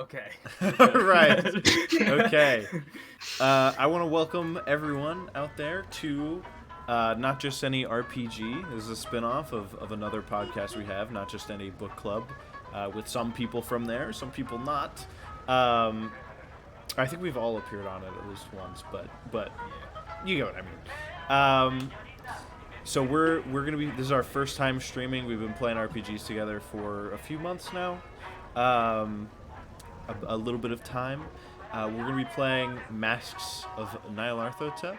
Okay. Right. Okay. I want to welcome everyone out there to Not Just Any RPG. This is a spin-off of another podcast we have, Not Just Any Book Club, with some people from there, some people not. I think we've all appeared on it at least once, but you get what I mean. So we're gonna be. This is our first time streaming. We've been playing RPGs together for a few months now. A little bit of time. We're going to be playing Masks of Nyarlathotep.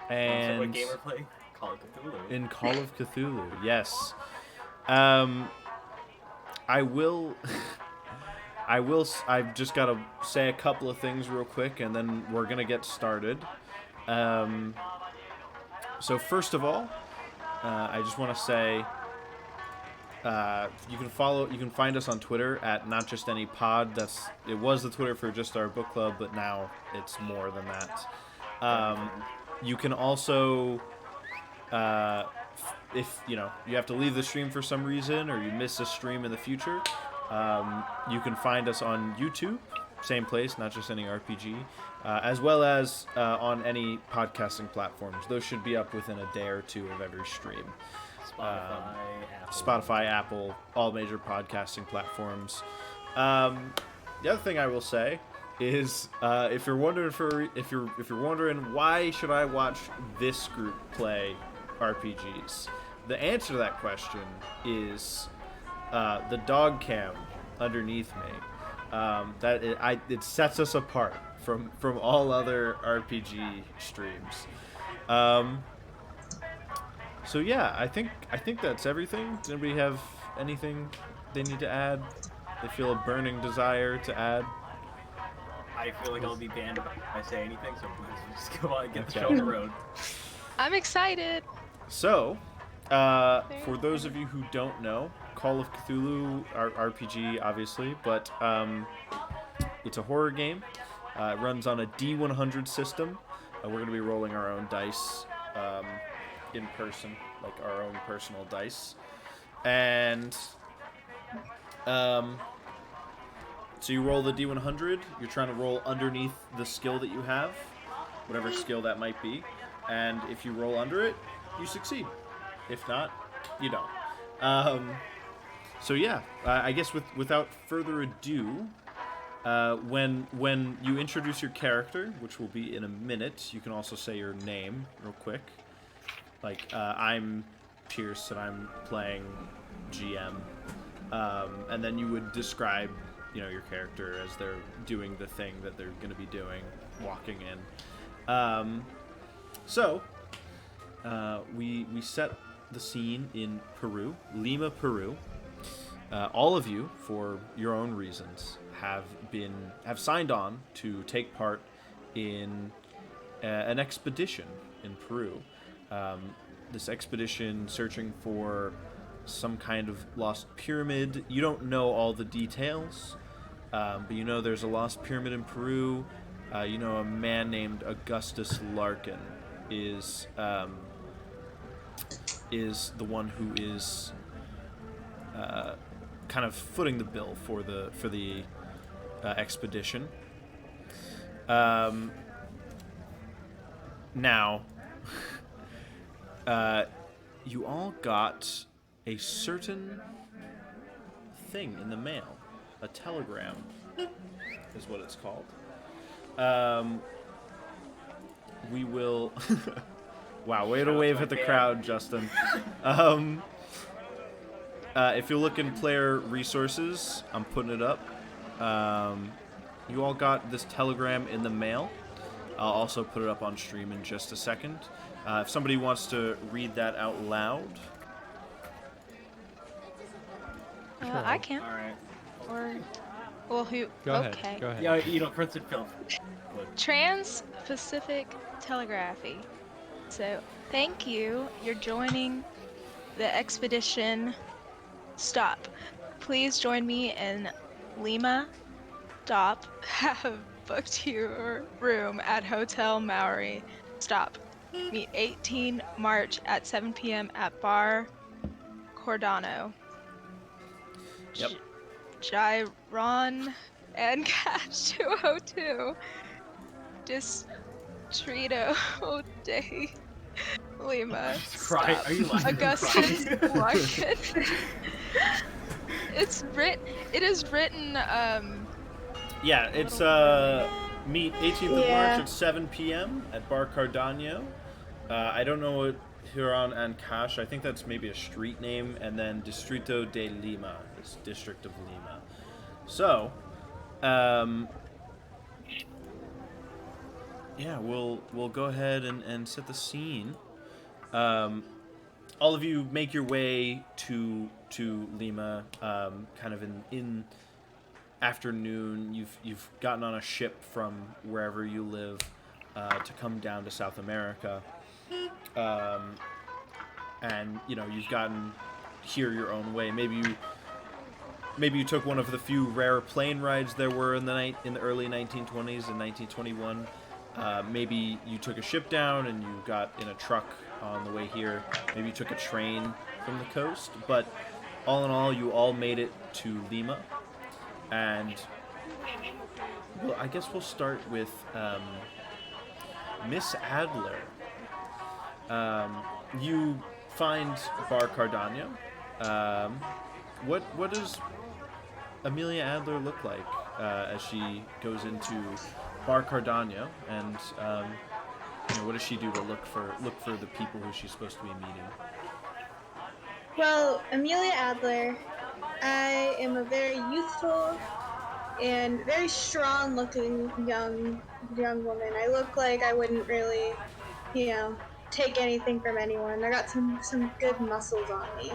And what game we're playing? Call of Cthulhu. In Call of Cthulhu, yes. I've just got to say a couple of things real quick, and then we're going to get started. So first of all, I just want to say... you can find us on Twitter at NotJustAnyPod. It was the Twitter for just our book club, but now it's more than that. You can also, if you have to leave the stream for some reason or you miss a stream in the future, you can find us on YouTube, same place, Not Just Any RPG, as well as on any podcasting platforms. Those should be up within a day or two of every stream. Spotify, Apple, all major podcasting platforms. The other thing I will say is, if you're wondering why should I watch this group play RPGs, the answer to that question is the dog cam underneath me. It sets us apart from all other RPG streams. So yeah, I think that's everything. Does anybody have anything they need to add? They feel a burning desire to add? I feel like I'll be banned if I say anything, so let's just go on and get the show on the road. I'm excited. So, for those of you who don't know, Call of Cthulhu RPG, obviously, but it's a horror game. It runs on a D100 system. We're going to be rolling our own dice. In person, like our own personal dice, and so you roll the D100. You're trying to roll underneath the skill that you have, whatever skill that might be, and if you roll under it, you succeed. If not, you don't. So yeah, I guess without further ado, when you introduce your character, which will be in a minute, you can also say your name real quick. Like, I'm Pierce, and I'm playing GM. And then you would describe, your character as they're doing the thing that they're going to be doing, walking in. So, we set the scene in Peru, Lima, Peru. All of you, for your own reasons, have signed on to take part in an expedition in Peru. This expedition searching for some kind of lost pyramid. You don't know all the details, but there's a lost pyramid in Peru. A man named Augustus Larkin is the one who is kind of footing the bill for the expedition. Now. You all got a certain thing in the mail. A telegram is what it's called. We will... Wow, way to wave at the crowd, Justin. If you look in player resources, I'm putting it up. You all got this telegram in the mail. I'll also put it up on stream in just a second. If somebody wants to read that out loud. I can. All right. Who? Go okay. ahead. Go ahead. Yeah, Princeton Philips. Trans-Pacific Telegraphy. So, thank you. You're joining the expedition. Stop. Please join me in Lima. Stop. Have booked your room at Hotel Maori. Stop. Meet 18 March at 7 p.m. at Bar Cordano. Yep. Gyron and Cash 202. Distrito de Lima. Right? Stop. Are you laughing? Augustus Crying? Larkin. It is written Yeah, it's meet 18th of March at 7 p.m. at Bar Cardano. I don't know what Huron and Cash. I think that's maybe a street name, and then Distrito de Lima is District of Lima. So, yeah, we'll go ahead and set the scene. All of you make your way to Lima, kind of in afternoon. You've gotten on a ship from wherever you live to come down to South America, and you've gotten here your own way. Maybe you took one of the few rare plane rides there were in the early 1920s and 1921. Maybe you took a ship down and you got in a truck on the way here. Maybe you took a train from the coast. But all in all, you all made it to Lima. And well, I guess we'll start with Miss Adler. You find Bar Cardano. What does Amelia Adler look like as she goes into Bar Cardano, and what does she do to look for the people who she's supposed to be meeting? Well, Amelia Adler, I am a very youthful and very strong-looking young woman. I look like I wouldn't really, take anything from anyone. I got some good muscles on me.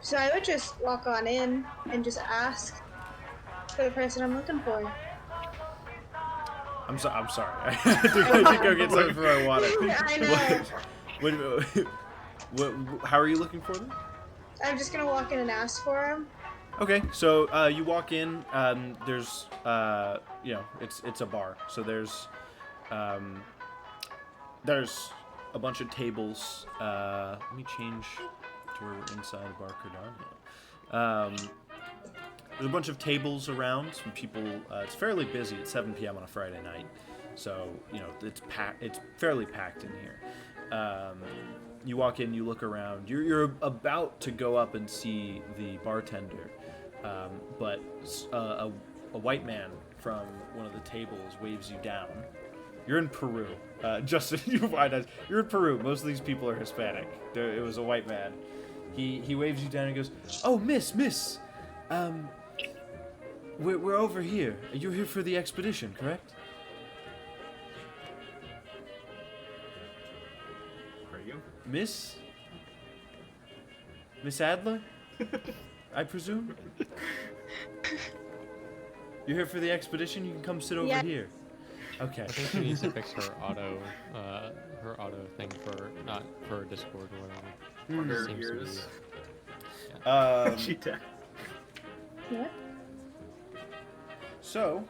So I would just walk on in and just ask for the person I'm looking for. I'm sorry. I had to go get something for my water. I know. What, how are you looking for them? I'm just gonna walk in and ask for them. Okay, so you walk in. There's it's a bar. So there's a bunch of tables. Let me change to where we're inside Bar Cardano. There's a bunch of tables around. Some people. It's fairly busy at 7 p.m. on a Friday night, so it's packed. It's fairly packed in here. You walk in, you look around. You're about to go up and see the bartender, but a white man from one of the tables waves you down. You're in Peru. Justin, you find out you're in Peru. Most of these people are Hispanic. It was a white man. He waves you down and goes, "Oh, miss, we're over here. You're here for the expedition, correct?" Are you? Miss Adler? I presume? You're here for the expedition? You can come sit over Yeah. here. Okay. I think she needs to fix her auto thing for Discord or whatever. Her Seems to be- ears. She did. What? So,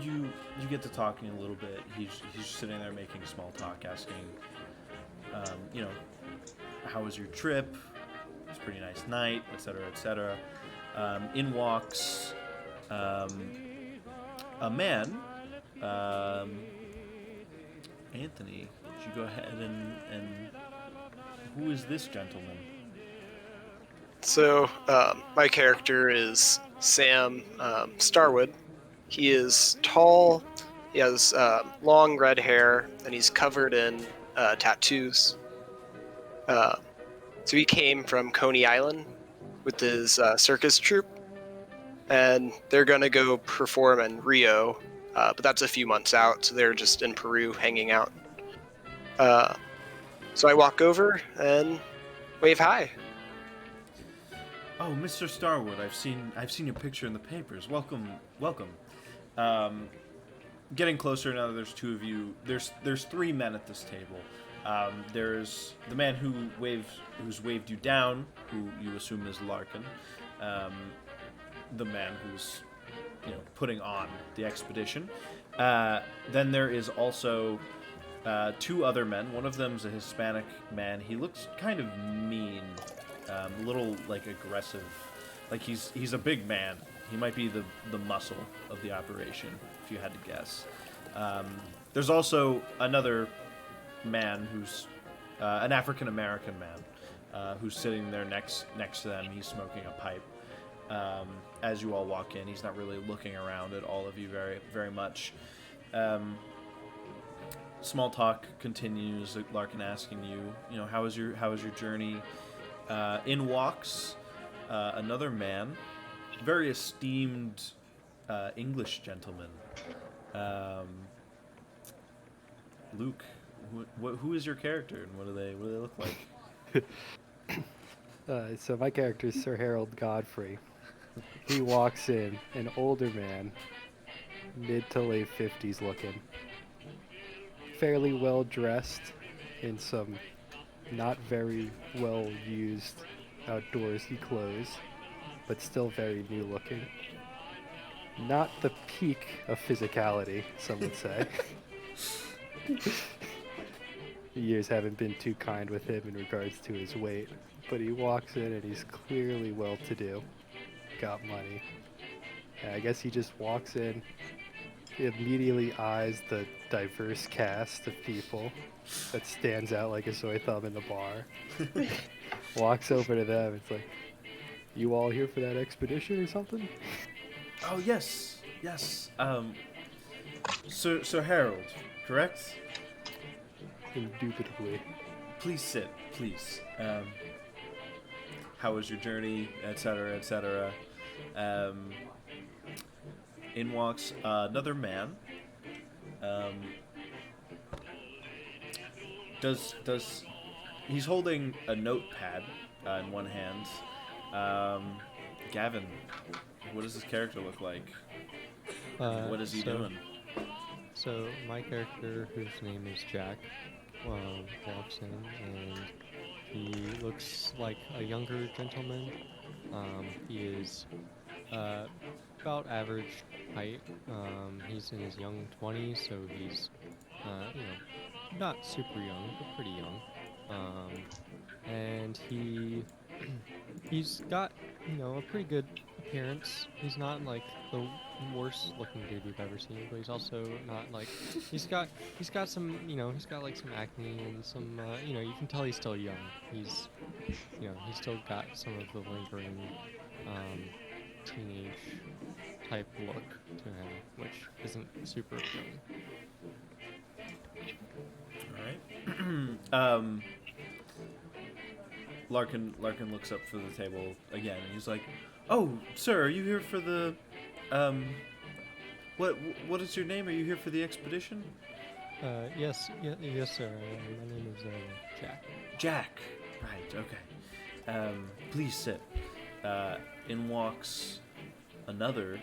you get to talking a little bit. He's just sitting there making small talk, asking, how was your trip? It was a pretty nice night, etc., etc. In walks a man, Anthony. Would you go ahead and who is this gentleman? So, my character is Sam Starwood. He is tall, he has long red hair, and he's covered in tattoos. So he came from Coney Island with his circus troupe, and they're going to go perform in Rio, but that's a few months out, so they're just in Peru hanging out. So I walk over and wave hi. Oh, Mr. Starwood, I've seen your picture in the papers. Welcome. Getting closer now that there's two of you. There's three men at this table. There's the man who's waved you down, who you assume is Larkin. The man who's putting on the expedition. Then there is also two other men. One of them's a Hispanic man. He looks kind of mean, a little aggressive, Like he's a big man. He might be the muscle of the operation, if you had to guess. There's also another man who's an African American man who's sitting there next to them. He's smoking a pipe. As you all walk in, he's not really looking around at all of you very much. Small talk continues. Larkin asking you, how was your journey? In walks another man, very esteemed English gentleman. Luke, who is your character, and what do they look like? So my character is Sir Harold Godfrey. He walks in, an older man, mid to late 50s looking, fairly well dressed in some not very well used outdoorsy clothes, but still very new looking. Not the peak of physicality, some would say. The years haven't been too kind with him in regards to his weight, but he walks in and he's clearly well-to-do, got money. And I guess he just walks in, immediately eyes the diverse cast of people that stands out like a sore thumb in the bar. Walks over to them. It's like, you all here for that expedition or something? Oh yes. Sir Harold, correct? Indubitably. Please sit, please. How was your journey, etc., etc. In walks another man. He's holding a notepad in one hand. Gavin, what does his character look like? What is he doing? So my character, whose name is Jack, walks in and he looks like a younger gentleman. He is about average height. He's in his young 20s, so he's not super young, but pretty young. And he's got a pretty good appearance. He's not like the worst looking dude you've ever seen, but he's also not like he's got some he's got like some acne and some you can tell he's still young. He's he's still got some of the lingering teenage type look to him, which isn't super appealing. All right. Larkin looks up for the table again, and he's like, "Oh, sir, are you here for the what is your name? Are you here for the expedition?" Yes, sir. My name is Jack. Jack. Right. Okay. Please sit. In walks another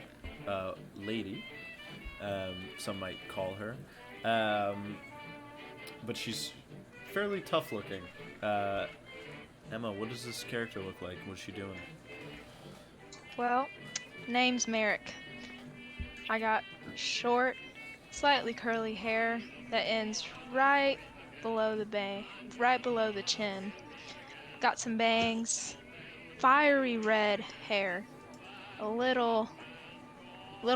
lady. Some might call her. But she's fairly tough looking. Emma, what does this character look like? What's she doing? Well, name's Merrick. I got short, slightly curly hair that ends right below the chin. Got some bangs, fiery red hair, a little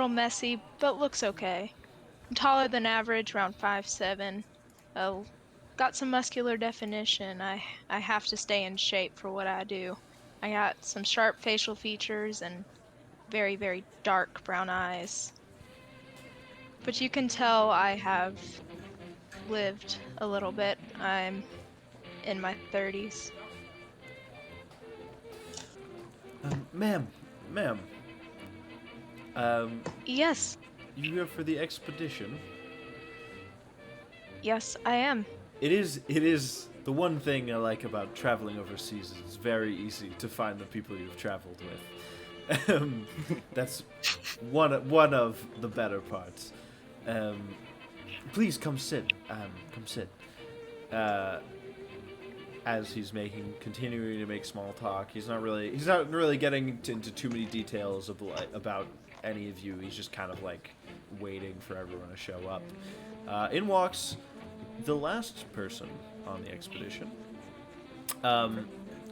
messy, but looks okay. I'm taller than average, around 5'7". Got some muscular definition. I have to stay in shape for what I do. I got some sharp facial features and very, very dark brown eyes. But you can tell I have lived a little bit. I'm in my 30s. Ma'am. Yes. You here for the expedition? Yes, I am. It is the one thing I like about traveling overseas is it's very easy to find the people you've traveled with. That's one of the better parts. Please come sit. Come sit. As he's continuing to make small talk, he's not really getting into too many details about any of you. He's just kind of like waiting for everyone to show up. In walks the last person on the expedition.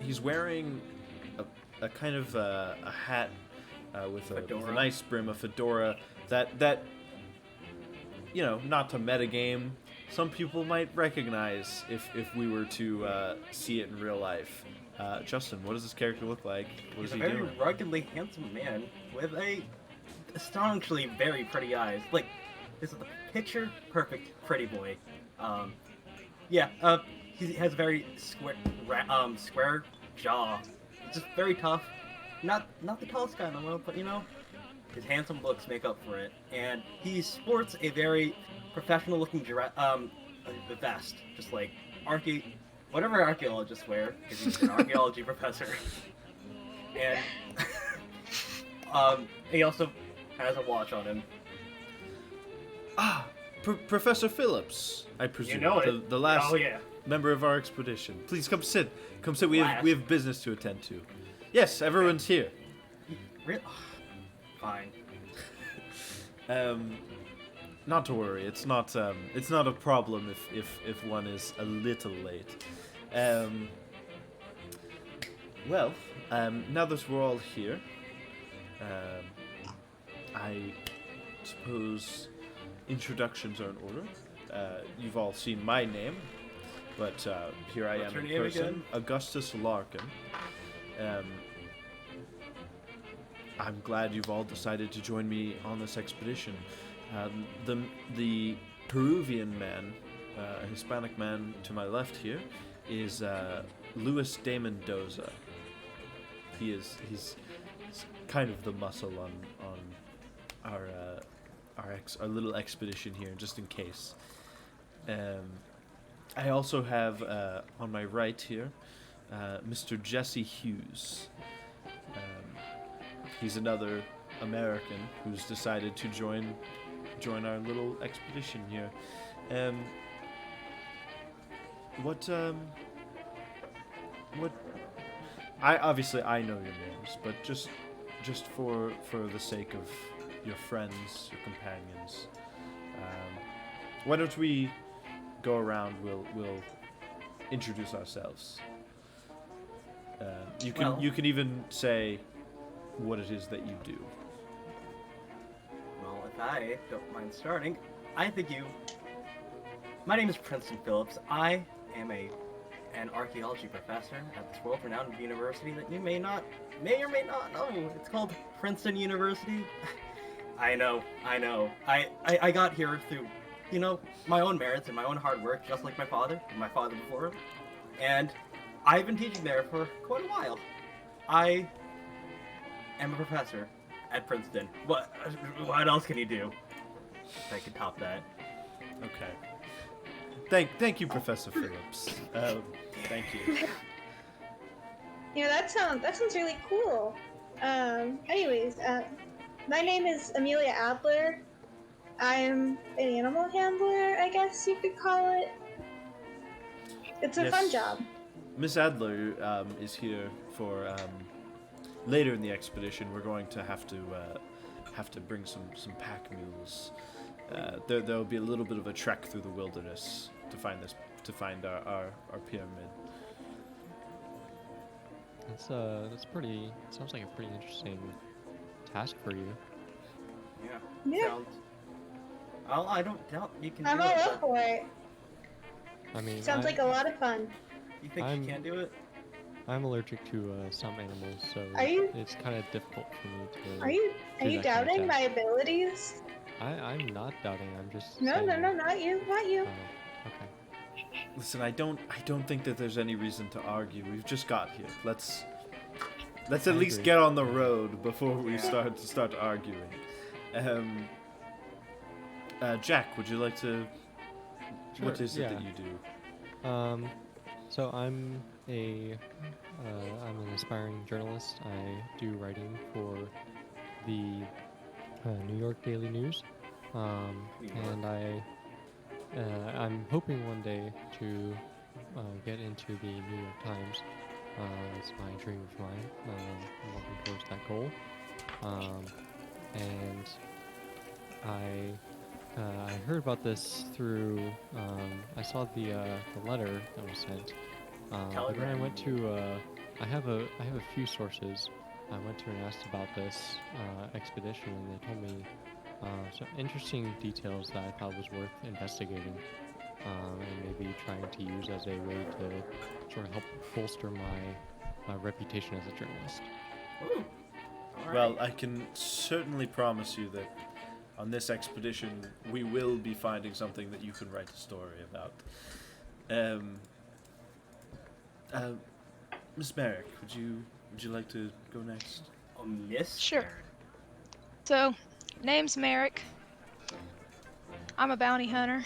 He's wearing a kind of a hat with a Fedora. nice brim, a fedora that you know, not to metagame, some people might recognize if we were to see it in real life. Justin, what does this character look like? What is He's he a very doing? ruggedly handsome man with a astonishingly very pretty eyes. Like, this is the picture perfect pretty boy. He has a very square jaw. Just very tough. Not the tallest guy in the world, but you know, his handsome looks make up for it. And he sports a very professional looking vest, just like whatever archaeologists wear, because he's an archaeology professor. And he also has a watch on him. Ah, Professor Phillips, I presume. You know it. The last Oh yeah. member of our expedition. Please come sit. Come sit. We have business to attend to. Yes, everyone's here. Really? Fine. Not to worry. It's not a problem if one is a little late. Well, now that we're all here, I suppose introductions are in order. You've all seen my name, but here I What's am your in name person, again? Augustus Larkin. I'm glad you've all decided to join me on this expedition. The Peruvian man, a Hispanic man to my left here, is Luis de Mendoza. He's kind of the muscle on our little expedition here, just in case. I also have on my right here Mr. Jesse Hughes. He's another American who's decided to join our little expedition here. What I know your names, but just for the sake of your friends, your companions, why don't we go around? We'll introduce ourselves. You can even say what it is that you do. Well, if I don't mind starting, my name is Princeton Philips. I am an archaeology professor at this world-renowned university that you may or may not know. It's called Princeton University. I know. I got here through, you know, my own merits and my own hard work, just like my father and my father before him. And I've been teaching there for quite a while. I am a professor at Princeton. What else can you do? I could top that. Okay. Thank you, Professor Phillips. Thank you. You know, that sounds really cool. Anyways, my name is Amelia Adler. I'm an animal handler, I guess you could call it. It's a fun job. Miss Adler is here for later in the expedition. We're going to have to bring some pack mules. There'll be a little bit of a trek through the wilderness to find our pyramid. That's pretty. Sounds like a pretty interesting task for you. Yeah. Sounds. Well, I don't doubt you can I'm do all it. up for it. I mean, Sounds like a lot of fun. You think you can do it? I'm allergic to some animals, so it's kind of difficult for me to. Are you doubting my abilities? I'm not doubting. I'm just. No, saying, not you. Okay. Listen, I don't think that there's any reason to argue. We've just got here. Let's at least get on the road before we start arguing. Jack, would you like to? Sure, What is it that you do? So I'm an aspiring journalist. I do writing for the New York Daily News, and I'm hoping one day to get into the New York Times. It's my dream of mine. I'm working towards that goal, and I heard about this through. I saw the letter that was sent. But then I I have a few sources. I went to and asked about this expedition, and they told me some interesting details that I thought was worth investigating, and maybe trying to use as a way to sort of help bolster my reputation as a journalist. Ooh. All Well, right. I can certainly promise you that on this expedition we will be finding something that you can write a story about. Miss Merrick, would you like to go next? Oh, miss? Sure. So, name's Merrick. I'm a bounty hunter,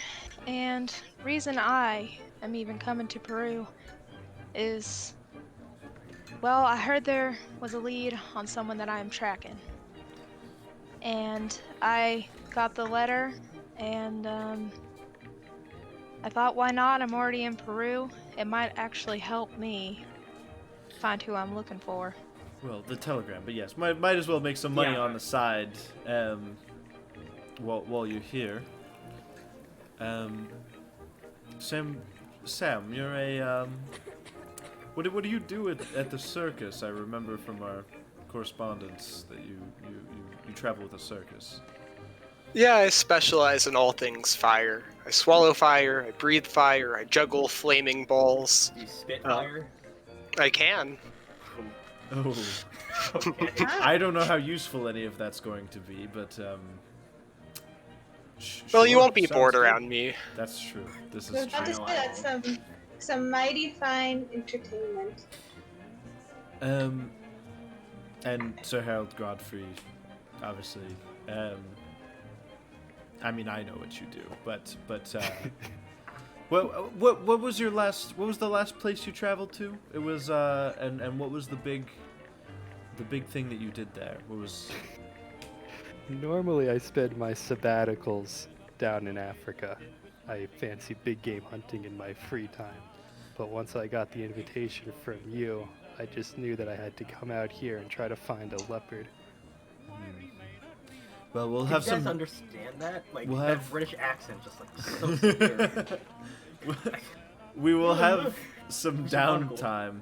and reason I am even coming to Peru is, well, I heard there was a lead on someone that I am tracking. And I got the letter, and I thought, why not? I'm already in Peru. It might actually help me find who I'm looking for. Well, the telegram, but yes, might as well make some money Yeah. on the side while you're here. Sam, you're a what do you do at the circus? I remember from our correspondence that you travel with a circus. Yeah, I specialize in all things fire. I swallow fire, I breathe fire, I juggle flaming balls. You spit fire? I can. Oh, Okay. I don't know how useful any of that's going to be, but Well, you sure, won't be sounds bored good. around me. That's true. This I was is about true. to know say I that's some mighty fine entertainment. And Sir Harold Godfrey, obviously. I mean, I know what you do, but well, what was your last? What was the last place you traveled to? It was and what was the big thing that you did there? What was? Normally, I spend my sabbaticals down in Africa. I fancy big game hunting in my free time. But once I got the invitation from you, I just knew that I had to come out here and try to find a leopard. Well, we'll Do have you guys some. understand that? Like, We'll that have- British accent just like so severe. We will have some Who's your uncle? downtime,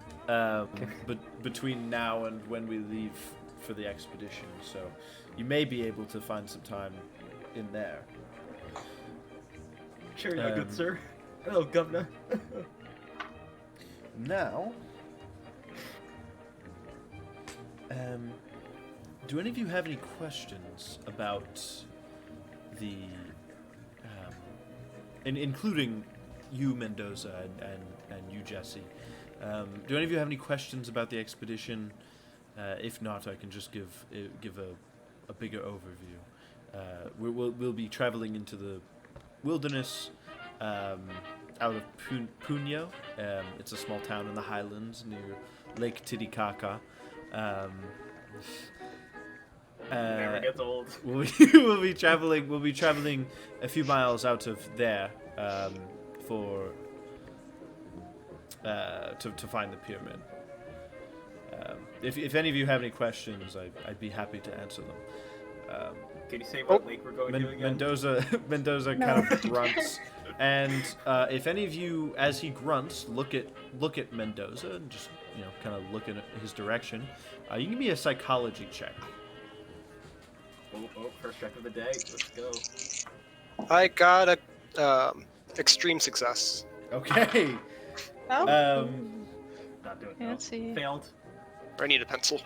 but between now and when we leave for the expedition, so you may be able to find some time in there. Sure, yeah, good Um, sir. Hello, governor. Now, do any of you have any questions about the, including you, Mendoza, and you, Jesse? Do any of you have any questions about the expedition? If not, I can just give a bigger overview. We'll be traveling into the wilderness out of Puno. It's a small town in the highlands near Lake Titicaca. Never gets old. We'll be traveling a few miles out of there to find the pyramid. If any of you have any questions, I'd be happy to answer them. Can you say what lake we're going to again? Mendoza No. kind of grunts, and if any of you, as he grunts, look at Mendoza and just kind of look in his direction, you can give me a psychology check. Oh, first check of the day. Let's go. I got a extreme success. Okay. Oh, Not doing Yeah, well. let's see. Failed. I need a pencil.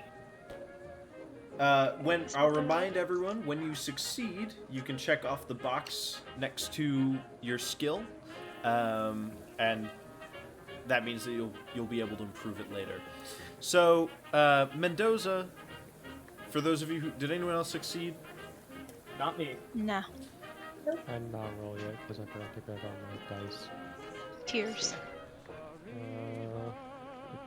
When I'll remind everyone, when you succeed, you can check off the box next to your skill, and that means that you'll be able to improve it later. So Mendoza, for those of you who did anyone else succeed? Not me. Nah. I'm not roll yet because I forgot to grab out my dice. Tears.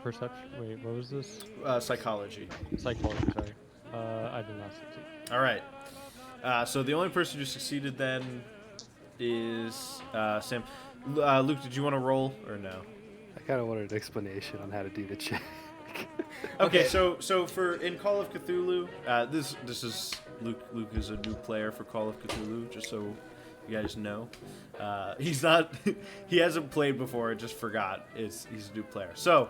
Perception. Wait, what was this? Psychology. Psychology. Sorry. I did not succeed. All right. So the only person who succeeded then is Sam. Luke, did you want to roll or no? I kind of wanted an explanation on how to do the check. Okay, so for in Call of Cthulhu, this is Luke. Luke is a new player for Call of Cthulhu, just so You guys know. He's not. He hasn't played before. Just forgot. He's a new player. So,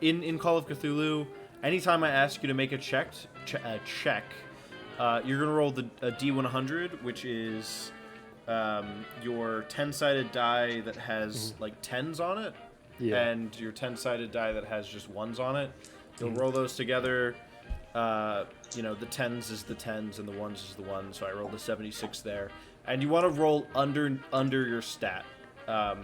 in Call of Cthulhu, anytime I ask you to make a check, you're gonna roll a D100, which is your 10-sided die that has like 10s on it, and your 10-sided die that has just 1s on it. You'll roll those together. The 10s is the 10s and the 1s is the 1s. So I rolled a 76 there. And you want to roll under your stat.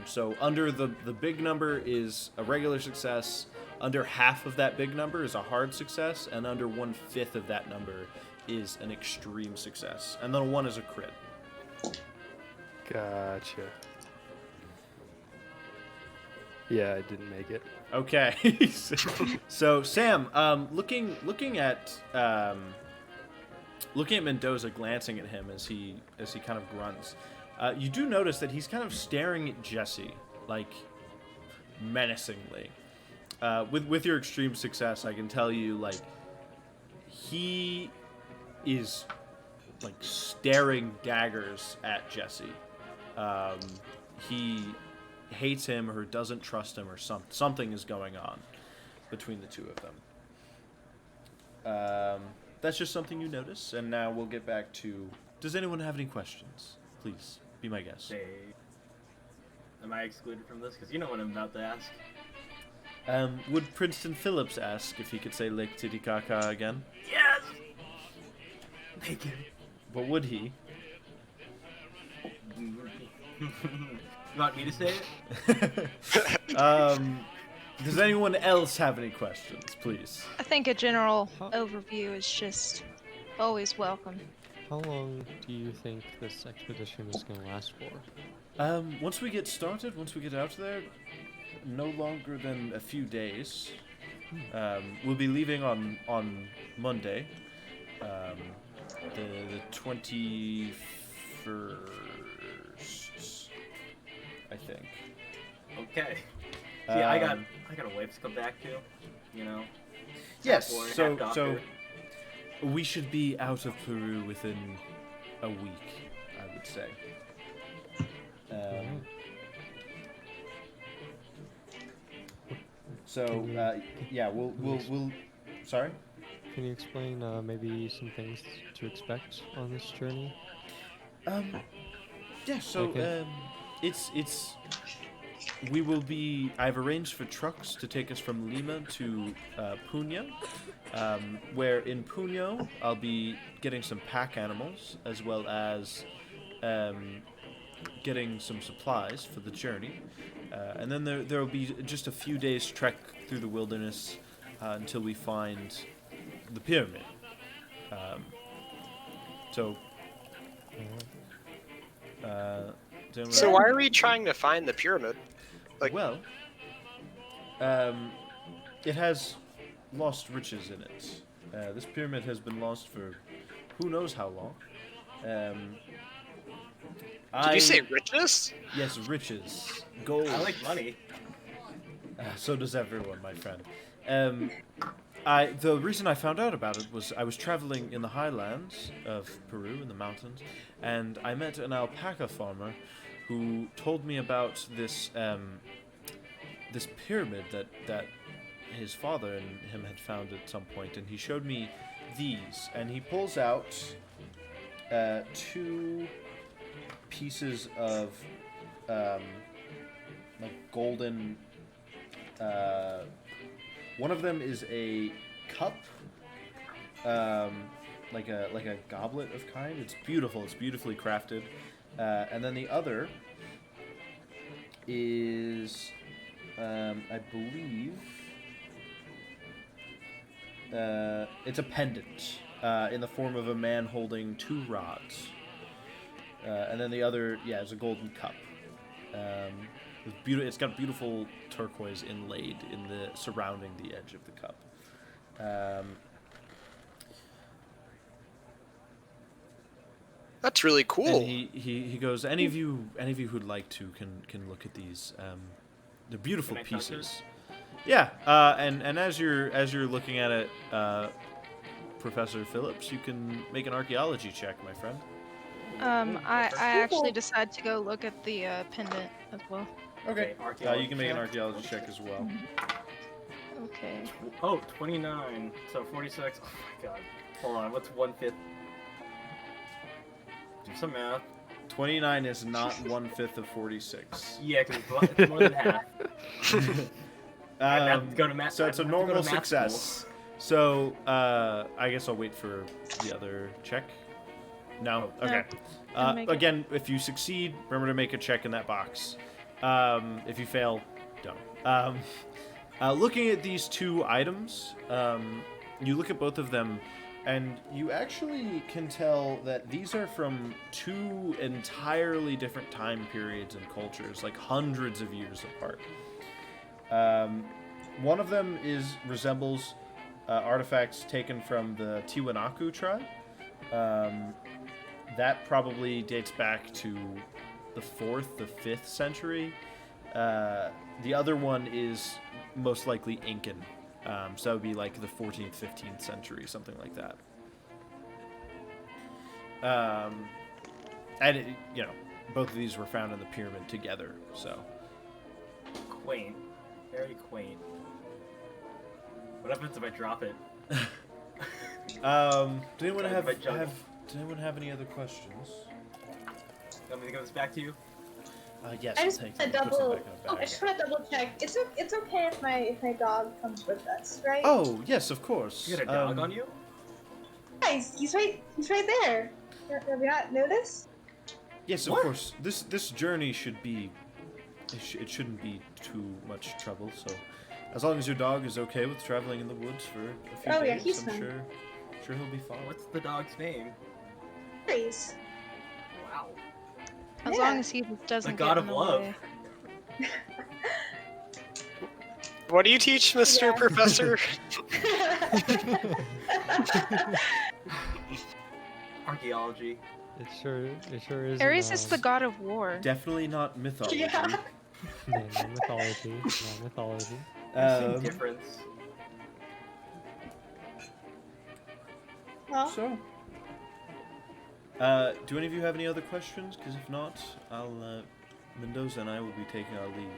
So under the big number is a regular success. Under half of that big number is a hard success. And under 1/5 of that number is an extreme success. And then a 1 is a crit. Gotcha. Yeah, I didn't make it. Okay. So Sam, looking at Mendoza, glancing at him as he kind of grunts, you do notice that he's kind of staring at Jesse, like menacingly. With your extreme success, I can tell you, like, he is like staring daggers at Jesse. He hates him or doesn't trust him or something is going on between the two of them. That's just something you notice, and now we'll get back to... Does anyone have any questions? Please, be my guest. Hey, am I excluded from this? Because you know what I'm about to ask. Would Princeton Philips ask if he could say Lake Titicaca again? Yes! Thank you. But would he? You want me to say it? Does anyone else have any questions, please? I think a general overview is just always welcome. How long do you think this expedition is going to last for? Once we get started, once we get out there, no longer than a few days. We'll be leaving on Monday, the 21st, I think. Okay. See, I got a wife to come back to, you know. Yes. Boy, So doctor. we should be out of Peru within a week, I would say. So yeah, we'll. Sorry. Can you explain maybe some things to expect on this journey? Yeah. So Okay. it's. We will be. I've arranged for trucks to take us from Lima to Puno, where in Puno I'll be getting some pack animals as well as getting some supplies for the journey, and then there will be just a few days trek through the wilderness until we find the pyramid. So why are we trying to find the pyramid? Like, Well, it has lost riches in it. This pyramid has been lost for who knows how long. did you say riches? Yes, riches. Gold. I like money. So does everyone, my friend. The reason I found out about it was I was traveling in the highlands of Peru, in the mountains, and I met an alpaca farmer who told me about this this pyramid that his father and him had found at some point, and he showed me these, and he pulls out two pieces of like golden. One of them is a cup, like a goblet of kind. It's beautiful. It's beautifully crafted. And then the other is, I believe, it's a pendant in the form of a man holding two rods. And then the other, yeah, is a golden cup. It's got beautiful turquoise inlaid in the surrounding the edge of the cup. That's really cool. And he goes, any of you who'd like to can look at these. They're beautiful Can I touch pieces. Yeah, and as you're looking at it, Professor Phillips, you can make an archaeology check, my friend. I actually decide to go look at the pendant as well. Okay. archaeology You can make an check. archaeology check as well. Okay. Oh, 29. So 46. Oh my god. Hold on, what's 1/5? Do some math. 29 is not 1/5 of 46. Yeah, because it's more than half. I'd have to go to math. So it's a I'd have to go to normal math success. So I guess I'll wait for the other check. No? Okay. I'll make it. Again, if you succeed, remember to make a check in that box. If you fail, don't. Looking at these two items, you look at both of them, and you actually can tell that these are from two entirely different time periods and cultures, like hundreds of years apart. One of them resembles artifacts taken from the Tiwanaku tribe. That probably dates back to the 4th, the 5th century. The other one is most likely Incan. So that would be like the 14th, 15th century, something like that. And, both of these were found in the pyramid together, so. Quaint. Very quaint. What happens if I drop it? Did anyone If I juggle? Did anyone have any other questions? Want me to give this back to you? Yes, I I'll just take want them. to Put them double. back in a I bag. just want to double check. It's okay if my dog comes with us, right? Oh, yes, of course. You got a dog on you? Guys, he's right there. Have you not noticed? Yes, of What? course. This journey should be. It shouldn't be too much trouble. So, as long as your dog is okay with traveling in the woods for a few Oh, yeah, days, he's I'm fine. sure he'll be fine. What's the dog's name? Please. Wow. As Yeah. long as he doesn't The god get of in the love. way. What do you teach, Mr. Yeah. Professor? Archaeology. It sure is. Ares is the god of war. Definitely not mythology. Yeah. No mythology. No mythology. Same difference. Well, So, do any of you have any other questions? Because if not, Mendoza and I will be taking our leave.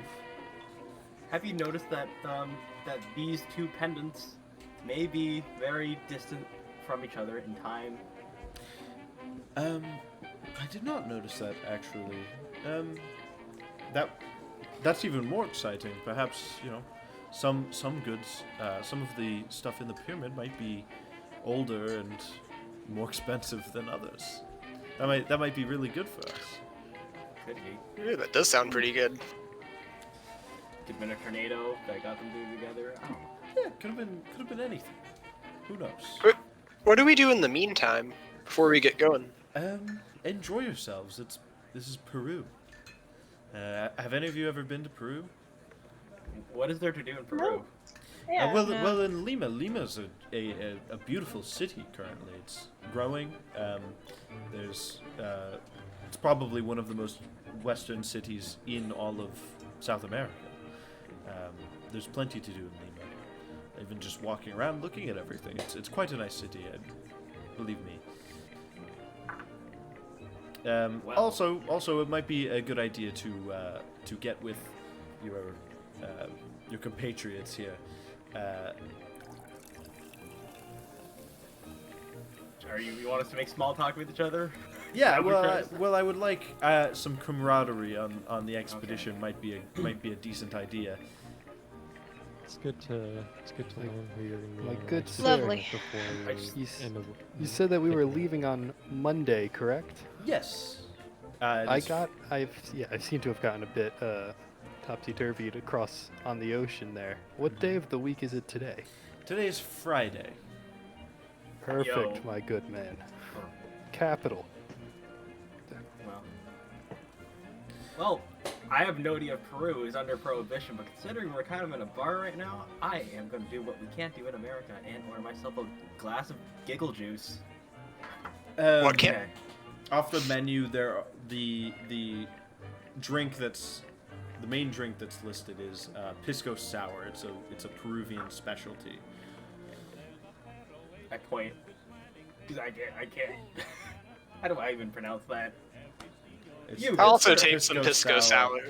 Have you noticed that that these two pendants may be very distant from each other in time? I did not notice that actually. That's even more exciting. Perhaps some goods, some of the stuff in the pyramid might be older and more expensive than others. That might be really good for us. Could be. Ooh, that does sound pretty good. Could have been a tornado that got them two together. I don't know. Yeah, could have been anything. Who knows? What do we do in the meantime before we get going? Enjoy yourselves. This is Peru. Have any of you ever been to Peru? What is there to do in Peru? No. yeah. Well, in Lima's a beautiful city currently. It's growing. There's it's probably one of the most western cities in all of South America. There's plenty to do in Lima. Even just walking around, looking at everything. It's quite a nice city. Believe me. Well. Also, it might be a good idea to get with your compatriots here. You want us to make small talk with each other? Yeah, Is that what you're trying to say? I would like some camaraderie on the expedition. Might be a decent idea. It's good to learn who you're gonna be. My in a good relationship sir. Lovely. with before I you just- end up- You said that we were picking it. leaving on Monday, correct? Yes. I've seem to have gotten a bit topsy-turvy to cross on the ocean there. What day of the week is it today? Today is Friday. Perfect, Yo. my good man. Capital. Well, I have no idea if Peru is under prohibition, but considering we're kind of in a bar right now, I am going to do what we can't do in America and order myself a glass of giggle juice. What can't- Okay. Off the menu, the drink that's the main drink that's listed is pisco sour. It's a Peruvian specialty. I point. Because I can't. How do I even pronounce that? It's- You- it's I'll also a take some pisco sour.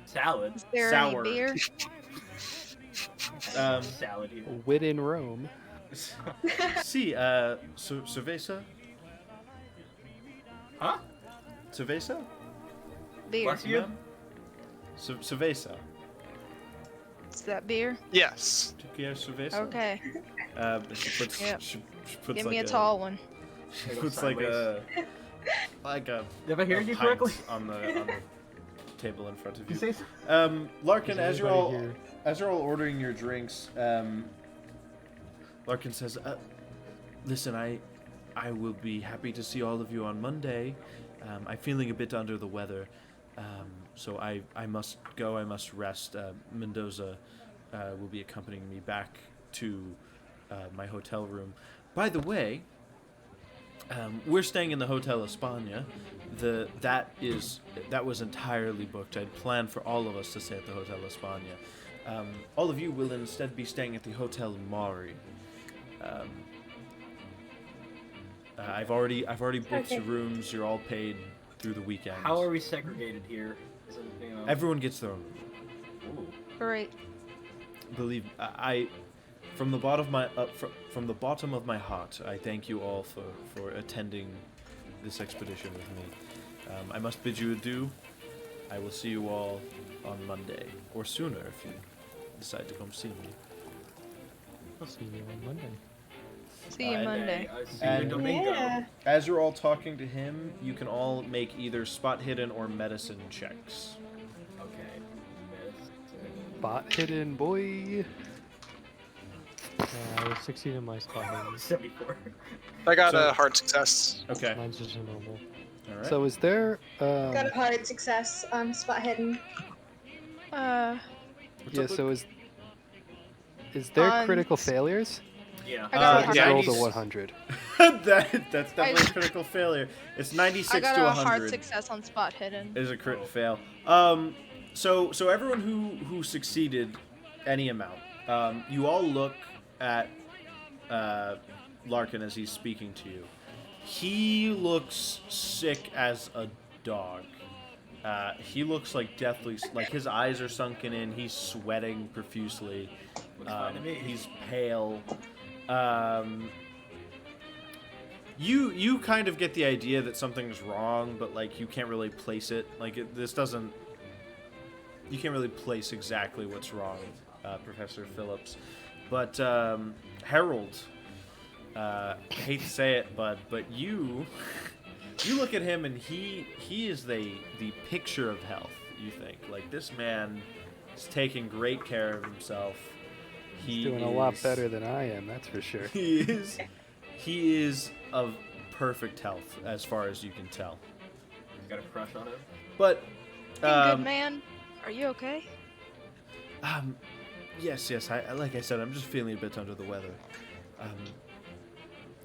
Salad. Is there Sour. any beer? Salad here. Wit in Rome. See, cerveza? Huh? Cerveza? Beer. Bless you. Ma'am? Cerveza. Is that beer? Yes. Do you care cerveza? Okay. She puts, Yep. she puts Give like me a tall one. She puts like a Did I hear you pint correctly? on the table in front of You you. say so? Larkin, Is as you're anybody all here? as you're all ordering your drinks, Larkin says, "Listen, I will be happy to see all of you on Monday. I'm feeling a bit under the weather, so I must go. I must rest. Mendoza will be accompanying me back to my hotel room. By the way, we're staying in the Hotel España. That was entirely booked. I'd planned for all of us to stay at the Hotel España. All of you will instead be staying at the Hotel Mari. I've already booked your rooms. You're all paid through the weekend. How are we segregated here? Is it, you know... Everyone gets their own room. Ooh. Great. Believe I from the bottom of my from the bottom of my heart, I thank you all for attending this expedition with me. I must bid you adieu. I will see you all on Monday or sooner if you decide to come see me. I'll see you on Monday. See you Monday. See you And- Domingo. Yeah. As you're all talking to him, you can all make either spot hidden or medicine checks. Okay. Bot hidden, boy. I was succeeding in my spot hidden. 74. I got So- a hard success. Okay. Mine's just a normal. All right. So is there Got a hard success on spot hidden. yeah, so is there On critical s- failures? Yeah. I got a I just hard rolled a nice. 100. That's definitely a critical failure. It's 96 I got to a 100. hard success on spot hidden. Is a crit fail. So everyone who succeeded any amount, you all look at Larkin as he's speaking to you. He looks sick as a dog. He looks like deathly, like his eyes are sunken in. He's sweating profusely. Looks fine to me. He's pale. You kind of get the idea that something's wrong, but like you can't really place it. Like this doesn't. You can't really place exactly what's wrong, Professor Phillips. But Harold, hate to say it, bud, but you look at him and he is the picture of health. You think like this man is taking great care of himself. He's doing a lot better than I am, that's for sure. He is of perfect health as far as you can tell. You got a crush on him? But Good man. Are you okay? yes. I like I said, I'm just feeling a bit under the weather.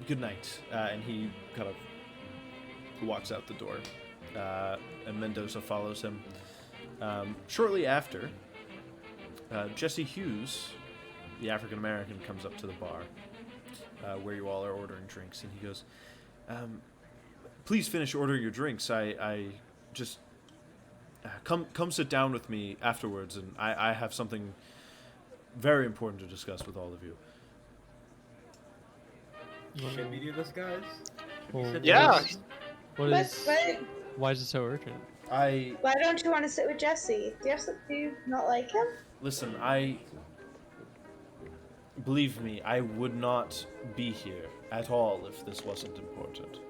Good night. And he kind of walks out the door, and Mendoza follows him. Shortly after, Jesse Hughes, the African American, comes up to the bar where you all are ordering drinks, and he goes, "Please finish ordering your drinks. I just come sit down with me afterwards, and I have something very important to discuss with all of you." Should we do this, guys? Well, sit Yeah. down? What But, is? but Why is it so urgent? I why don't you want to sit with Jesse? Do you not like him? listen. Believe me, I would not be here at all if this wasn't important.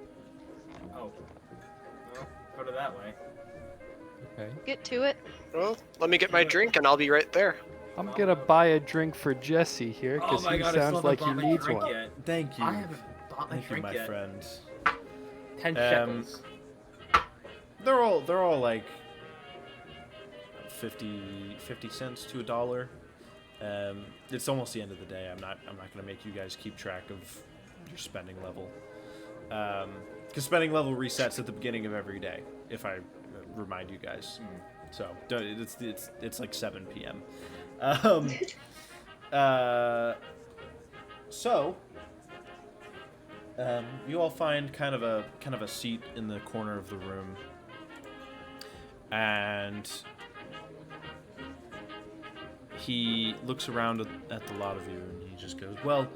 Oh. Well, put it that way. Okay. Get to it. Well, let me get my drink and I'll be right there. I'm gonna buy a drink for Jesse here, Oh because my he god, I still sounds haven't like he bought my needs drink one. yet. Thank you. I haven't bought my Thank you, drink my yet. friend. 10 shekels. They're all like 50 cents to $1. It's almost the end of the day. I'm not gonna make you guys keep track of your spending level, because spending level resets at the beginning of every day. If I remind you guys, so it's like 7 p.m. So You all find kind of a seat in the corner of the room, and he looks around at the lot of you, and he just goes, "Well,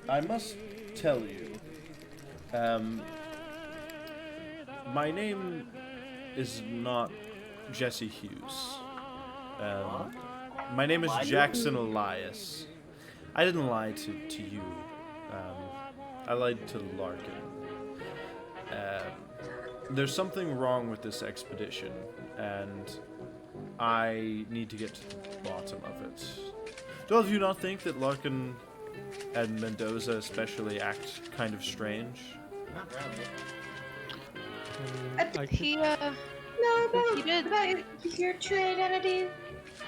I must tell you, my name is not Jesse Hughes. My name is Jackson Elias. I didn't lie to you. I lied to Larkin. There's something wrong with this expedition, and I need to get to the bottom of it. Do all of you not think that Larkin and Mendoza especially act kind of strange? Not really. I could, He No, He did. about your true identity.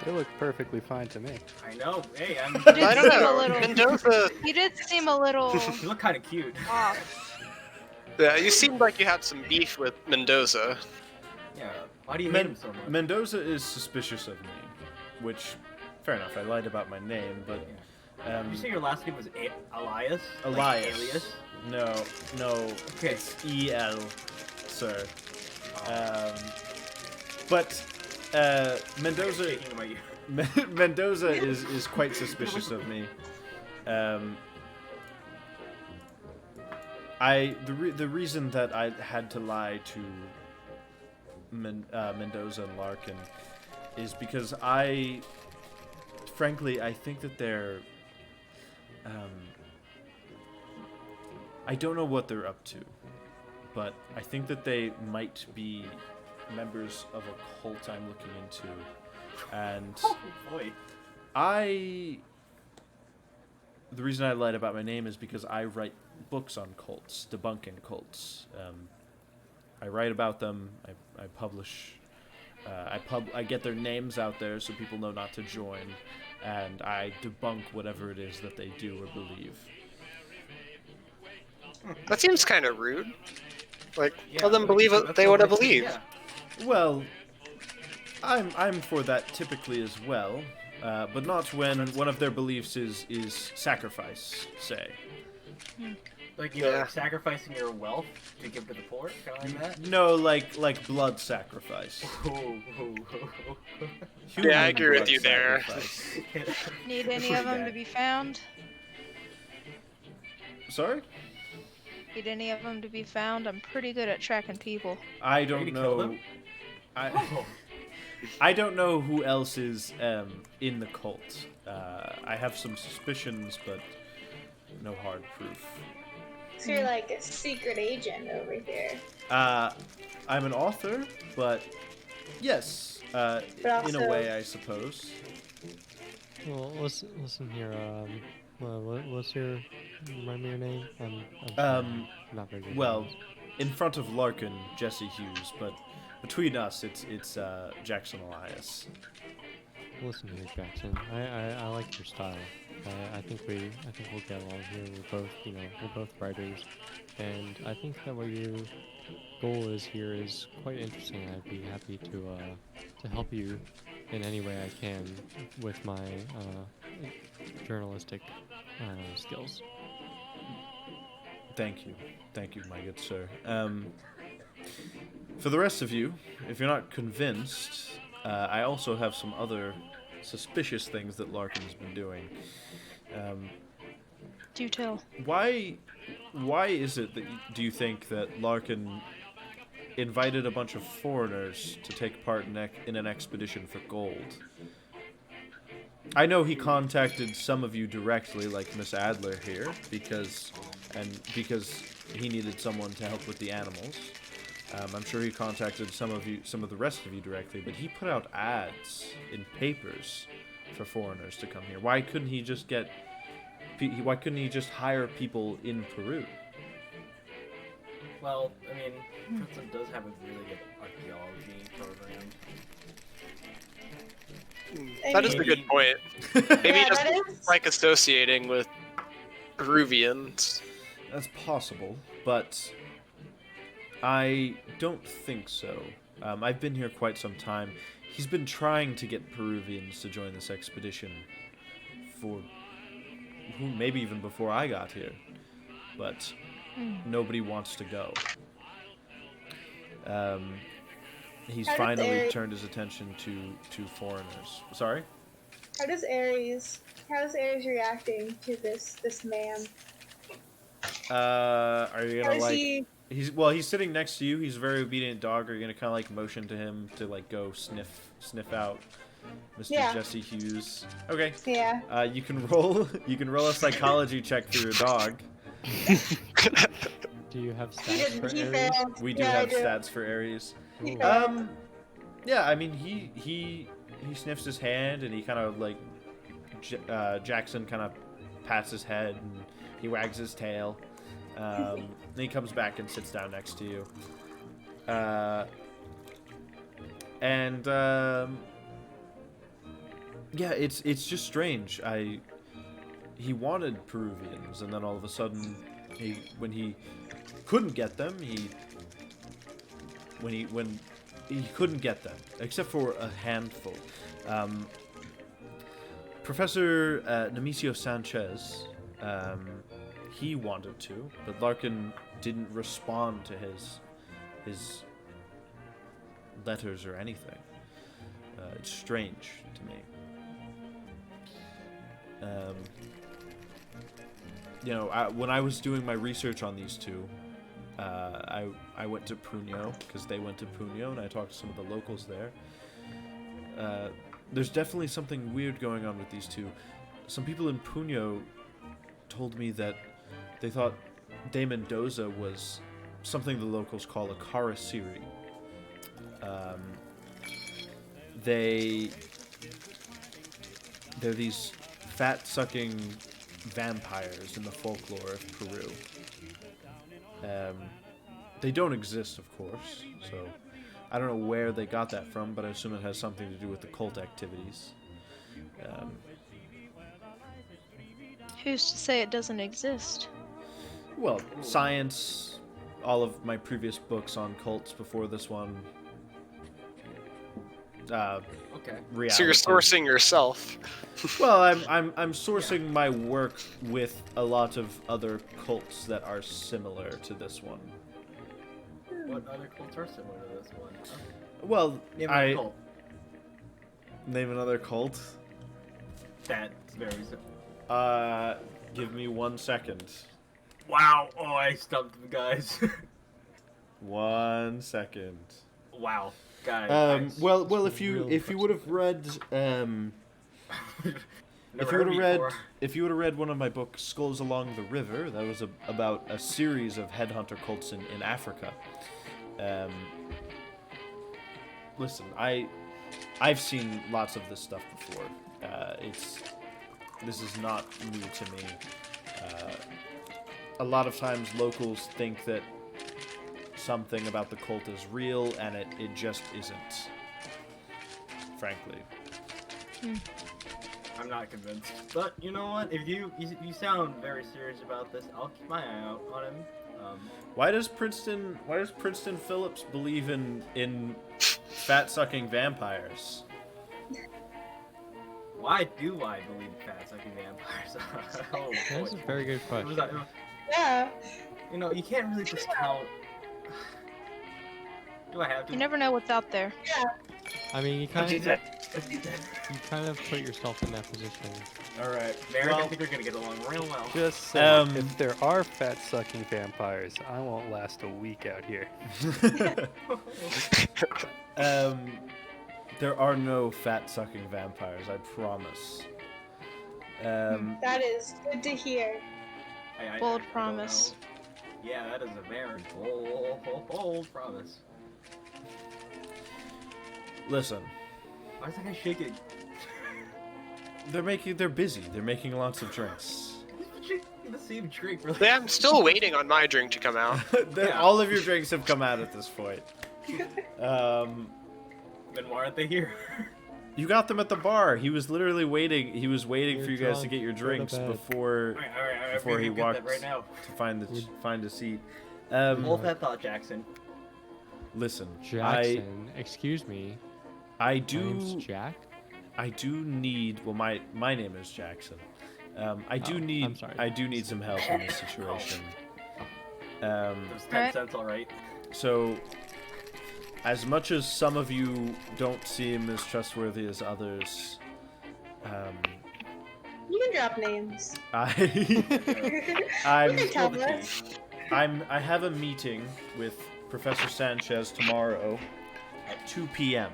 They look perfectly fine to me. I know. Hey, I'm. did I don't seem a know. little- Mendoza. he did seem a little You look kind of cute. off. Yeah, you seemed like you had some beef with Mendoza. Yeah. Why do you hate him so much? Mendoza is suspicious of me, which, fair enough, I lied about my name, but... Did you say your last name was Elias? Like Elias. alias? No, Okay. it's E-L, sir. But Mendoza... Shaking in my ear. Mendoza is quite suspicious of me. The reason that I had to lie to Mendoza and Larkin is because frankly, I think that they're, I don't know what they're up to, but I think that they might be members of a cult I'm looking into, and Oh boy. the reason I lied about my name is because I write books on cults, debunking cults. I write about them. I publish. I get their names out there so people know not to join, and I debunk whatever it is that they do or believe. That seems kind of rude. Like, Yeah, tell them believe what that's they want to what believe. Yeah. Well, I'm for that typically as well, but not when one of their beliefs is sacrifice, say. Like, you know, like sacrificing your wealth to give to the poor? Kind of like that? No, like blood sacrifice. Yeah, I agree with blood you there. sacrifice. Need any of them to be found? Sorry? Need any of them to be found? I'm pretty good at tracking people. I you don't gonna kill know. them? I I don't know who else is in the cult. I have some suspicions, but no hard proof. So you're like a secret agent over here. I'm an author, but yes, But in a also- way, I suppose. well, listen here. What's your remind me your name? I'm not very good. Well, in front of Larkin, Jesse Hughes, but between us, it's Jackson Elias. Listen here, Jackson. I like your style. I think we'll get along here. We're both writers, and I think that what your goal is here is quite interesting. I'd be happy to help you in any way I can with my journalistic skills. Thank you, my good sir. For the rest of you, if you're not convinced, I also have some other suspicious things that Larkin's been doing. Do tell. Why is it that do you think that Larkin invited a bunch of foreigners to take part in an expedition for gold? I know he contacted some of you directly, like Miss Adler here, because he needed someone to help with the animals. I'm sure he contacted some of the rest of you directly, but he put out ads in papers for foreigners to come here. Why couldn't he just hire people in Peru? Well, I mean, Princeton does have a really good archaeology program. That is a good point. Maybe Yeah, just that is- like associating with Peruvians. That's possible, but I don't think so. I've been here quite some time. he's been trying to get Peruvians to join this expedition for maybe even before I got here, but nobody wants to go. He's How does finally Ares- turned his attention to foreigners. Sorry? How's Ares reacting to this man? Are you How gonna is like? he? He's sitting next to you. He's a very obedient dog. Are you gonna kind of like motion to him to like go sniff out Mr. Yeah. Jesse Hughes? Okay. Yeah. You can roll a psychology check for your dog. Do you have He stats for did. He Ares? failed. We do Yeah, I have stats for Ares. He Ooh. failed. Yeah, I mean he sniffs his hand and he kind of like Jackson kind of pats his head and he wags his tail. Then he comes back and sits down next to you. Yeah, it's just strange. He wanted Peruvians, and then all of a sudden, when he couldn't get them, when he couldn't get them, except for a handful. Professor Nemesio Sanchez, he wanted to, but Larkin didn't respond to his letters or anything. It's strange to me. When I was doing my research on these two, I went to Puno because they went to Puno, and I talked to some of the locals there. There's definitely something weird going on with these two. Some people in Puno told me that they thought De Mendoza was something the locals call a Karasiri. They're these fat-sucking vampires in the folklore of Peru. They don't exist, of course, so I don't know where they got that from, but I assume it has something to do with the cult activities. Who's to say it doesn't exist? Well, science, all of my previous books on cults before this one. Okay. Reality. So you're sourcing yourself. Well, I'm sourcing my work with a lot of other cults that are similar to this one. What other cults are similar to this one? Well, Name another cult. Name another cult. That's very simple. Give me 1 second. Wow. Oh, I stumped them, guys. 1 second. Wow, guys. Well, if you Real would have read if you would have read one of my books, Skulls Along the River, that was about a series of headhunter cults in Africa. Listen, I've seen lots of this stuff before. This is not new to me. A lot of times locals think that something about the cult is real, and it just isn't. Frankly. I'm not convinced. But you know what? If you sound very serious about this, I'll keep my eye out on him. Why does Princeton Philips believe in fat-sucking vampires? Why do I believe fat-sucking vampires? Oh, That's a boy. very good It question. was- Yeah. You know, you can't really discount. Do I have to? You never know what's out there. I mean, you Let's do kind that. of put yourself in that position. All right. Merrick, I think we're gonna get along real well. Just saying, Um, if there are fat-sucking vampires, I won't last a week out here. There are no fat-sucking vampires, I promise. That is good to hear. Bold I don't promise. know. Yeah, that is a very bold promise. Listen, Why is that guy shaking? they're busy. They're making lots of drinks. He's drinking the same drink, really. Yeah, I'm still waiting on my drink to come out. Yeah. All of your drinks have come out at this point. Then why aren't they here? You got them at the bar. He was literally waiting. He was waiting You're for you guys to drunk. get your Go to drinks bed. before Alright, before he we can get walked that right now. to find a seat. Hold that thought, Jackson. Listen, Jackson, excuse me. I My do. name's Jack. I do need. Well, my name is Jackson. I do Oh, need. I'm sorry. I do need some help in this situation. Those 10 Alright. cents, all right. So, as much as some of you don't seem as trustworthy as others, You can drop names. I You I'm can tell Spill the us. tea. I have a meeting with Professor Sanchez tomorrow at 2 p.m.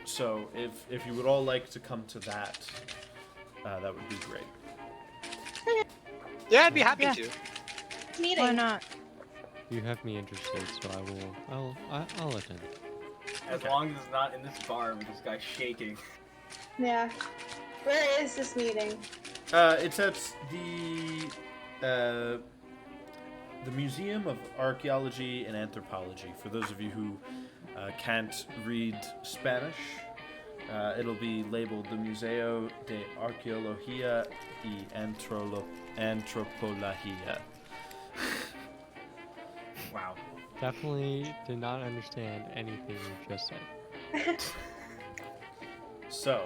So if you would all like to come to that, that would be great. Yeah, I'd be happy Yeah. to. Meeting. Why not? You have me interested, so I will. I'll attend. As long as it's not in this bar with this guy shaking. Yeah. Where is this meeting? It's at the Museum of Archaeology and Anthropology. For those of you who can't read Spanish, it'll be labeled the Museo de Arqueología y Antropología. Wow. Definitely did not understand anything you just said. So,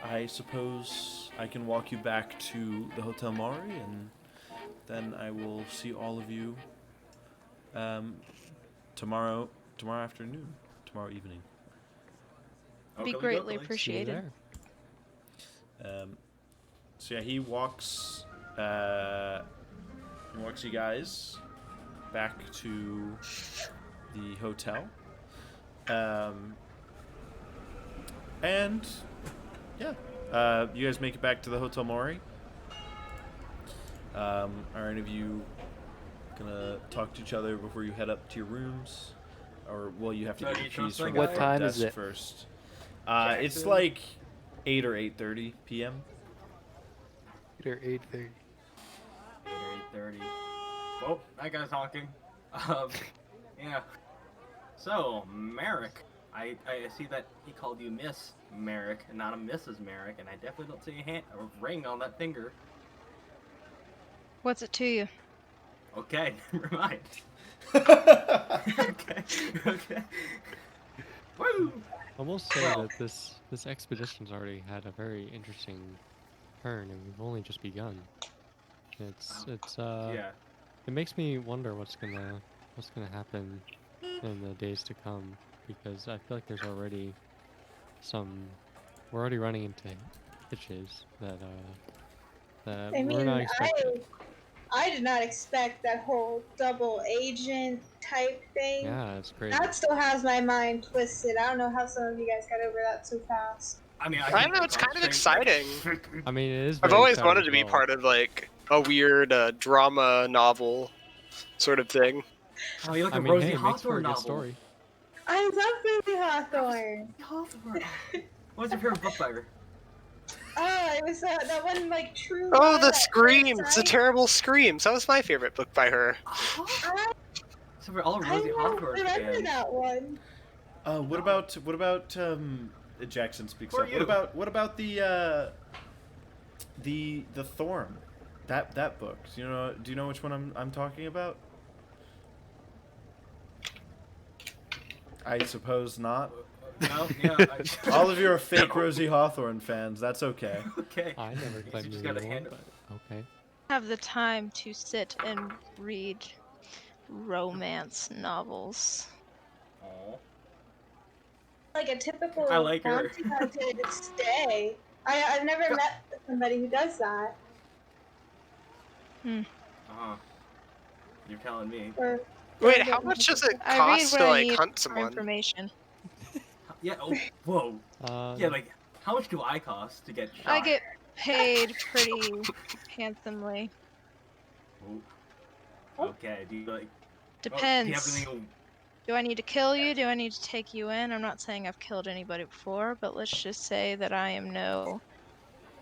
I suppose I can walk you back to the Hotel Maury, and then I will see all of you tomorrow afternoon, tomorrow evening. Be Oakley greatly dokley. See you appreciated. there. So yeah, he walks you guys back to the hotel, and yeah, you guys make it back to the Hotel Maury. Are any of you gonna talk to each other before you head up to your rooms, or well, you have to No, get do your you trust keys from that the What guy? front time is desk it? first? It's Jackson? like 8 or 8:30 p.m. 8 or 8:30. 8 or 8:30. Well, that guy's honking. Yeah. So, Merrick. I see that he called you Miss Merrick and not a Mrs. Merrick, and I definitely don't see a ring on that finger. What's it to you? Okay, never mind. Okay, okay. Woo! I will say Well- that this expedition's already had a very interesting turn, and we've only just begun. It's Yeah. It makes me wonder what's gonna happen in the days to come, because I feel like there's already we're already running into hitches that I we're mean, not expecting. I did not expect that whole double agent type thing. Yeah, it's crazy. That still has my mind twisted. I don't know how some of you guys got over that so fast. I mean, I think know, the it's kind of conversation- exciting. I mean, it is. I've very always exciting wanted as to be well. part of like a weird drama novel sort of thing. Oh, you like I a mean, Rosie hey, it makes for a Hawthorne good novel. story. I love Rosie Hawthorne. Hawthorne. What's your favorite book by her? Oh, it was that one like True Oh, Love the at First screams, the Sight. terrible screams. That was my favorite book by her. I, So we're all I Rosie don't Hawthorne remember fans. that one. What about Jackson speaks Who are up. you? What about the Thorn? That book. Do you know which one I'm talking about? I suppose not. No, yeah. All of you are fake Rosie Hawthorne fans. That's okay. Okay. I never You claimed just to be gotta one, hand- but okay. Have the time to sit and read romance novels. Aw. Like a typical I like her. bounty hunter to stay. I've never met somebody who does that. Uh-huh. You're telling me. Or Wait, how much does it I read cost what to I like need hunt for someone? information. Yeah. Oh, whoa. Yeah, like, how much do I cost to get shot? I get paid pretty handsomely. Oh. Okay. Do you like? Depends. Do you have anything? Do I need to kill you? Do I need to take you in? I'm not saying I've killed anybody before, but let's just say that I am no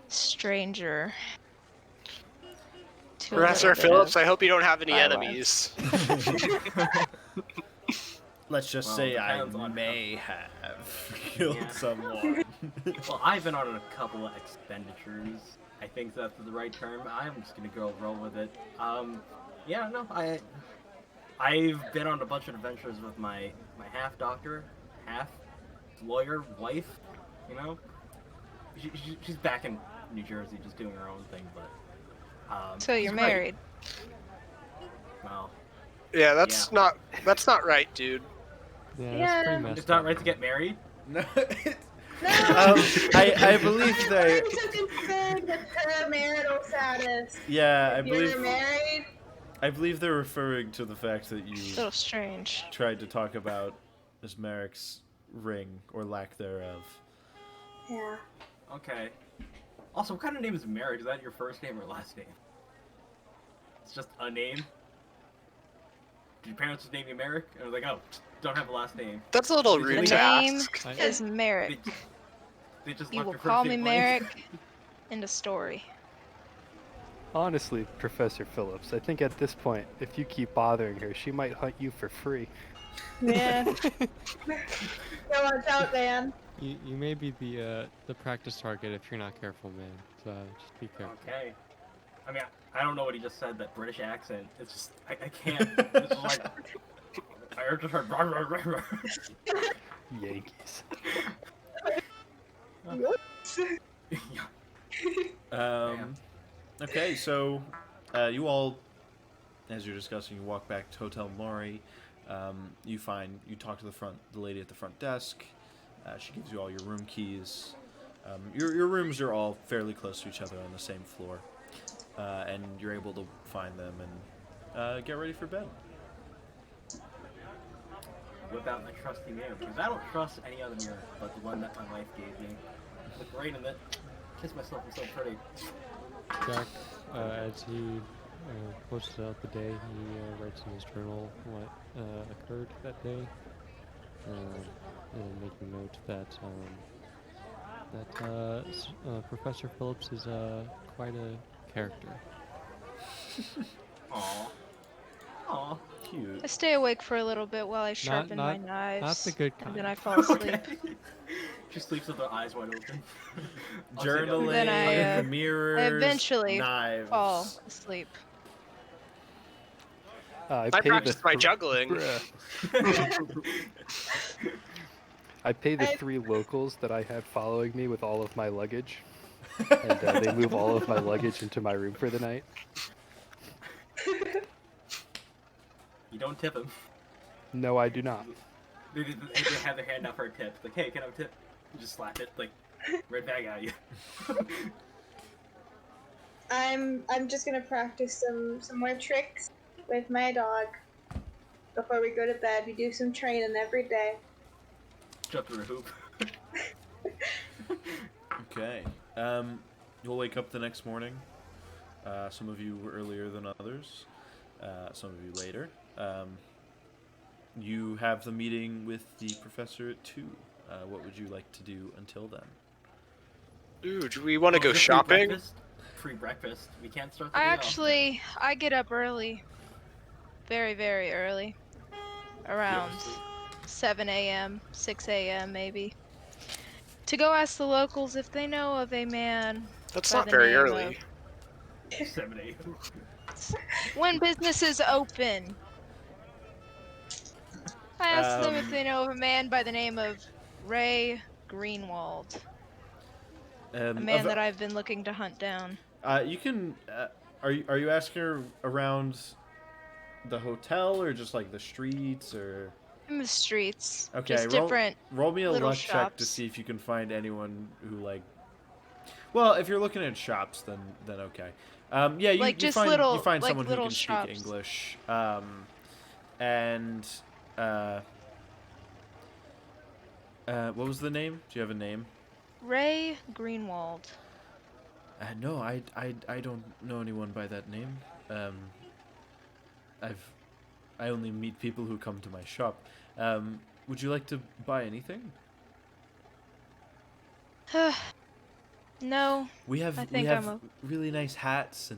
stranger to a Professor little bit Phillips, of I hope you don't have any violence. enemies. Let's just Well, say I depends on- may have killed Yeah. someone. Well, I've been on a couple of expenditures. I think that's the right term. I'm just gonna go roll with it. Yeah, no, I've been on a bunch of adventures with my half doctor, half lawyer wife. You know, she's back in New Jersey just doing her own thing, but So she's you're great. married. Well, Yeah, that's not right, dude. Yeah, Yeah. that's pretty messed it's not up. right to get married. No. No. I believe I'm they. trying to confirm with her marital status. Yeah, I If you're believe. married. I believe they're referring to the fact that you A little strange. tried to talk about Miss Merrick's ring or lack thereof. Yeah. Okay. Also, what kind of name is Merrick? Is that your first name or last name? It's just a name? Did your parents just name you Merrick? And I was like, oh, don't have a last name. That's a little The The rude to name ask. is Merrick. They just You left will your first call me name blank. Merrick in the story. Honestly, Professor Phillips, I think at this point, if you keep bothering her, she might hunt you for free. Yeah. No, watch out, man. You may be the practice target if you're not careful, man. So just be careful. Okay. I mean, I don't know what he just said, that British accent. It's just, I can't. It's just like, I just heard, rah, rah, rah, rah. Yankees. Okay, so you all, as you're discussing, you walk back to Hotel Mori. You talk to the lady at the front desk. She gives you all your room keys. Your rooms are all fairly close to each other on the same floor, and you're able to find them and get ready for bed. Whip out my trusty mirror, because I don't trust any other mirror but the one that my wife gave me. Look right in it. Kiss myself, I'm so pretty. Jack, as he closes out the day, he writes in his journal what occurred that day, and making note that Professor Phillips is quite a character. Aww. Aww. Cute. I stay awake for a little bit while I sharpen my not knives. the good And then I kind. fall asleep. Okay. She sleeps with her eyes wide open. I'll say no. Journaling, Then I mirrors, eventually knives. fall asleep. Uh, I practiced my juggling. I pay the 3 locals that I have following me with all of my luggage, and they move all of my luggage into my room for the night. You don't tip him. No, I do not. They have their hand out for a tip. Like, hey, can I have a tip? You just slap it, like, red bag at you. I'm just gonna practice some more tricks with my dog before we go to bed. We do some training every day. Jump through a hoop. Okay. You'll wake up the next morning. Some of you earlier than others. Some of you later. You have the meeting with the professor at 2. What would you like to do until then? Ooh, do we want to go Is it shopping? Free breakfast. We can't start the day off. I get up early. Very, very early. Around 7 a.m., 6 a.m. maybe. To go ask the locals if they know of a man. That's by not the very name early. 7 a.m. When business is open. I asked them if they know of a man by the name of Ray Greenwald. A man that I've been looking to hunt down. You can. Are you asking her around the hotel or just like the streets or? In the streets. Okay, Just different. roll me a little luck check to shops. see if you can find anyone who like. Well, if you're looking at shops, then okay. Yeah, you, Like, you just find little- you find like, someone who little can shops. speak English. And what was the name? Do you have a name? Ray Greenwald. No, I don't know anyone by that name. I only meet people who come to my shop. Would you like to buy anything? No. We have I think I'm really nice hats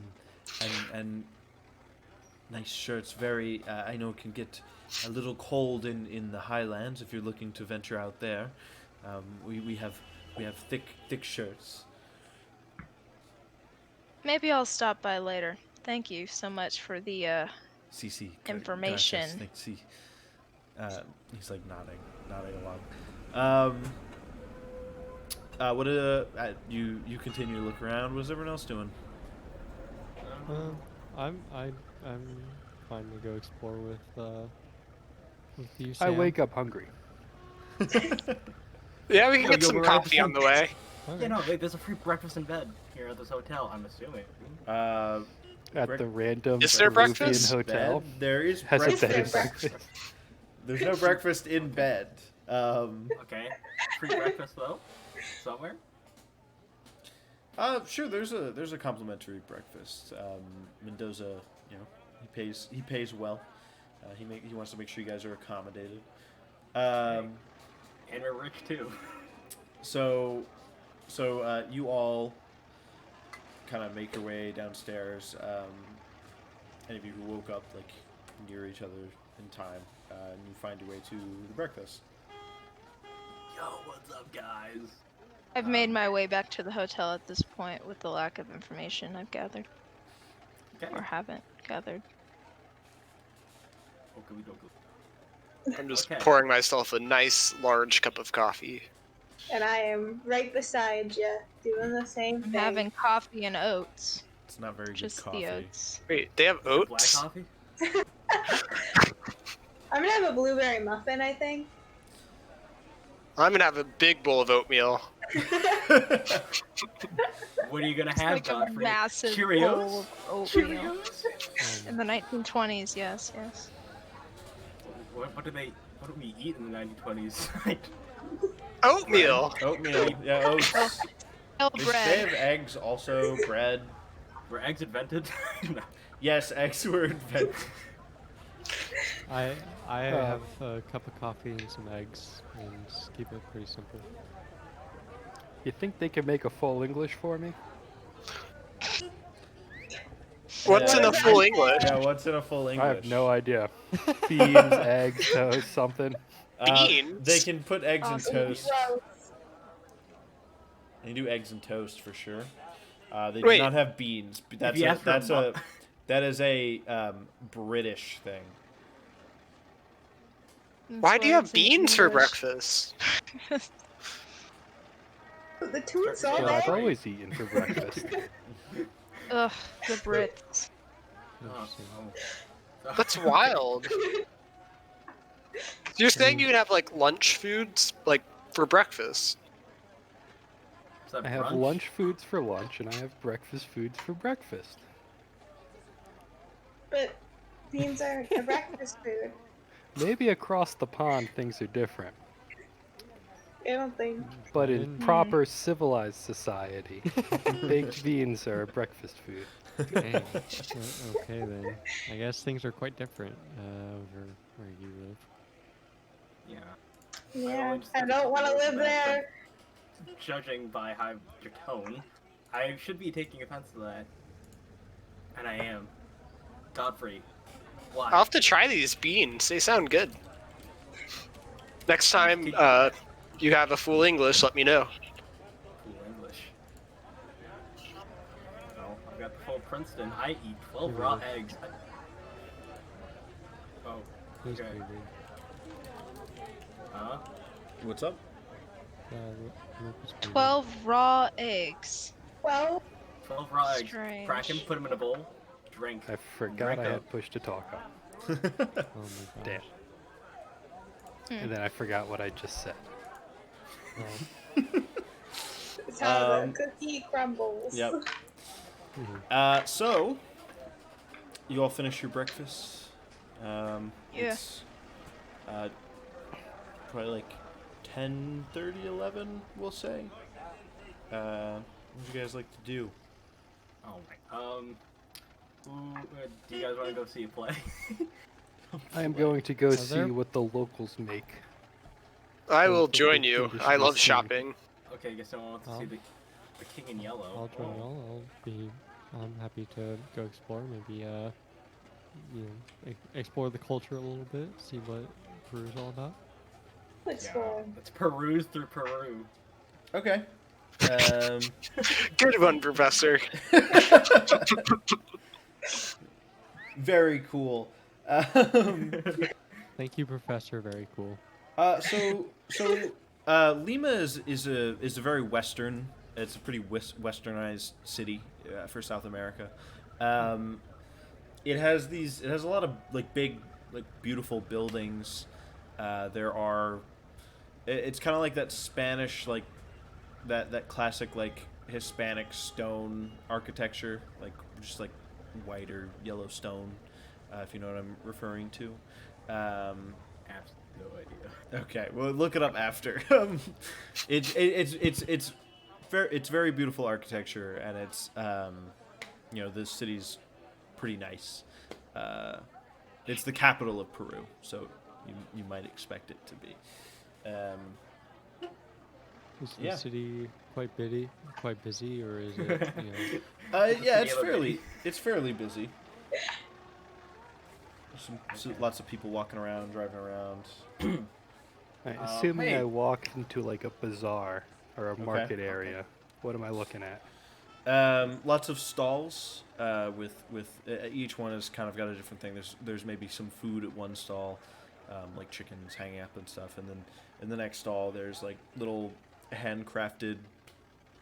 and nice shirts. Very, I know it can get a little cold in the highlands if you're looking to venture out there. We have thick shirts. Maybe I'll stop by later. Thank you so much for the CC. Information. See. He's like nodding along. What you continue to look around. What's everyone else doing? I'm fine to go explore with you, I Sam. wake up hungry. Yeah, we can Yo, get yo, some we're coffee at on the way. Okay. Yeah, no, there's a free breakfast in bed here at this hotel, I'm assuming. At Break- the random Is there Peruvian breakfast? hotel. Bed? There is Has a breakfast. bed and Is there breakfast. There's no breakfast in bed. Okay. Free breakfast though? Somewhere? Sure. There's a complimentary breakfast. Mendoza, he pays well. He wants to make sure you guys are accommodated. And we're rich too. So you all kind of make your way downstairs. Any of you who woke up like near each other in time, and you find your way to the breakfast. Yo, what's up, guys? I've made my way back to the hotel at this point with the lack of information I've gathered. Okay. Or haven't gathered. I'm just Okay. pouring myself a nice large cup of coffee. And I am right beside you, doing the same I'm thing. having coffee and oats. It's not very Just good coffee. the oats. Wait, they have Black oats? coffee? I'm gonna have a blueberry muffin, I think. I'm gonna have a big bowl of oatmeal. What are you gonna It's have, like a Godfrey? massive Cheerios? bowl of oatmeal. Cheerios? In the 1920s, yes. What do we eat in the 1920s? Oatmeal! Oatmeal. Yeah, oats. Stale They bread. have eggs also, bread. Were eggs invented? No. Yes, eggs were invented. I have a cup of coffee and some eggs, and just keep it pretty simple. You think they could make a full English for me? What's in a full English? Yeah, what's in a full English? I have no idea. Beans, eggs, toast, something. Beans? They can put eggs in Awesome. toast. Gross. They do eggs and toast for sure. They Wait. do not have beans. That's you a, ask for that's a a that is a British thing. Why do you have That's why it's in beans for English. breakfast? The toots all Well, I've there. always eaten for breakfast. Ugh, the Brits. Interesting. That's wild. You're saying you can have like lunch foods like for breakfast? Is that I have brunch? lunch foods for lunch, and I have breakfast foods for breakfast. But beans aren't a breakfast food. Maybe across the pond things are different, I don't think. but in proper civilized society, baked beans are a breakfast food. Dang. Okay then. I guess things are quite different over where you live. Yeah. Yeah, always I think don't want to it's live bad, there. but Judging by how your tone, I should be taking offense to that. And I am. Godfrey. Why? I'll have to try these beans. They sound good. Next time you have a full English, let me know. Cool English. Oh, I've got the full Princeton. I eat 12 raw eggs. Oh, Who's okay. crazy? Huh? What's up? Luke is crazy. 12 raw eggs. Well, 12 raw eggs. Strange. Crack them, put them in a bowl, drink. I forgot Drink I up. had push to talk on. Oh my gosh. Damn. Hmm. And then I forgot what I just said. Well, it's how Um, the cookie crumbles. Yep. mhm. So you all finish your breakfast. Yeah. It's, probably like 10:30, 11, we'll say. What do you guys like to do? Oh my. Do you guys want to go see a play? I am going to go Are see there- what the locals make. I will Well, join you. just I love listening. shopping. Okay, I guess someone wants to see the King in Yellow. I'll join y'all. I'm happy to go explore. Maybe explore the culture a little bit. See what Peru's all about. Let's Yeah, go. let's peruse through Peru. Okay. Good one, Professor. Very cool. Thank you, Professor. Very cool. Lima is a very western. It's a pretty westernized city for South America. It has a lot of like big, like beautiful buildings. There are. It's kind of like that Spanish, like that classic like Hispanic stone architecture, like just like white or yellow stone, if you know what I'm referring to. No idea. Okay, well, look it up after. It's very beautiful architecture, and it's the city's pretty nice. It's the capital of Peru, so you might expect it to be. Is the city quite busy, or is it? Yeah, it's fairly busy. Lots of people walking around, driving around. Right, assuming hey. I walk into like a bazaar or a market area, what am I looking at? Lots of stalls with each one has kind of got a different thing. There's maybe some food at one stall, like chickens hanging up and stuff, and then in the next stall there's like little handcrafted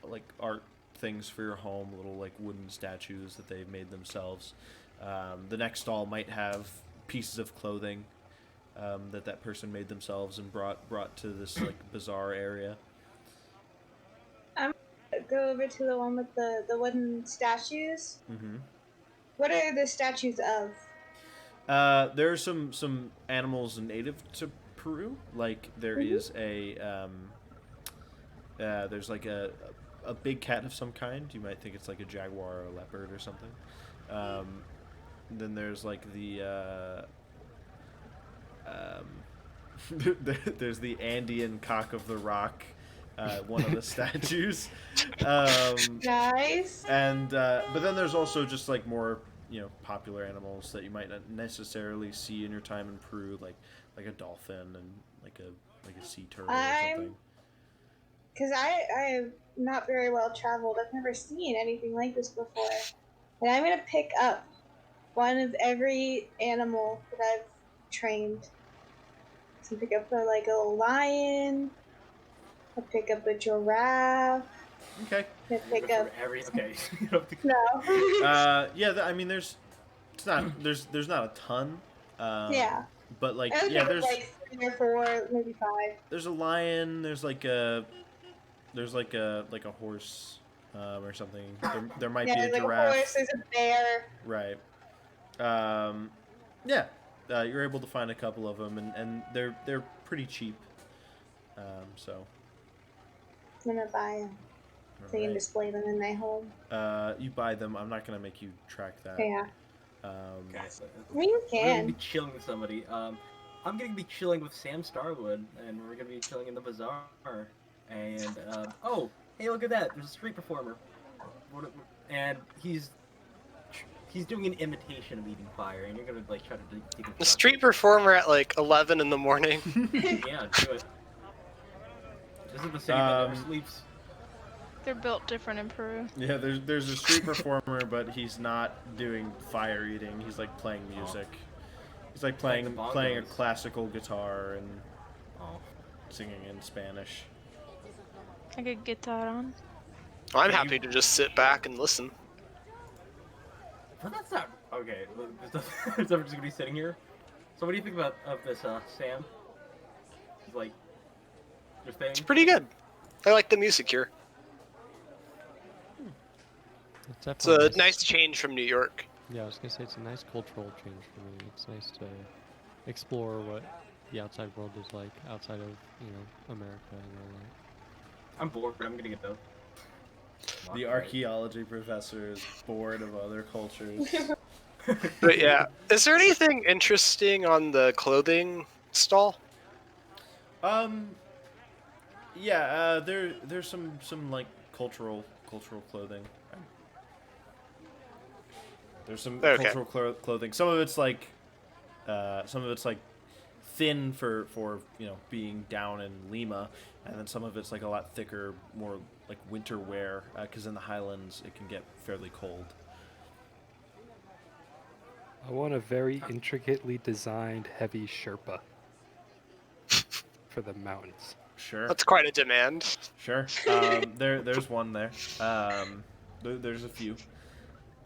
like art things for your home, little like wooden statues that they've made themselves. The next stall might have pieces of clothing that person made themselves and brought to this like bazaar area. I'm gonna go over to the one with the wooden statues. Mm-hmm. What are the statues of? There are some animals native to Peru. Like there is there's like a big cat of some kind. You might think it's like a jaguar or a leopard or something. Then there's like the there's the Andean cock of the rock, one of the statues. Nice. And but then there's also just like more popular animals that you might not necessarily see in your time in Peru, like a dolphin and like a sea turtle or something. Because I am not very well traveled. I've never seen anything like this before, and I'm gonna pick up one of every animal that I've trained. So pick up a lion. I'll pick up a giraffe. Okay. I'll pick up Okay. no. I mean, there's not a ton. Yeah. But like there's like 3 or 4, maybe 5. There's a lion. There's like a horse, or something. There might be a like giraffe. A horse. There's a bear. Right. You're able to find a couple of them, and they're pretty cheap. So. I'm gonna buy them. So you can display them in my home. You buy them. I'm not gonna make you track that. Yeah. Guys, You we're gonna can. be chilling with somebody. I'm gonna be chilling with Sam Starwood, and we're gonna be chilling in the bazaar. And oh, hey, look at that! There's a street performer, and he's doing an imitation of eating fire, and you're gonna like try to take A street performer at like 11 in the morning. Yeah, do it. This is the city that never sleeps. They're built different in Peru. Yeah, there's a street performer, but he's not doing fire eating. He's like playing music. He's like playing a classical guitar and singing in Spanish. I could guitar on. I'm happy to just sit back and listen. But that's not okay. Is that just gonna be sitting here? So what do you think of this, Sam? He's like your thing. It's pretty good. I like the music here. It's a nice change from New York. Yeah, I was gonna say it's a nice cultural change for me. It's nice to explore what the outside world is like outside of America and all that. I'm bored, but I'm gonna get those. The archaeology professor is bored of other cultures. But yeah, is there anything interesting on the clothing stall? There's some like cultural clothing. There's some cultural clothing. Some of it's like thin for being down in Lima, and then some of it's like a lot thicker, more like winter wear, because in the highlands it can get fairly cold. I want a very intricately designed heavy Sherpa for the mountains. Sure. That's quite a demand. Sure. There's one there. There's a few.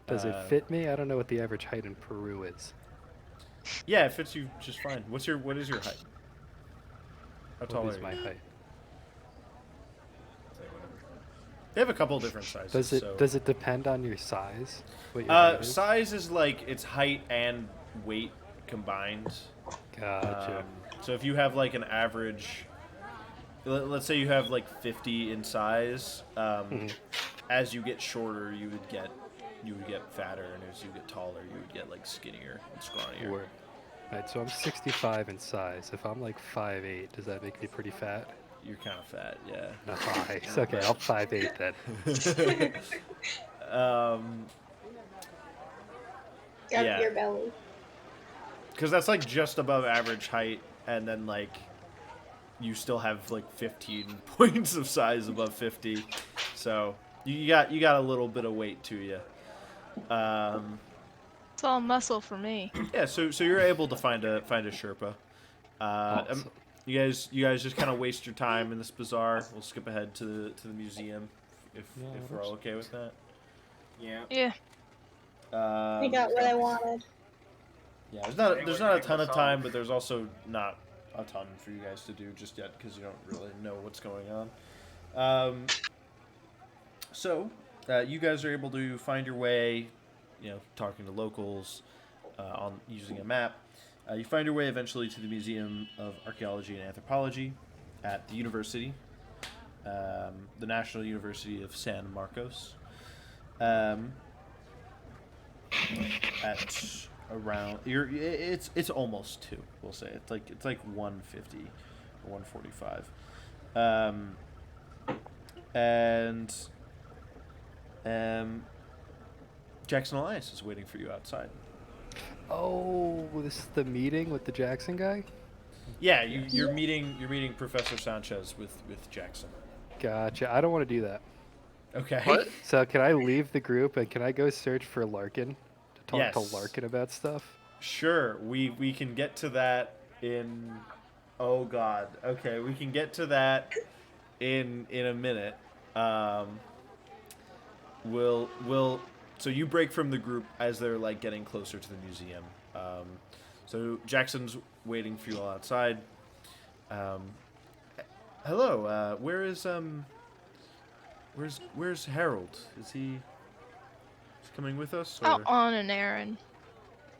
Does it fit me? I don't know what the average height in Peru is. Yeah, it fits you just fine. What is your height? How tall What are is you? my height? They have a couple different sizes. Does it depend on your size? What your height is? Size is like it's height and weight combined. Gotcha. So if you have like an average, let's say you have like 50 in size, as you get shorter, you would get fatter, and as you get taller, you would get like skinnier and scrawnier. Word. Alright, so I'm 65 in size. If I'm like 5'8", does that make me pretty fat? You're kind of fat, yeah. Nice. Okay, I'll 5'8" then. Yeah. Your belly. Because that's like just above average height, and then like you still have like 15 points of size above 50, so you got a little bit of weight to you. It's all muscle for me. Yeah, so you're able to find a Sherpa. Awesome. You guys just kind of waste your time in this bazaar. We'll skip ahead to the museum if we're all okay with that. Yeah. Yeah. I got what I wanted. Yeah, there's not a ton of time, but there's also not a ton for you guys to do just yet because you don't really know what's going on. So you guys are able to find your way, talking to locals, on using a map. You find your way eventually to the Museum of Archaeology and Anthropology at the university, the National University of San Marcos. At around it's almost 2. We'll say it's like 1:50 or 1:45, and Jackson Elias is waiting for you outside. Oh, this is the meeting with the Jackson guy? Yeah, you're meeting Professor Sanchez with Jackson. Gotcha. I don't want to do that. Okay. What? So can I leave the group and can I go search for Larkin? To talk to Yes. Larkin about stuff? Sure. We can get to that in. Oh God. Okay, we can get to that in a minute. We'll. So you break from the group as they're like getting closer to the museum. So Jackson's waiting for you all outside. Hello. Where's Harold? Is he coming with us? Or? Out on an errand.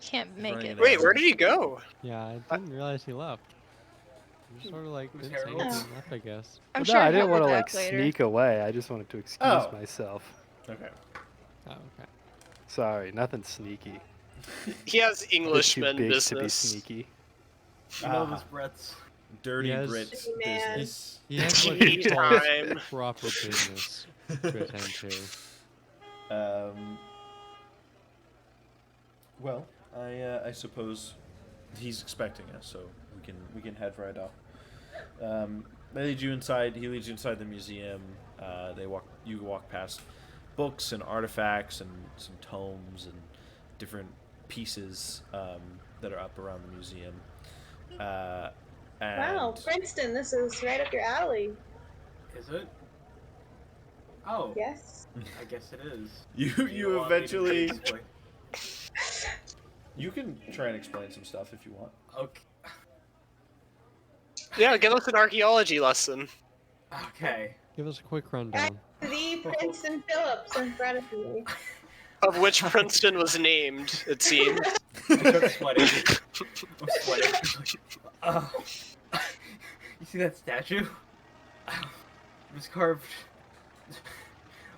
Can't make running it. an Wait, where did he go? Yeah, I didn't realize he left. He sort of like Who's didn't say Harold? anything left, I guess. I'm Well, sure no, I he'll didn't be want to back like later. sneak away. I just wanted to excuse Oh. myself. Okay. Oh, okay. Sorry, nothing sneaky. He has I'm too Englishman big business. to be sneaky. You know those breaths. Dirty Yes. Brit Man. business. He has what Tea he calls time. proper business to attend to. Well, I suppose he's expecting us, so we can head right off. They lead you inside. He leads you inside the museum. You walk past books and artifacts and some tomes and different pieces that are up around the museum. Wow, Princeton, this is right up your alley. Is it? Oh. Yes. I guess it is. You want me to eventually. explain? You can try and explain some stuff if you want. Okay. Yeah, give us an archaeology lesson. Okay. Give us a quick rundown. The Princeton Philips in front of me. Of which Princeton was named, it seems. I start sweating. I'm sweating. You see that statue? It was carved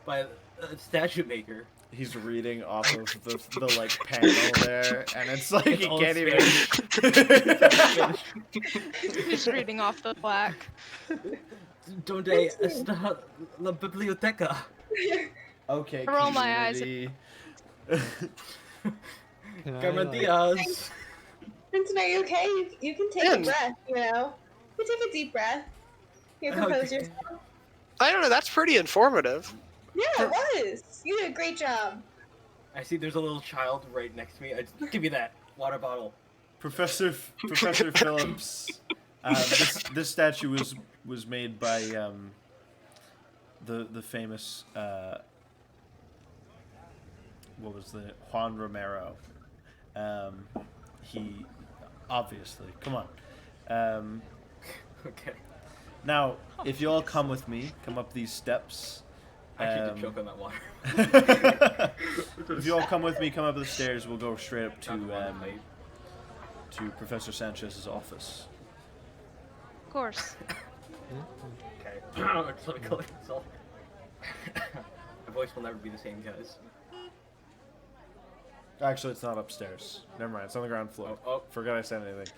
by a statue maker. He's reading off of the like panel there, and it's like It's he all can't even. Just reading off the plaque. Donde está la biblioteca? Okay. I roll my eyes. community. Can I, Cameron like, Diaz. Princeton, are you okay? You can take a Man. breath, you know? You can take a deep breath. You compose Okay. I don't know, that's pretty informative. Yeah, it was. You did a great job. I see there's a little child right next to me. Give me that water bottle. Professor Phillips. This statue was made by the famous what was the Juan Romero. He obviously come on. Okay. Now, if you all come with me, come up these steps. I actually did choke on that water. If you all come with me, come up the stairs. We'll go straight up Not the one, mate. to Professor Sanchez's office. Of course. Okay. Just let me collect myself. My voice will never be the same, guys. Actually, it's not upstairs. Never mind. It's on the ground floor. Oh. Forgot I said anything. It's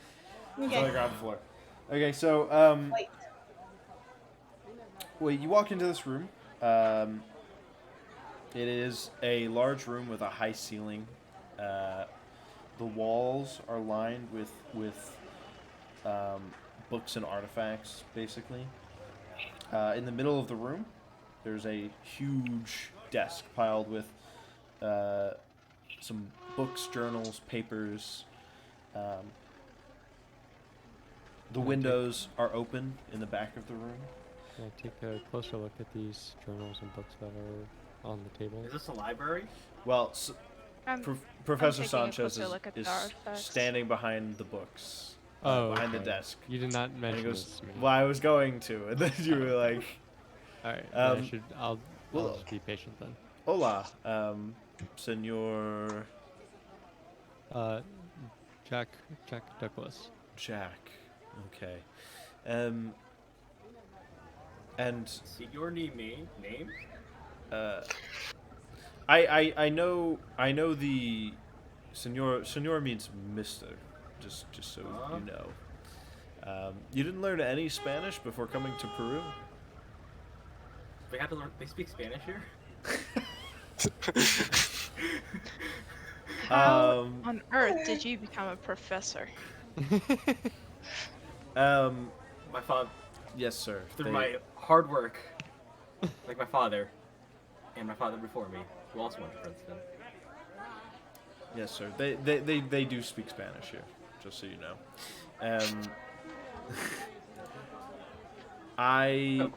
on the Okay. ground floor. Okay, so Wait. well, you walk into this room. It is a large room with a high ceiling. The walls are lined with books and artifacts, basically. In the middle of the room, there's a huge desk piled with some books, journals, papers. The windows are open in the back of the room. Can I take a closer look at these journals and books that are on the table? Is this a library? Well, I'm Professor taking a Sanchez closer look at the is artifacts. standing behind the books, behind the okay. desk. You did not And he mention goes, this to me. "Well, I was going to," and then you were like, Alright, I'll well- just be patient then. "Hola, Senor Jack Douglas. Jack." Okay, and See your name? I know the Senor means Mister, just so you know. You didn't learn any Spanish before coming to Peru? They have to learn. They speak Spanish here. How on earth did you become a professor? My father, Yes, sir. through They- my hard work, like my father, and my father before me, who also went to Princeton. Yes, sir. They do speak Spanish here, just so you know. So I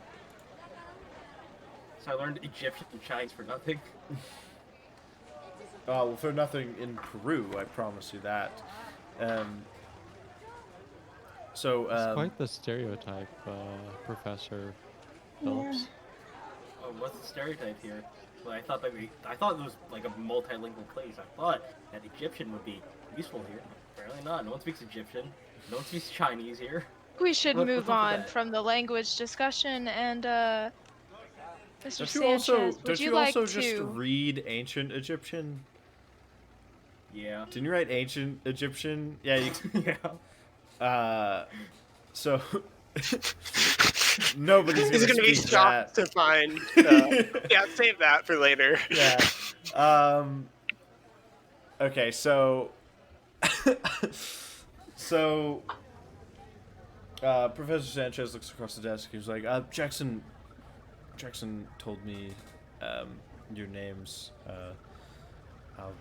learned Egyptian and Chinese for nothing. Well, for nothing in Peru, I promise you that. So, It's quite the stereotype, Professor Phillips. Oh, what's the stereotype here? Well, I thought it was like a multilingual place. I thought that Egyptian would be useful here. Apparently not. No one speaks Egyptian. No one speaks Chinese here. We should What's move up with on that? from the language discussion and Mr. don't you Sanchez, also would don't you you like also to just read ancient Egyptian? Yeah. Didn't you write ancient Egyptian? Yeah. You, Yeah. so nobody's He's gonna gonna be speak shocked that. to find. Yeah, save that for later. Yeah. Okay, so Professor Sanchez looks across the desk. He's like, Jackson told me your names. I'll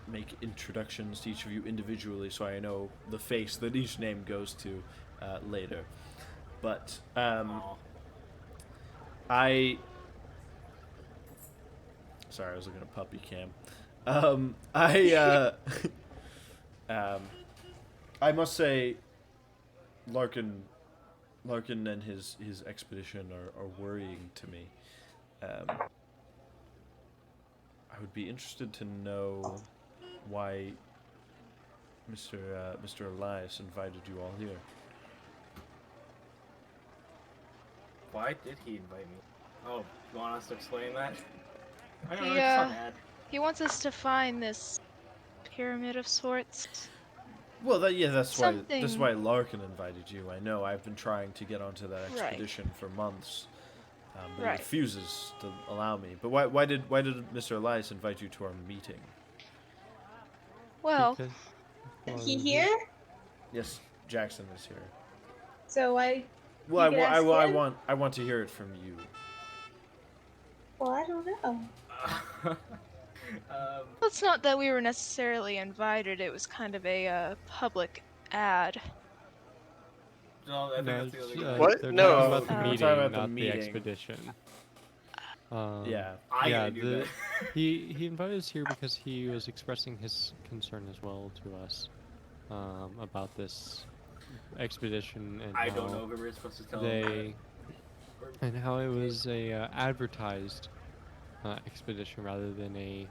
make introductions to each of you individually so I know the face that each name goes to later. But sorry, I was looking at puppy cam. I must say, Larkin and his expedition are worrying to me. I would be interested to know why Mr. Elias invited you all here. Why did he invite me? Oh, you want us to explain that? I don't know. He, It's not bad. he wants us to find this pyramid of sorts. Well, that's Something- why Larkin invited you. I know. I've been trying to get onto that Right. expedition for months, but Right. he refuses to allow me. But why did Mr. Elias invite you to our meeting? Well, Because- Is he here? Yes, Jackson is here. So why? Well, You could ask him. I want to hear it from you. Well, I don't know. Um, Well, it's not that we were necessarily invited. It was kind of a public ad. no, I think No, that's the other it's, guy. What? they're No. talking about the Oh. We're meeting, talking about the not the meeting. expedition. Yeah. I yeah, knew that. he invited us here because he was expressing his concern as well to us about this expedition and I how don't know if we were supposed to tell him they that. and how it was a advertised expedition rather than a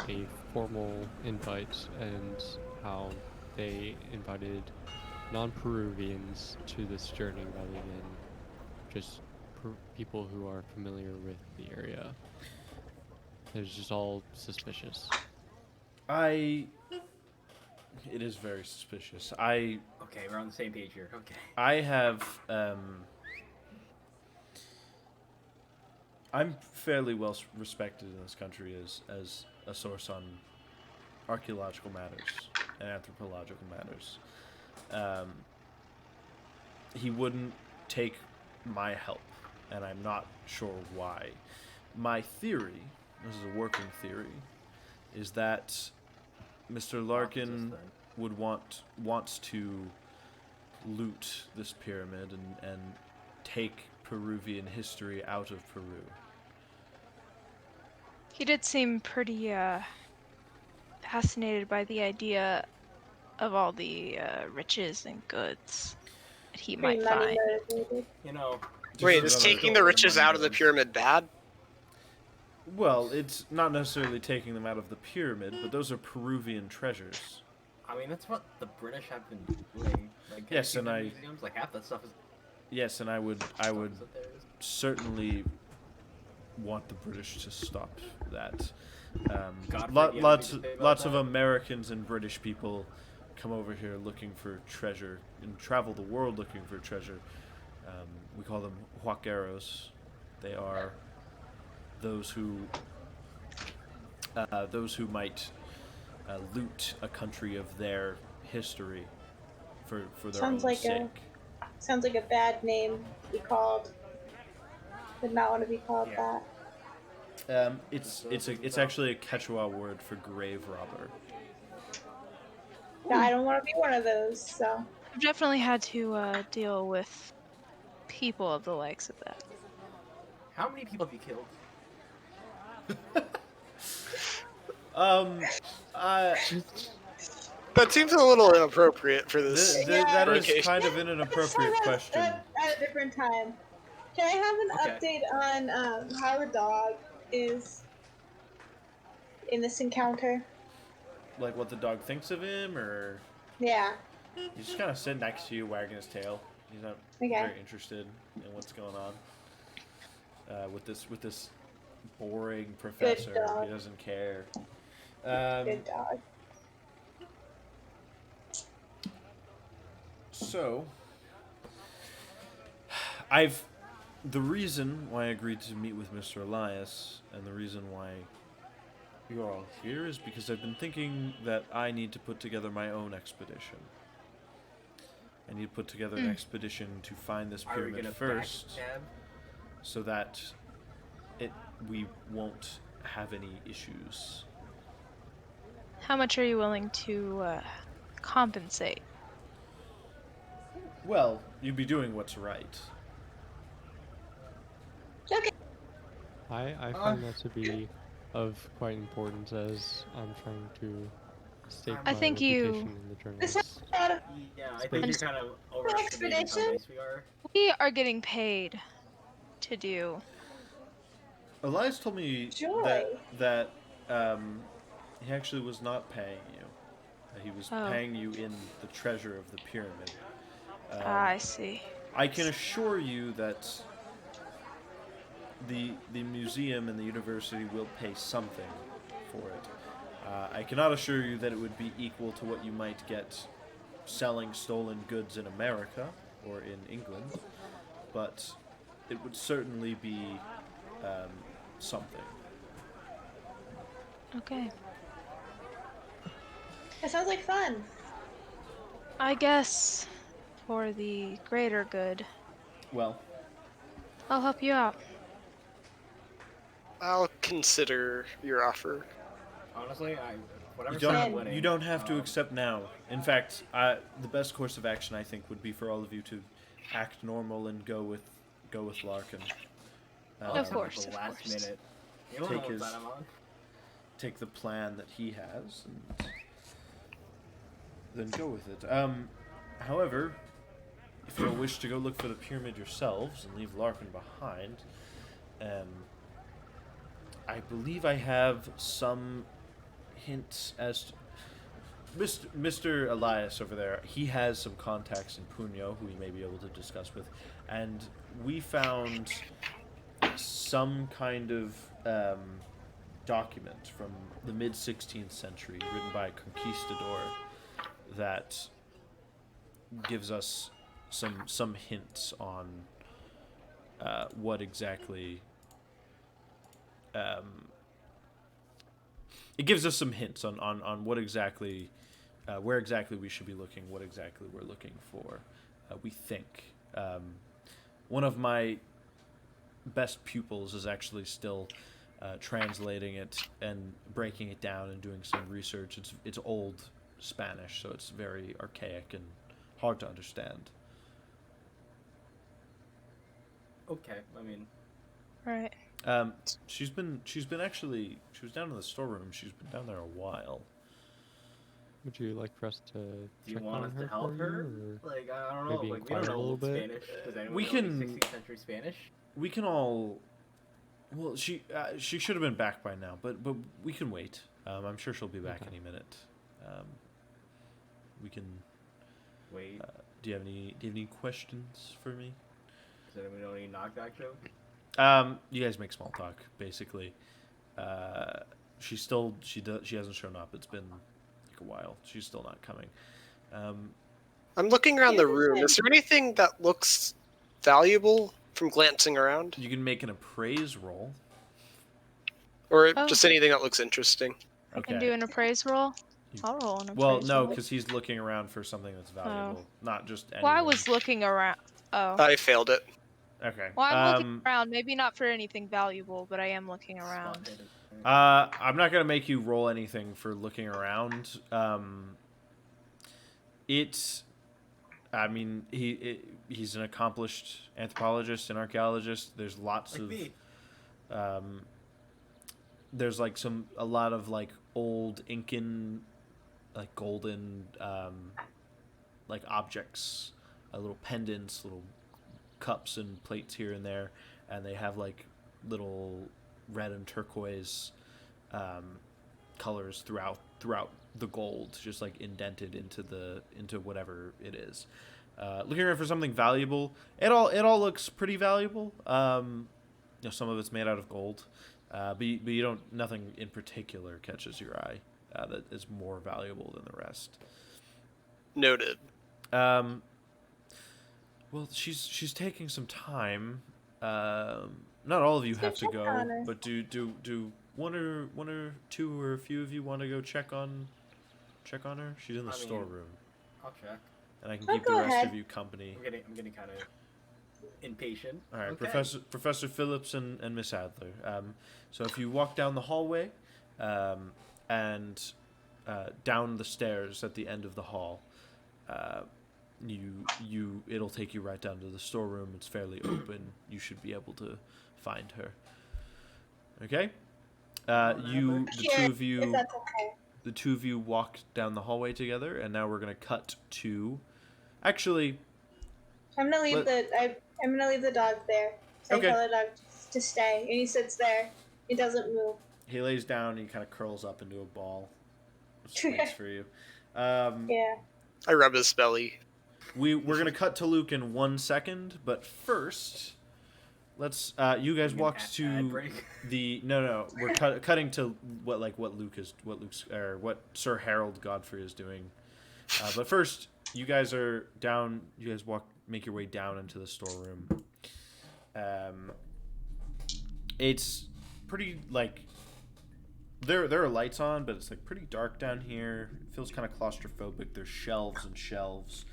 a formal invite, and how they invited non-Peruvians to this journey rather than just people who are familiar with the area. It was just all suspicious. It is very suspicious. Okay, we're on the same page here. Okay. I have, I'm fairly well respected in this country as a source on archaeological matters and anthropological matters. He wouldn't take my help, and I'm not sure why. My theory, this is a working theory, is that Mr. Larkin wants to loot this pyramid and take Peruvian history out of Peru. He did seem pretty fascinated by the idea of all the riches and goods that he might Pretty money find. motivated. You know. Wait, Just is another- taking the riches out of the pyramid bad? Well, it's not necessarily taking them out of the pyramid, but those are Peruvian treasures. I mean, that's what the British have been doing. Like, Yes, have you and seen the museums? Like half that stuff is. Yes, and I would stuff is up there. certainly want the British to stop that. God Lo- forbid, lots anything to say about lots of that? Americans and British people come over here looking for treasure and travel the world looking for treasure. We call them huaqueros. They are those who might loot a country of their history for their Sounds own like sake. Sounds like a bad name to be called. Would not want to be called Yeah. that. It's actually a Quechua word for grave robber. No, I don't want to be one of those. So I've definitely had to deal with people of the likes of that. How many people have you killed? That seems a little inappropriate for this. That is location. kind of an inappropriate Let's question. have that at a different time. Can I have an Okay. update on how the dog is in this encounter? Like what the dog thinks of him, or Yeah. he's just kind of sitting next to you, wagging his tail. He's not Okay. very interested in what's going on with this boring professor. dog. He doesn't care. Good dog. So, the reason why I agreed to meet with Mr. Elias, and the reason why you're all here, is because I've been thinking that I need to put together my own expedition. I need to put together an expedition to find this Are we pyramid gonna first, backstab? so that we won't have any issues. How much are you willing to compensate? Well, you'd be doing what's right. Okay. I find that to be of quite importance, as I'm trying to stake I my think you- reputation in the This journalists. is not a Yeah, I think you're kind of overestimating how expedition? nice we are. We are getting paid to do. Elias told me Joy. that he actually was not paying you. He was Oh. paying you in the treasure of the pyramid. I see. I can assure you that the museum and the university will pay something for it. I cannot assure you that it would be equal to what you might get selling stolen goods in America or in England, but it would certainly be something. Okay. That sounds like fun. I guess for the greater good, Well, I'll help you out. I'll consider your offer. Honestly, whatever You side I'm don't. winning. You don't have to accept now. In fact, the best course of action I think would be for all of you to act normal and go with Larkin. I'll Of accept course, at the of last course. minute. You don't know Take what his- side I'm on. Take the plan that he has and then go with it. However, if you wish to go look for the pyramid yourselves and leave Larkin behind, I believe I have some hints as to Mr. Elias over there. He has some contacts in Punyo who he may be able to discuss with, and we found some kind of document from the mid-16th century written by a conquistador that gives us some hints on what exactly it gives us some hints on what exactly where exactly we should be looking, what exactly we're looking for. We think one of my best pupils is actually still translating it and breaking it down and doing some research. It's old Spanish, so it's very archaic and hard to understand. Okay, I mean, Right. She's been actually, she was down in the storeroom. She's been down there a while. Would you like for us to do you check want on us her to help for her? you, or Like, I don't know. maybe Like, we don't inquire a know little old bit? Spanish. Does anyone We know can- 16th century Spanish? We can all. Well, she should have been back by now, but we can wait. I'm sure she'll be back Okay. any minute. We can. Wait, Do you have any questions for me? does anyone know any knock-knock joke? You guys make small talk, basically. She hasn't shown up. It's been like a while. She's still not coming. I'm looking around the Yeah, room. Is there anything that looks valuable from glancing around? You can make an appraise roll. Or Oh. just anything that looks interesting? I can do an appraise roll. I'll roll an appraise Well, no, roll. because he's looking around for something that's valuable, not just anything. Well, I was looking around. Oh. I failed it. Okay. Well, I'm looking around. Maybe not for anything valuable, but I am looking around. Spot hidden. I'm not gonna make you roll anything for looking around. I mean, he's an accomplished anthropologist and archaeologist. There's lots Like of me. there's like a lot of like old Incan, like golden, like objects, little pendants, little cups and plates here and there, and they have like little red and turquoise colors throughout the gold, just like indented into whatever it is. Looking around for something valuable, it all looks pretty valuable. Some of it's made out of gold, but you don't, nothing in particular catches your eye that is more valuable than the rest. Noted. Well, she's taking some time. Not all of you have to check go, on her. but do one or two or a few of you want to go check on her? She's in the I mean, storeroom, I'll check. and I can I'll keep the go rest ahead. of you company. I'm getting kind of impatient. All right, Okay. Professor Phillips and Miss Adler. So if you walk down the hallway, and down the stairs at the end of the hall, it'll take you right down to the storeroom. It's fairly open. You should be able to find her. Okay. The Sure, two of if you. that's okay. The two of you walk down the hallway together, and now we're gonna cut to. Actually, I'm gonna leave I'm gonna leave the dog there. So Okay. I tell the dog to stay, and he sits there. He doesn't move. he lays down. And he kind of curls up into a ball. Just waits for you. Yeah. I rub his belly. We're gonna cut to Luke in 1 second, but first, let's. You guys walked Ad to break. the. No. We're cutting to what Sir Harold Godfrey is doing. But first, you guys are down. You guys make your way down into the storeroom. It's pretty like. There are lights on, but it's like pretty dark down here. It feels kind of claustrophobic. There's shelves and shelves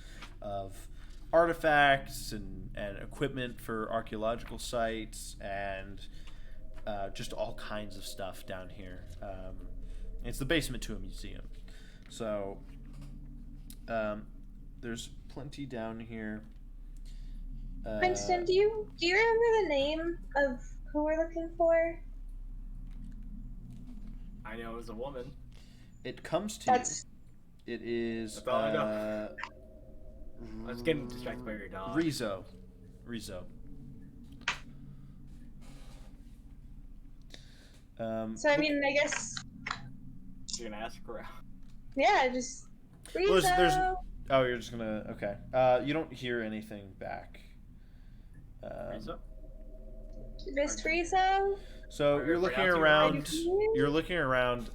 of artifacts and equipment for archaeological sites, and just all kinds of stuff down here. It's the basement to a museum. So there's plenty down here. Princeton, do you remember the name of who we're looking for? I know it was a woman. It comes to That's you. It is. That's all I know. I was getting distracted by your dog. Rizzo. so. I mean, I guess. You're gonna ask around. Yeah, just. Well, Rizzo. Oh, you're just gonna. Okay. You don't hear anything back. Rizzo? Miss Rizzo. So you're looking Pronouncing it around. right. You're looking around.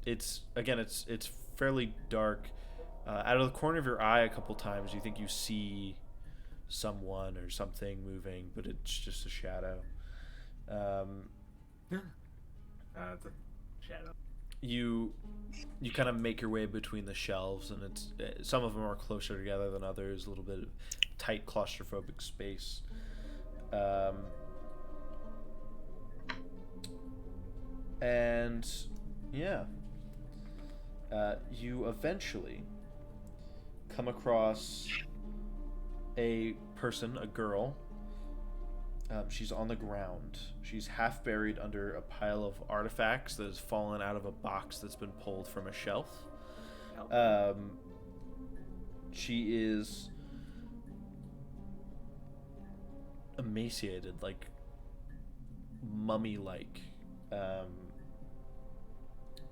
It's fairly dark. Out of the corner of your eye, a couple times, you think you see someone or something moving, but it's just a shadow. It's a shadow. You kind of make your way between the shelves, and it's some of them are closer together than others. A little bit of tight claustrophobic space. And yeah, you eventually come across a person, a girl. She's on the ground. She's half buried under a pile of artifacts that has fallen out of a box that's been pulled from a shelf. She is emaciated, like mummy-like.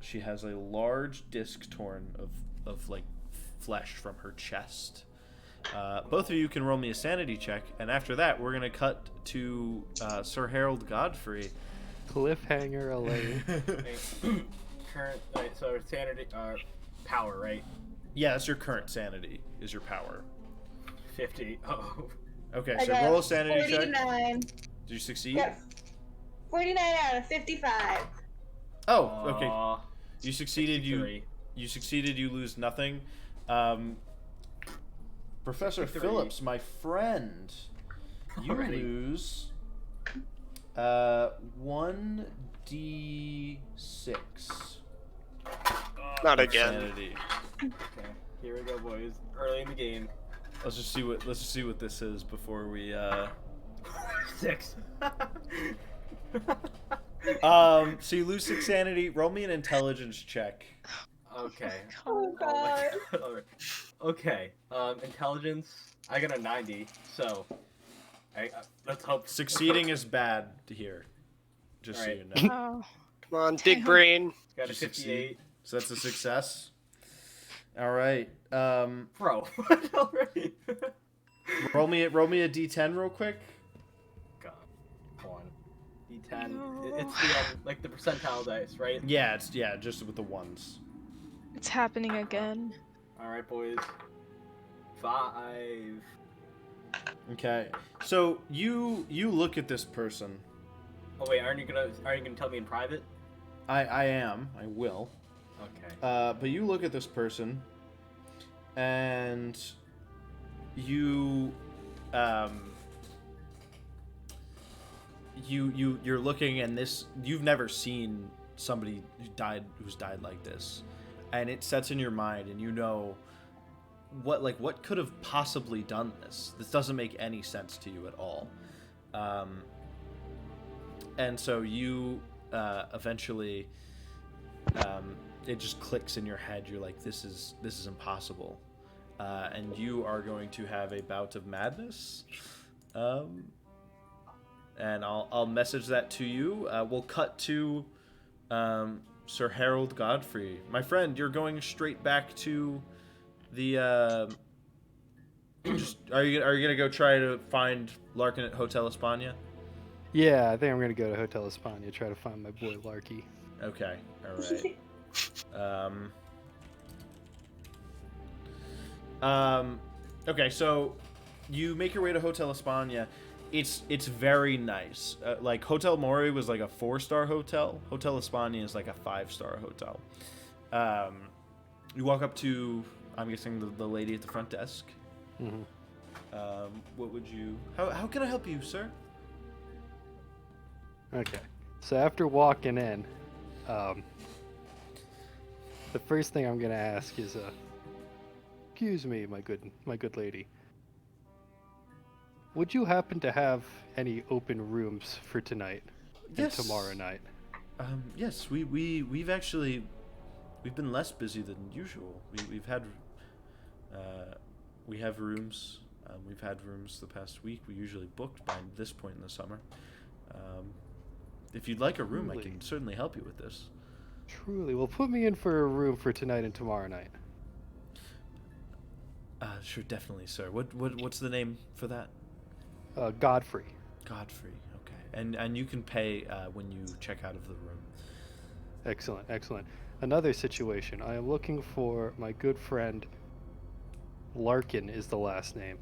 She has a large disc torn of like flesh from her chest. Both of you can roll me a sanity check, and after that, we're gonna cut to Sir Harold Godfrey. Cliffhanger alert. Current, so sanity, power, right? Yeah, that's your current sanity. Is your power? 50. Oh. Okay, I so got roll a sanity check. 49. Did you succeed? Yep. 49 out of 55. Oh, okay. Aw, You succeeded. 63. You succeeded. You lose nothing. Professor 63. Phillips, my friend, you Already. lose 1d6 Not of again. sanity. Okay, here we go, boys. Early in the game. Let's just see what this is before we 6. So you lose 6 sanity. Roll me an intelligence check. Okay. Oh Oh my god. God. Alright. Okay. Intelligence. I got a 90. So, let's hope. Succeeding is bad here. Just so Alright. you know. Oh. Come on, big brain. Got a Did you 58. So that's a success. All right. Bro. What already? Roll me a d10 real quick. God. 1. D10. It's the like the percentile dice, right? Yeah, just with the ones. It's happening again. All right, boys. 5. Okay. So you look at this person. Oh wait, aren't you gonna tell me in private? I am. I will. Okay. But you look at this person, and you're looking, and this, you've never seen somebody who's died like this, and it sets in your mind, and you know what could have possibly done this. This doesn't make any sense to you at all. And so you eventually, it just clicks in your head. You're like, this is impossible, and you are going to have a bout of madness. And I'll message that to you. We'll cut to Sir Harold Godfrey, my friend. You're going straight back to the. Are you gonna go try to find Larkin at Hotel España? Yeah, I think I'm gonna go to Hotel España, try to find my boy Larky. Okay, all right. Okay, so you make your way to Hotel España. It's very nice. Like Hotel Mori was like a 4-star hotel. Hotel España is like a 5-star hotel. You walk up to, I'm guessing, the lady at the front desk. Mm-hmm. What would you? How can I help you, sir? Okay. So after walking in, the first thing I'm gonna ask is, excuse me, my good lady. Would you happen to have any open rooms for tonight and Yes. tomorrow night? Yes, we've actually been less busy than usual. We've had we have rooms. We've had rooms the past week. We usually booked by this point in the summer. If you'd like a room, I Truly. can certainly help you with this. Truly. Well, put me in for a room for tonight and tomorrow night. Sure, definitely, sir. What's the name for that? Godfrey. Godfrey. Okay. And you can pay when you check out of the room. Excellent, excellent. Another situation. I am looking for my good friend. Larkin is the last name.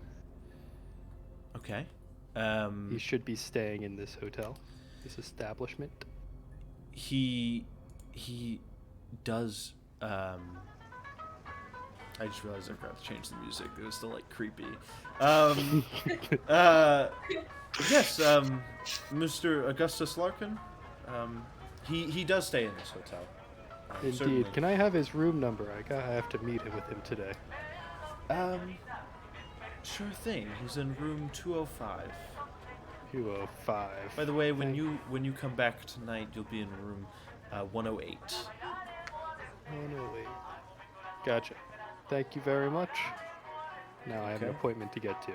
Okay. He should be staying in this hotel, this establishment. He does. I just realized I forgot to change the music. It was still like creepy. Yes, Mr. Augustus Larkin. He does stay in this hotel. Indeed. Certainly. Can I have his room number? I have to meet him with him today. Sure thing. He's in room 205. 205. By the way, when you come back tonight, you'll be in room 108. 108. Gotcha. Thank you very much. Now I have an Okay. appointment to get to.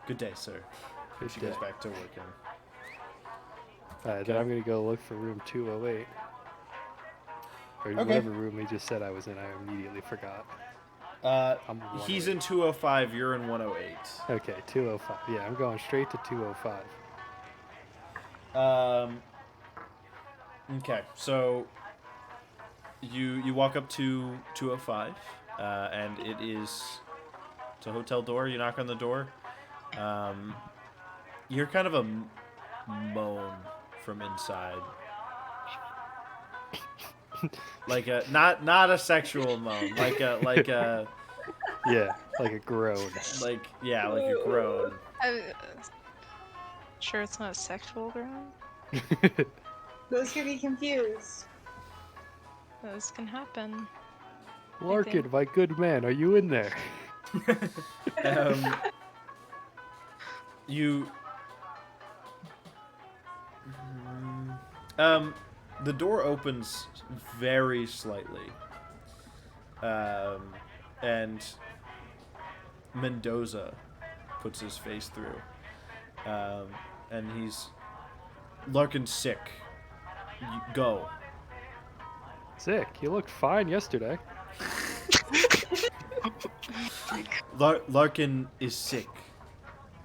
Good day, sir. Good She goes day. back to working. Then Okay. I'm gonna go look for room 208. Or Okay. whatever room he just said I was in, I immediately forgot. I'm He's 108. in 205. You're in 108. Okay, 205. Yeah, I'm going straight to 205. Okay, so you walk up to 205, and it's a hotel door. You knock on the door. You hear kind of a moan from inside, like a not a sexual moan, like a Yeah, like a groan. like a groan. Sure, it's not a sexual ground. Those could be confused. Those can happen. Larkin, my good man, are you in there? You the door opens very slightly, and Mendoza puts his face through, and he's Larkin's sick. Go. Sick. You looked fine yesterday. Larkin is sick.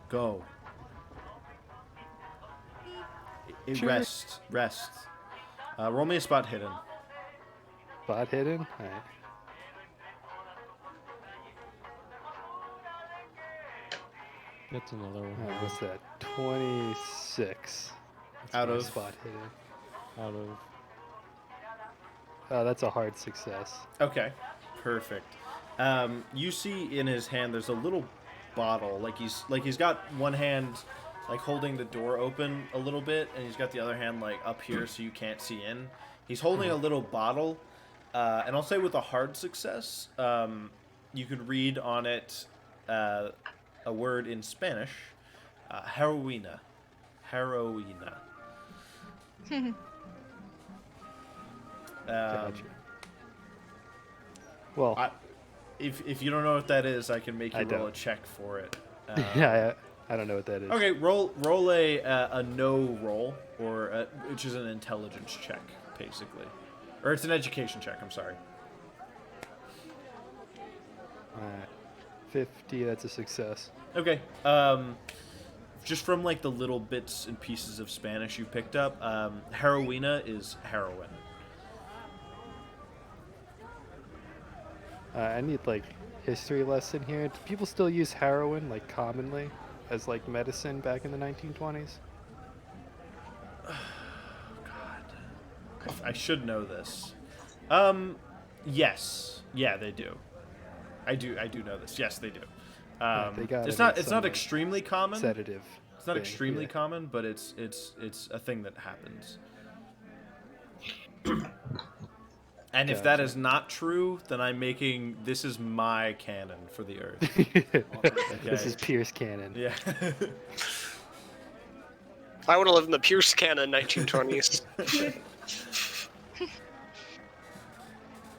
Go. Sure. Rest. Roll me a spot hidden. Spot hidden? Alright. That's another one. Alright, what's that? 26. That's Out my of- spot hidden. Out of Oh, that's a hard success. Okay, perfect. You see in his hand there's a little bottle, like he's got one hand like holding the door open a little bit, and he's got the other hand like up here so you can't see in. He's holding a little bottle, and I'll say with a hard success, you could read on it a word in Spanish, heroína. Heroína. Gotcha. Well, If you don't know what that is, I can make you I roll don't. a check for it. yeah, I don't know what that is. Okay, roll a no roll, or which is an intelligence check, basically, or it's an education check. I'm sorry. 50, that's a success. Okay. Just from like the little bits and pieces of Spanish you picked up, heroína is heroin. I need like history lesson here. Do people still use heroin like commonly as like medicine back in the 1920s? I should know this. Yes. Yeah, they do. I do know this. Yes, they do. They gotta It's need not some, like, extremely common. Sedative. it's not thing, extremely yeah. common, but it's a thing that happens. And if that Gotcha. is not true, then I'm making this is my canon for the Earth. This is Pierce Cannon. Yeah. I want to live in the Pierce Cannon 1920s.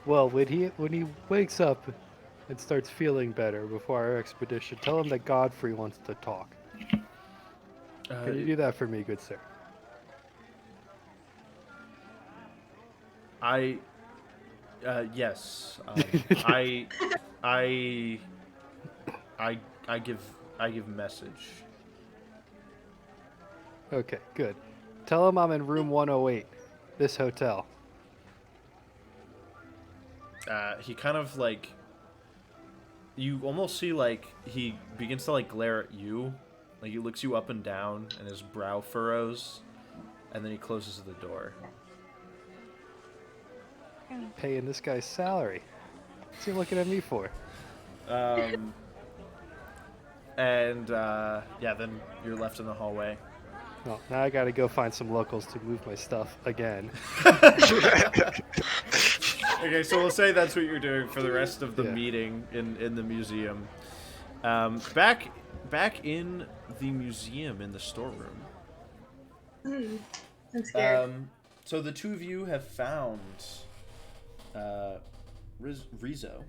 Well, when he wakes up and starts feeling better before our expedition, tell him that Godfrey wants to talk. Can you do that for me, good sir? Yes. I give message. Okay, good. Tell him I'm in room 108, this hotel. He kind of like, you almost see like he begins to like glare at you, like he looks you up and down, and his brow furrows, and then he closes the door. Paying this guy's salary. What's he looking at me for? And yeah, then you're left in the hallway. Well, now I gotta go find some locals to move my stuff again. Okay, so we'll say that's what you're doing for the rest of the Yeah. meeting in the museum. Back in the museum in the storeroom. I'm scared. So the two of you have found Rizzo.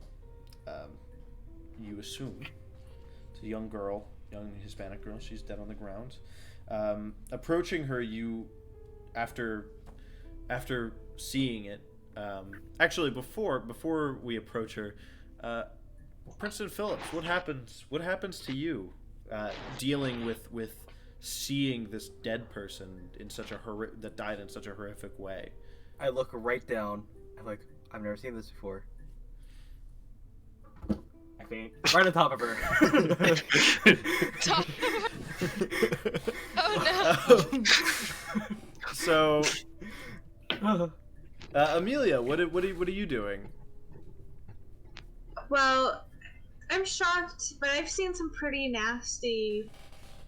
You assume it's a young girl, young Hispanic girl. She's dead on the ground. Approaching her, you after seeing it. Actually, before we approach her, Princeton Philips, what happens to you dealing with seeing this dead person in such a that died in such a horrific way? I look right down. I'm like, I've never seen this before. I faint right on top of her. Oh no. So, Amelia, what are you doing? Well, I'm shocked, but I've seen some pretty nasty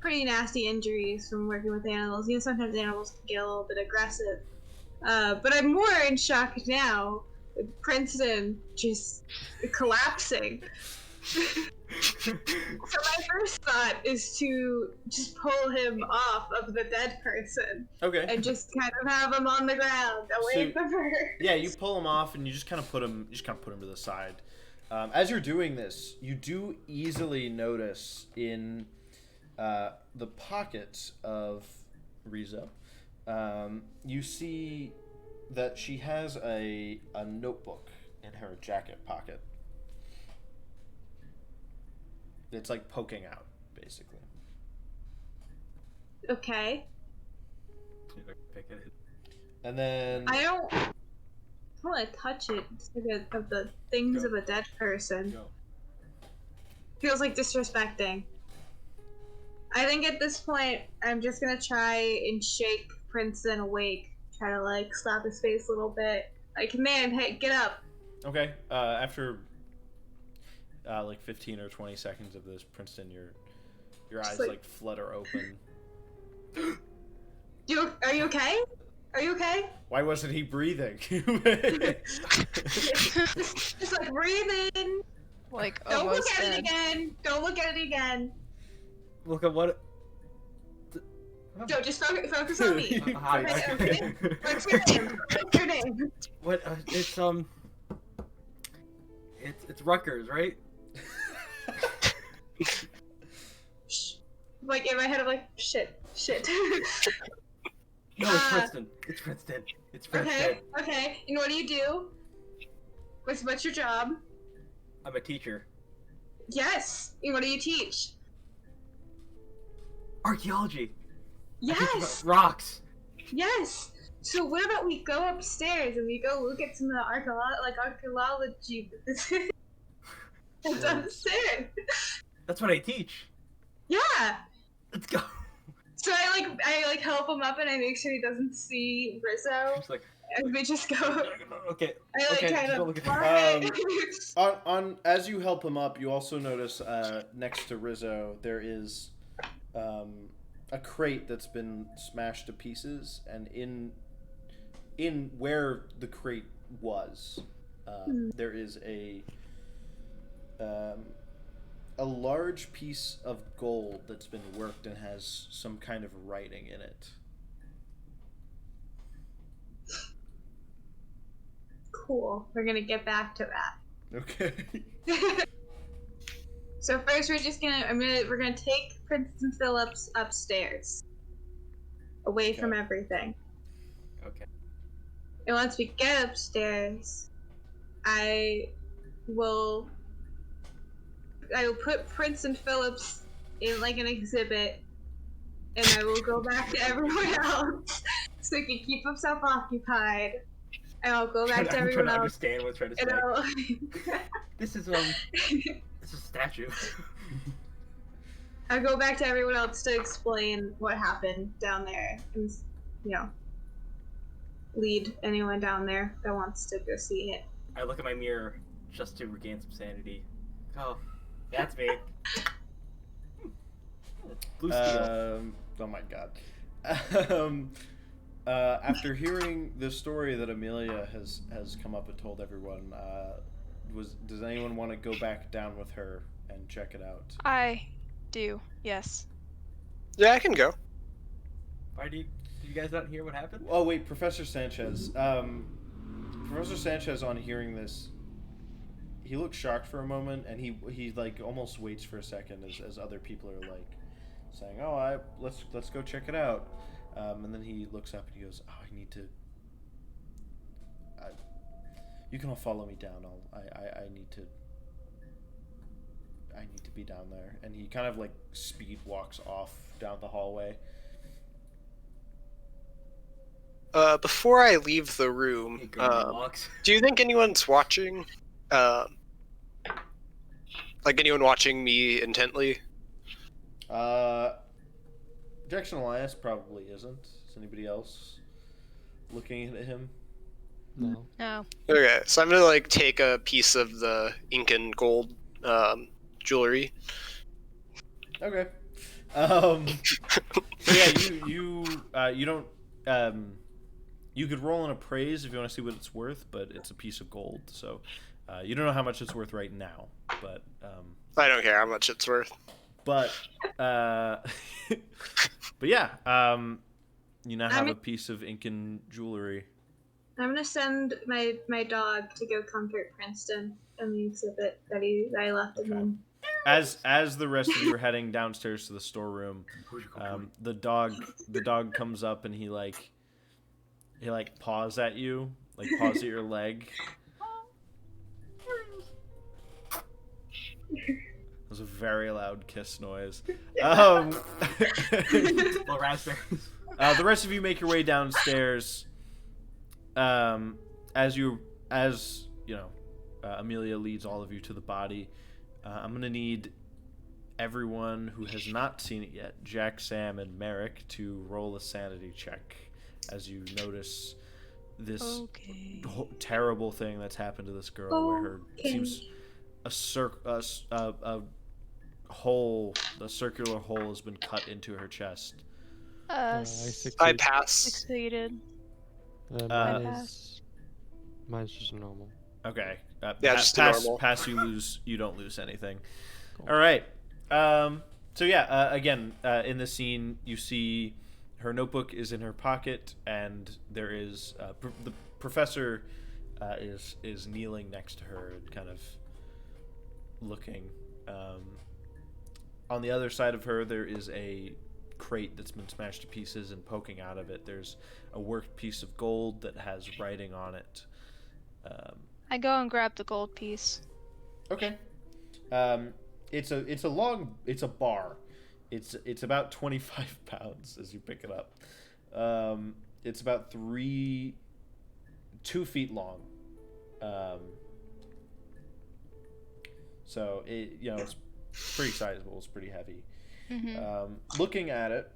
injuries from working with animals. You know, sometimes animals can get a little bit aggressive. But I'm more in shock now with Princeton just collapsing. So my first thought is to just pull him off of the dead person Okay. and just kind of have him on the ground away from her. Yeah, you pull him off and you just kind of put him to the side. As you're doing this, you do easily notice in the pocket of Rizzo, you see that she has a notebook in her jacket pocket. It's like poking out, basically. Okay. And then I don't want to touch it because of the things of a dead person. Feels like disrespecting. I think at this point, I'm just gonna try and shake Princeton awake. Try to like slap his face a little bit. Like, man, hey, get up. okay, after like 15 or 20 seconds of this, Princeton, your eyes like flutter open. Are you okay? Are you okay? Why wasn't he breathing? Just like breathe in. Like Don't look almost at dead. it again. Don't look at it again. Look at what. Don't just focus on me. Hi. Okay. What's your name? What's your name? What? It's Rutgers, right? Like in my head, I'm like, shit. No, it's Princeton. It's Princeton. It's Princeton. Okay. And what do you do? What's your job? I'm a teacher. Yes. And what do you teach? Archaeology. I teach Yes. about rocks. Yes. So what about we go upstairs and we go look at some of the archaeology that's upstairs? That's what I teach. Yeah. Let's go. So I help him up and I make sure he doesn't see Rizzo. She's like, And we just go. okay. I Okay, kind just of. look at Alright. on as you help him up, you also notice next to Rizzo there is a crate that's been smashed to pieces, and in where the crate was, there is a large piece of gold that's been worked and has some kind of writing in it. Cool. We're gonna get back to that. Okay. So first, we're gonna take Princeton Philips upstairs, away from everything. Okay. And once we get upstairs, I will put Princeton Philips in like an exhibit, and I will go back to everyone else so he can keep himself occupied. And I'll go back to everyone I'm else. trying to understand what you're trying to say. This is a statue. I'll go back to everyone else to explain what happened down there, and lead anyone down there that wants to go see it. I look at my mirror just to regain some sanity. Oh, that's me. Blue steel. Oh my god. After hearing the story that Amelia has come up and told everyone, does anyone want to go back down with her and check it out? I do, yes. Yeah, I can go. Why did you guys not hear what happened? Oh wait, Professor Sanchez. Professor Sanchez, on hearing this, he looks shocked for a moment, and he like almost waits for a second as other people are like saying, "Oh, let's go check it out." And then he looks up and he goes, "Oh, I need to. You can all follow me down. I need to be down there." And he kind of like speed walks off down the hallway. Before I leave the room, do you think anyone's watching? Like anyone watching me intently? Jackson Elias probably isn't. Is anybody else looking at him? No. No. Okay, so I'm gonna like take a piece of the ink and gold jewelry. Okay. So yeah, you don't you could roll an appraise if you want to see what it's worth, but it's a piece of gold, so you don't know how much it's worth right now, but I don't care how much it's worth. But yeah, you now have a piece of ink and jewelry. I'm gonna send my dog to go comfort Princeton in the exhibit that I left him in. As the rest of you are heading downstairs to the storeroom, the dog comes up and he paws at you, paws at your leg. It was a very loud kiss noise. Well, raspberries. The rest of you make your way downstairs. As Amelia leads all of you to the body. I'm gonna need everyone who has not seen it yet, Jack, Sam, and Merrick, to roll a sanity check as you notice this terrible thing that's happened to this girl, where her seems a circular hole has been cut into her chest. I pass. Succeeded. Mine's just normal. Okay. Just normal. Pass, you lose. You don't lose anything. Cool. All right. So yeah, again, in the scene, you see her notebook is in her pocket, and there is the professor is kneeling next to her and kind of looking. On the other side of her, there is a crate that's been smashed to pieces, and poking out of it, there's a worked piece of gold that has writing on it. I go and grab the gold piece. Okay. It's a bar. It's about 25 pounds as you pick it up. It's about 2 feet long. So it's pretty sizable. It's pretty heavy. Mm-hmm. Looking at it,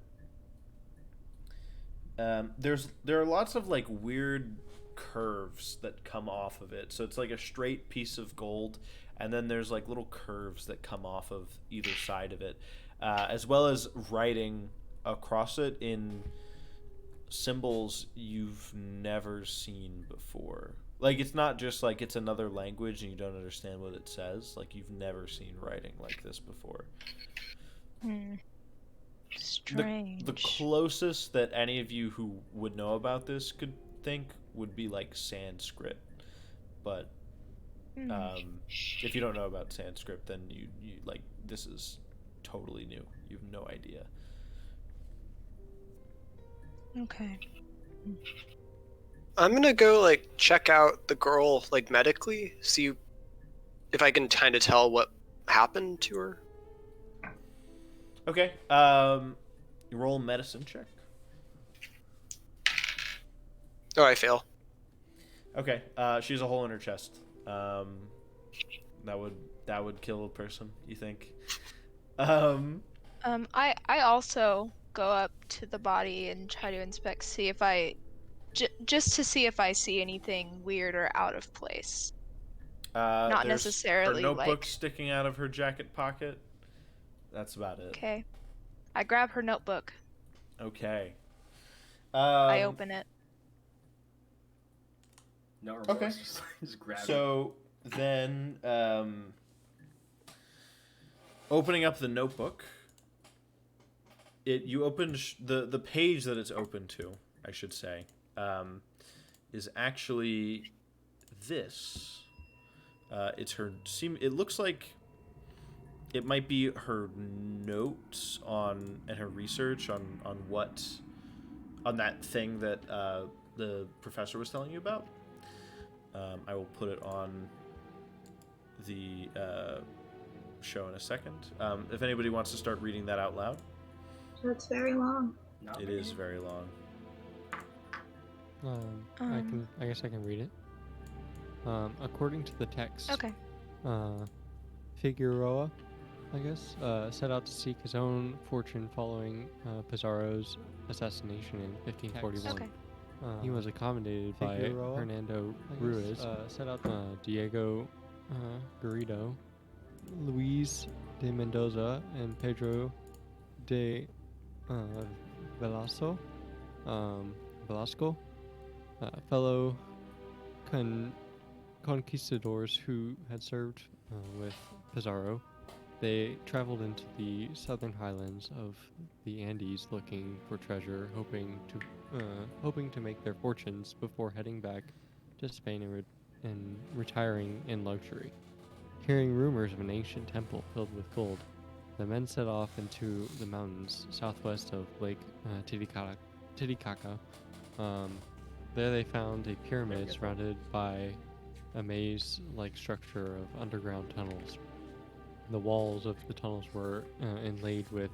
there are lots of weird curves that come off of it. So it's like a straight piece of gold, and then there's little curves that come off of either side of it, as well as writing across it in symbols you've never seen before. Like, it's not just like it's another language and you don't understand what it says. Like, you've never seen writing like this before. Strange. The closest that any of you who would know about this could think would be like Sanskrit. But if you don't know about Sanskrit, then you like, this is totally new. You have no idea. Okay. I'm gonna go like check out the girl like medically, see if I can kind of tell what happened to her. Okay. You roll a medicine check. Oh, I fail. Okay. She has a hole in her chest. That would kill a person, you think? I also go up to the body and try to inspect, see if I just to see if I see anything weird or out of place. Not There's necessarily her notebook like. sticking out of her jacket pocket. That's about it. Okay. I grab her notebook. Okay. I open it. No remorse. Okay. Just grab it. So then, opening up the notebook, you open the page that it's open to, I should say, is actually this. It's her. It looks like it might be her notes and her research on that thing that the professor was telling you about. I will put it on the show in a second. If anybody wants to start reading that out loud. That's very long. It is very long. I guess I can read it. According to the text, Okay. Figueroa, I guess, set out to seek his own fortune following Pizarro's assassination in 1541. Okay. He was accommodated by Figueroa, Hernando I guess, Ruiz, set out Diego Garrido, Luis de Mendoza, and Pedro de Velasco, fellow conquistadors who had served with Pizarro. They traveled into the southern highlands of the Andes looking for treasure, hoping to make their fortunes before heading back to Spain and retiring in luxury. Hearing rumors of an ancient temple filled with gold, the men set off into the mountains southwest of Lake Titicaca. There they found a pyramid surrounded by a maze-like structure of underground tunnels. The walls of the tunnels were inlaid with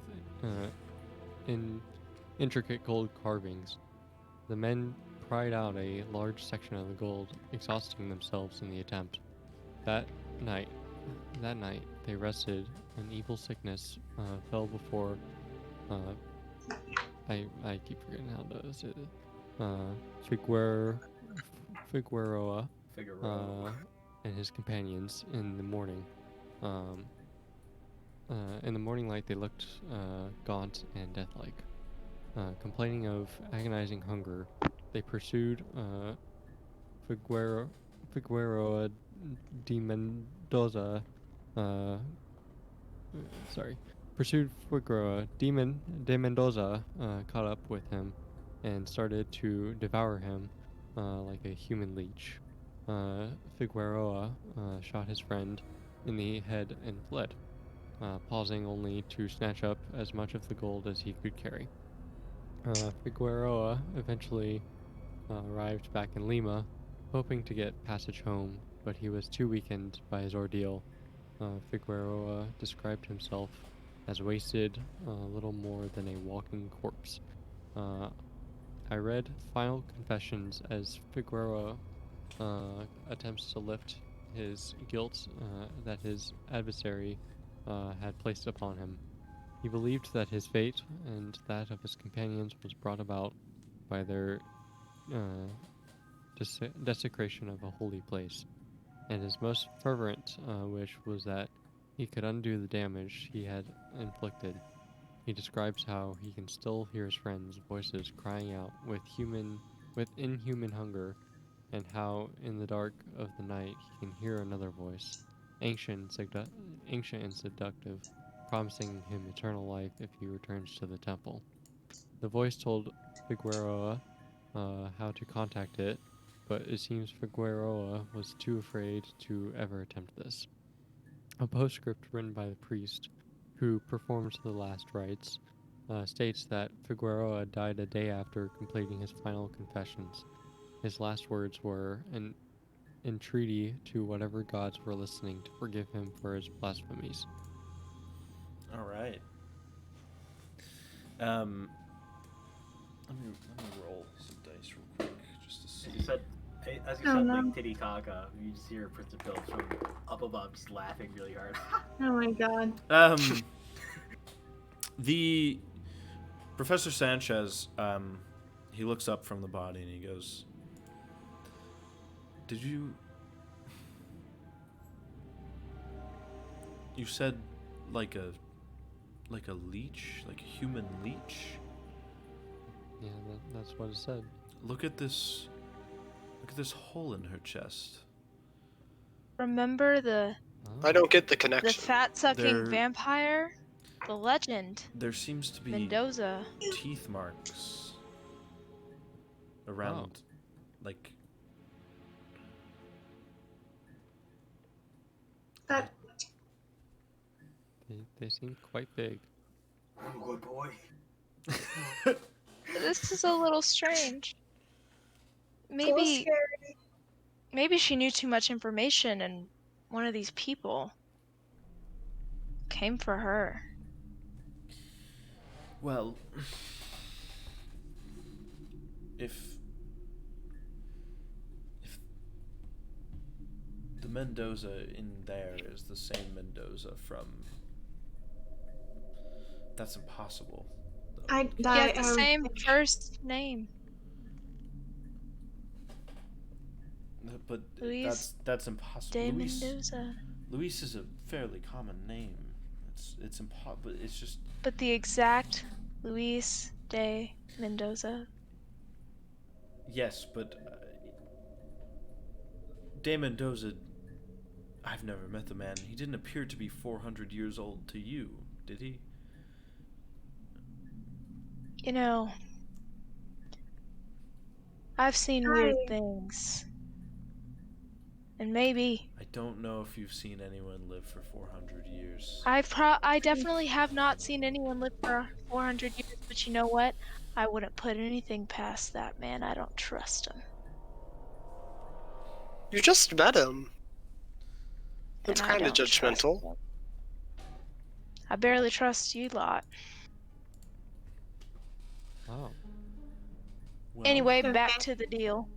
intricate gold carvings. The men pried out a large section of the gold, exhausting themselves in the attempt. That night, they rested. An evil sickness fell before. I keep forgetting how to say this. Figueroa and his companions in the morning. In the morning light, they looked gaunt and deathlike. Complaining of agonizing hunger, they pursued Figueroa de Mendoza. Figueroa de Mendoza caught up with him and started to devour him like a human leech. Figueroa shot his friend in the head and fled, pausing only to snatch up as much of the gold as he could carry. Figueroa eventually arrived back in Lima, hoping to get passage home, but he was too weakened by his ordeal. Figueroa described himself as wasted, little more than a walking corpse. I read Final Confessions as Figueroa attempts to lift his guilt that his adversary had placed upon him. He believed that his fate and that of his companions was brought about by their desecration of a holy place, and his most fervent wish was that he could undo the damage he had inflicted. He describes how he can still hear his friends' voices crying out with inhuman hunger, and how in the dark of the night he can hear another voice, ancient and seductive, promising him eternal life if he returns to the temple. The voice told Figueroa how to contact it, but it seems Figueroa was too afraid to ever attempt this. A postscript written by the priest, who performs the last rites, states that Figueroa died a day after completing his final confessions. His last words were an entreaty to whatever gods were listening to forgive him for his blasphemies. All right. Let me roll some dice real quick just to see. You said, as you Oh, said, no. like Titicaca, you just hear Princeton Philips from up above just laughing really hard. Oh my god. The Professor Sanchez, he looks up from the body and he goes, "Did you said like a leech, like a human leech? Yeah, that's what it said. Look at this hole in her chest. Remember the I don't get the the connection. fat-sucking There- vampire? The legend. There seems to be Mendoza. teeth marks around, like That They seem quite big. I'm a good boy. This is a little strange. little Maybe scary. maybe she knew too much information and one of these people came for her. Well, if the Mendoza in there is the same Mendoza from, that's impossible. though. I He that has the same first name. But Luis that's impossible. De Mendoza. Luis is a fairly common name. It's impossible. It's just But the exact Luis de Mendoza. yes, but De Mendoza. I've never met the man. He didn't appear to be 400 years old to you, did he? You know, I've seen weird Hi. things. And maybe I don't know if you've seen anyone live for 400 years. I definitely have not seen anyone live for 400 years, but you know what? I wouldn't put anything past that man. I don't trust him. You just met him. That's and I kind of don't trust judgmental. him. I barely trust you lot. Oh. Well, Anyway, Okay. back to the deal.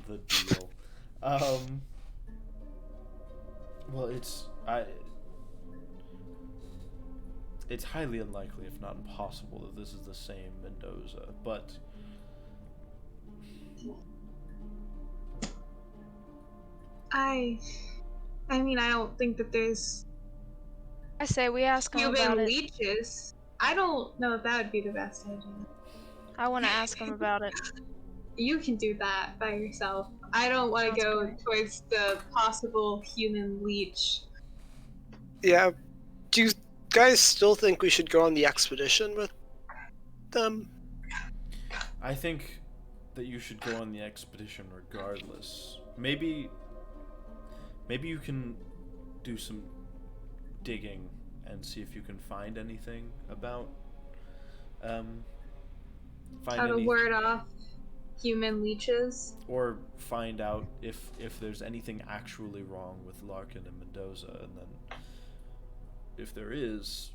the deal. Well, it's highly unlikely, if not impossible, that this is the same Mendoza, but I mean, I don't think that there's I say we ask him about human it. leeches. I don't know if that would be the best idea. I want to ask him about it. You can do that by yourself. I don't want to Sounds go good. towards the possible human leech. Yeah. Do you guys still think we should go on the expedition with them? I think that you should go on the expedition regardless. Maybe you can do some digging and see if you can find anything about How to ward off human leeches. or find out if there's anything actually wrong with Larkin and Mendoza, and then if there is,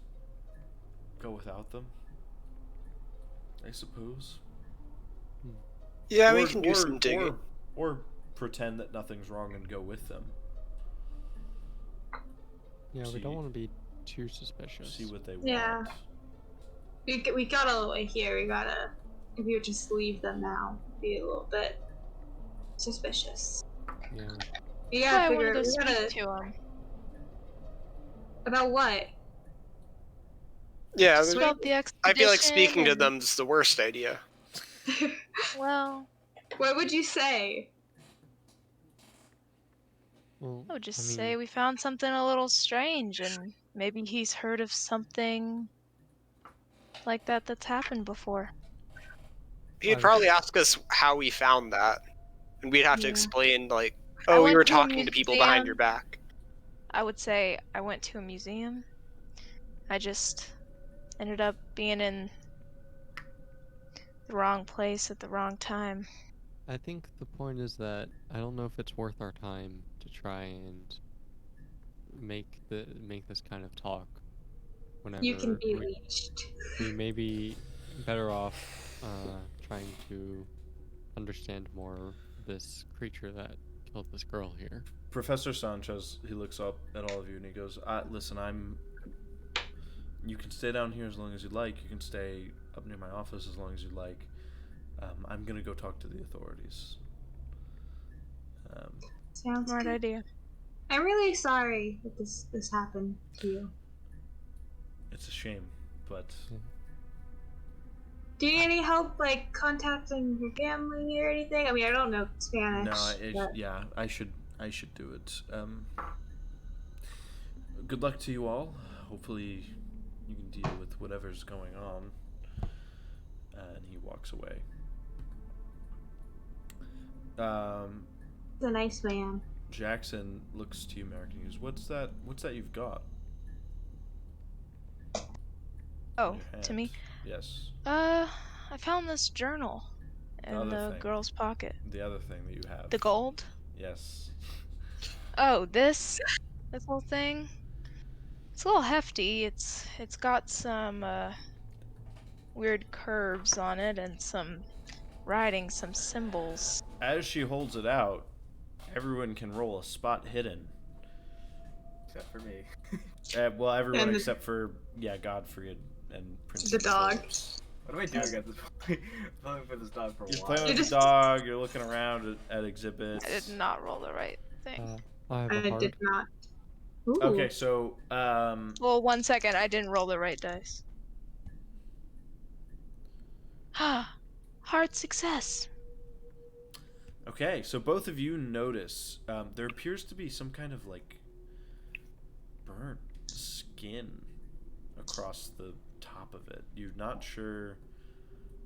go without them, I suppose. Yeah, we can do some digging. Or pretend that nothing's wrong and go with them. Yeah, See- we don't want to be too suspicious. See what they Yeah. want. We got all the way here. We gotta. If you would just leave them now, be a little bit suspicious. Yeah. You I gotta want to figure. go We speak gotta to him. about what? Yeah, Just about the expedition. I feel like speaking to and- them is the worst idea. Well, What would you say? Well, I would just I mean, say we found something a little strange, and maybe he's heard of something like that that's happened before. He'd I- probably ask us how we found that, and we'd have to Yeah. explain, like, I oh, we went were to a talking to people behind your museum. back. I would say I went to a museum. I just ended up being in the wrong place at the wrong time. I think the point is that I don't know if it's worth our time to try and make this kind of talk. Whenever You can be reached. we may be better off trying to understand more this creature that killed this girl here. Professor Sanchez, he looks up at all of you and he goes, listen, you can stay down here as long as you'd like. You can stay up near my office as long as you'd like. I'm going to go talk to the authorities. Sounds Smart good. idea. I'm really sorry that this happened to you. It's a shame, but Do you need any help, like, contacting your family or anything? I mean, I don't know Spanish. no, but... yeah, I should do it. Good luck to you all. Hopefully you can deal with whatever's going on. And he walks away. He's a nice man. Jackson looks to you, Merrick, and he goes, What's that you've got? Oh, in your to me? hand?" Yes. I found this journal in other the thing. girl's pocket. The other thing that you have. The gold? Yes. Oh, this whole thing? It's a little hefty. It's got some weird curves on it and some writing, some symbols. As she holds it out, everyone can roll a spot hidden. Except for me. Well, everyone And the- except for Godfrey and Princeton The dog. Philips. What am I doing at this point? I'm playing with this dog for a You're while. playing with just- the dog. You're looking around at exhibits. I did not roll the right thing. I have a I heart. did not. Ooh. Okay, so Well, 1 second, I didn't roll the right dice. Ah, hard success. okay, so both of you notice there appears to be some kind of like burnt skin across the top of it. You're not sure,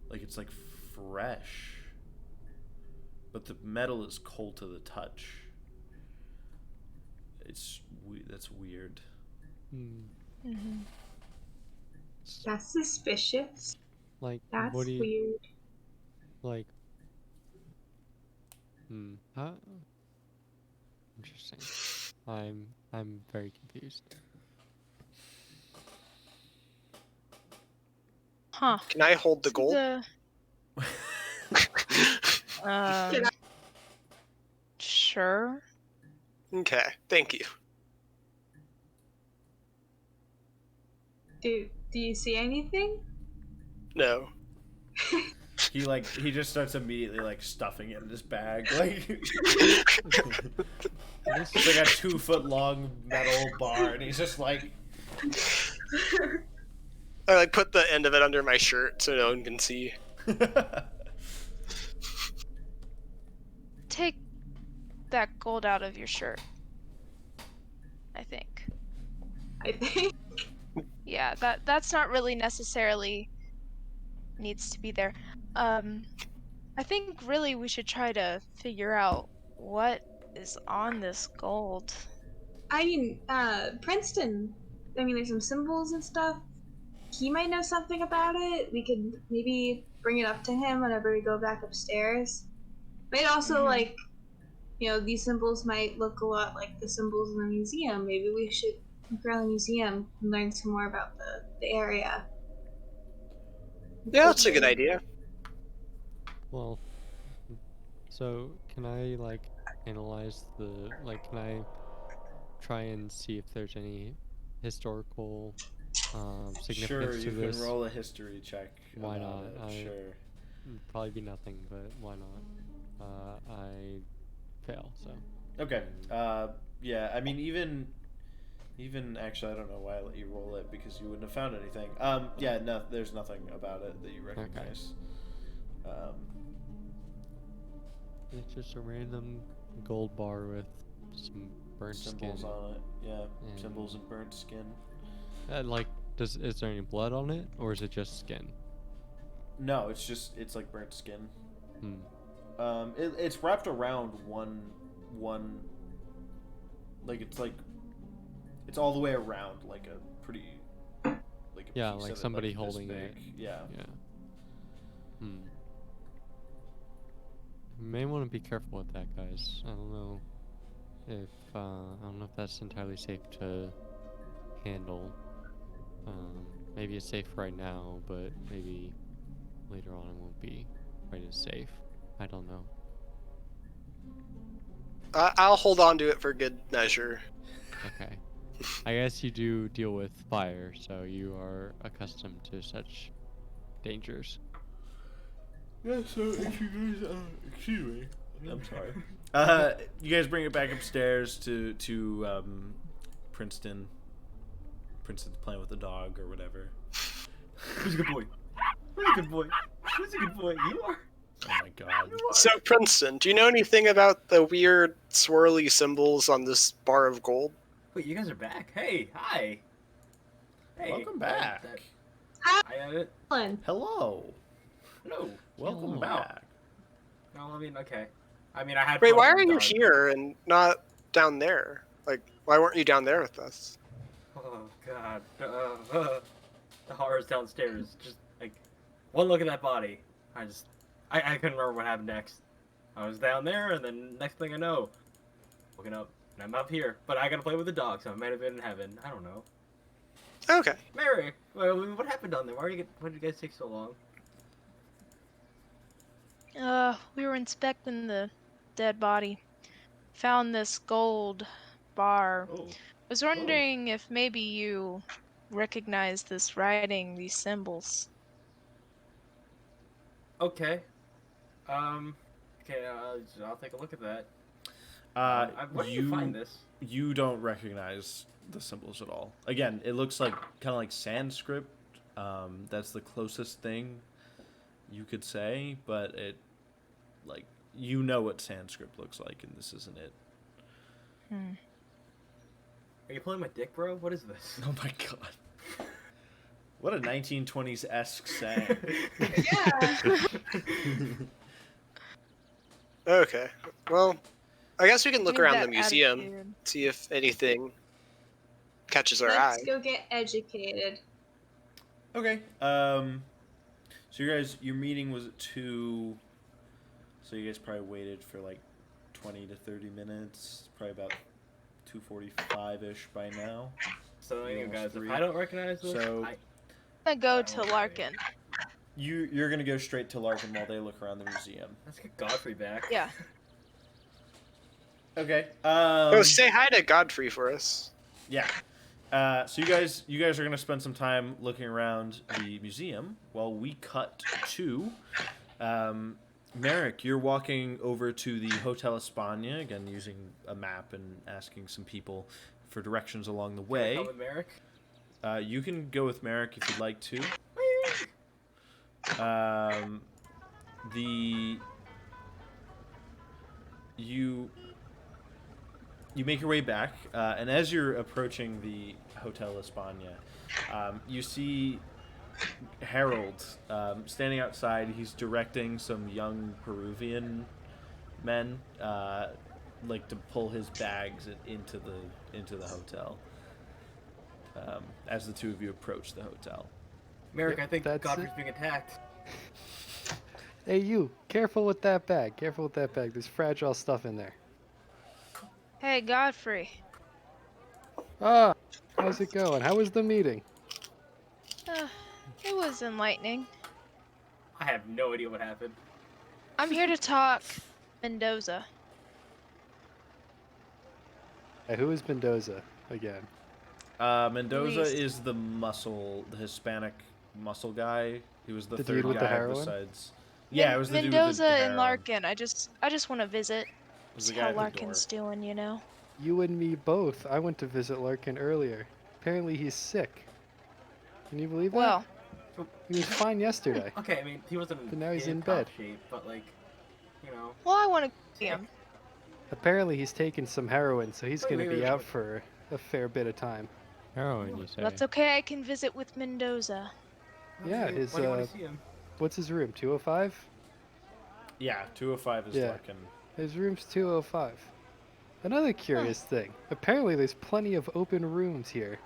like it's like fresh, but the metal is cold to the touch. That's weird. Mm-hmm. That's suspicious. Like, That's what do you weird. like? Huh? Interesting. I'm very confused. Huh. Can I hold the gold? Sure. Okay, thank you. Do you see anything? No. He just starts immediately like stuffing it in his bag, like it's like a 2-foot long metal bar, and he's just like. I like put the end of it under my shirt so no one can see. Take that gold out of your shirt. I think. I think. Yeah, that's not really necessarily needs to be there. I think really we should try to figure out what is on this gold. I mean, Princeton. I mean, there's some symbols and stuff. He might know something about it. We could maybe bring it up to him whenever we go back upstairs. But also, like, you know, these symbols might look a lot like the symbols in the museum. Maybe we should look around the museum and learn some more about the area. Yeah, that's a good idea. Well, so can I like analyze can I try and see if there's any historical significance Sure, to you this? can roll a history check. Why about not? it, Sure. Probably be nothing, but why not? I fail, so. Okay. Yeah. I mean, Even actually, I don't know why I let you roll it because you wouldn't have found anything. Yeah, no, there's nothing about it that you recognize. It's just a random gold bar with some burnt Symbols skin. on it, yeah, And- symbols and burnt skin. Like, is there any blood on it, or is it just skin? No, it's like burnt skin. Hmm. It's wrapped around one, like it's all the way around, like a pretty, like a Yeah, piece like of it, somebody this holding big. it. Yeah. Yeah. Hmm. You may want to be careful with that, guys. I don't know if that's entirely safe to handle. Maybe it's safe right now, but maybe later on it won't be quite as safe. I don't know. I'll hold on to it for good measure. Okay. I guess you do deal with fire, so you are accustomed to such dangers. Yeah, so if you guys, excuse me, I'm sorry. You guys bring it back upstairs to Princeton. Princeton's playing with the dog or whatever. Who's a good boy? Who's a good boy? Who's a good boy? You are. Oh my god. So, Princeton, do you know anything about the weird swirly symbols on this bar of gold? Wait, you guys are back. Hey, hi. Hey, Welcome back. I had it. Hello. No. Welcome Hello. back. No, I mean, okay. I mean, I had. Wait, fun why with are the you dog. here and not down there? Like, why weren't you down there with us? Oh God. The horrors downstairs. Just like one look at that body. I couldn't remember what happened next. I was down there, and then next thing I know, looking up, and I'm up here. But I gotta play with the dog, so I might have been in heaven. I don't know. Okay. Merrick, what happened down there? Why did you guys take so long? We were inspecting the dead body. Found this gold bar. Oh. Was wondering if maybe you recognize this writing, these symbols. Okay. Okay, I'll take a look at that. Where did you find this? You don't recognize the symbols at all. Again, it looks like kind of like Sanskrit. That's the closest thing you could say, but it, like, you know what Sanskrit looks like, and this isn't it. Are you playing my dick, bro? What is this? Oh my god. What a 1920s-esque saying. Yeah. Okay. Well, I guess we can look Need around that the museum, attitude. see if anything catches our Let's eye. go get educated. Okay. So you guys, your meeting was at 2. So you guys probably waited for like 20 to 30 minutes. Probably about 2:45-ish by now. So, you Almost guys, 3. if I don't recognize this, So- I'm gonna go to Larkin. You're gonna go straight to Larkin while they look around the museum. let's get Godfrey back. Yeah. Okay. Oh, say hi to Godfrey for us. Yeah. So you guys are gonna spend some time looking around the museum while we cut to Merrick. You're walking over to the Hotel España, again using a map and asking some people for directions along the way. Come with Merrick. You can go with Merrick if you'd like to. You make your way back, and as you're approaching the Hotel España, you see Harold standing outside. He's directing some young Peruvian men, like to pull his bags into the hotel. As the two of you approach the hotel. Merrick, Yep, I think that's Godfrey's it. being attacked. Hey, you! Careful with that bag. Careful with that bag. There's fragile stuff in there. Hey, Godfrey. Ah! How's it going? How was the meeting? It was enlightening. I have no idea what happened. I'm here to talk Mendoza. Who is Mendoza again? Mendoza Please. is the Hispanic muscle guy. He was the The third dude with guy the heroin? besides. Yeah, it was the Mendoza dude with the and heroin. Larkin. I just want to visit. It was the See guy how at the Larkin's door. doing, you know. You and me both. I went to visit Larkin earlier. Apparently he's sick. Can you believe that? Well, He was fine yesterday. Okay, I mean, he wasn't But now he's in in top bed. shape, but like, you know. I want to see him. Apparently he's taken some heroin, so he's Wait, going to wait, be wait, out wait. for a fair bit of time. Heroin, you say? That's okay. I can visit with Mendoza. Yeah, Why do his, you want to see him? What's his room? 205? Yeah, 205 is Yeah. Larkin. His room's 205. Another curious thing. Apparently there's plenty of open rooms here.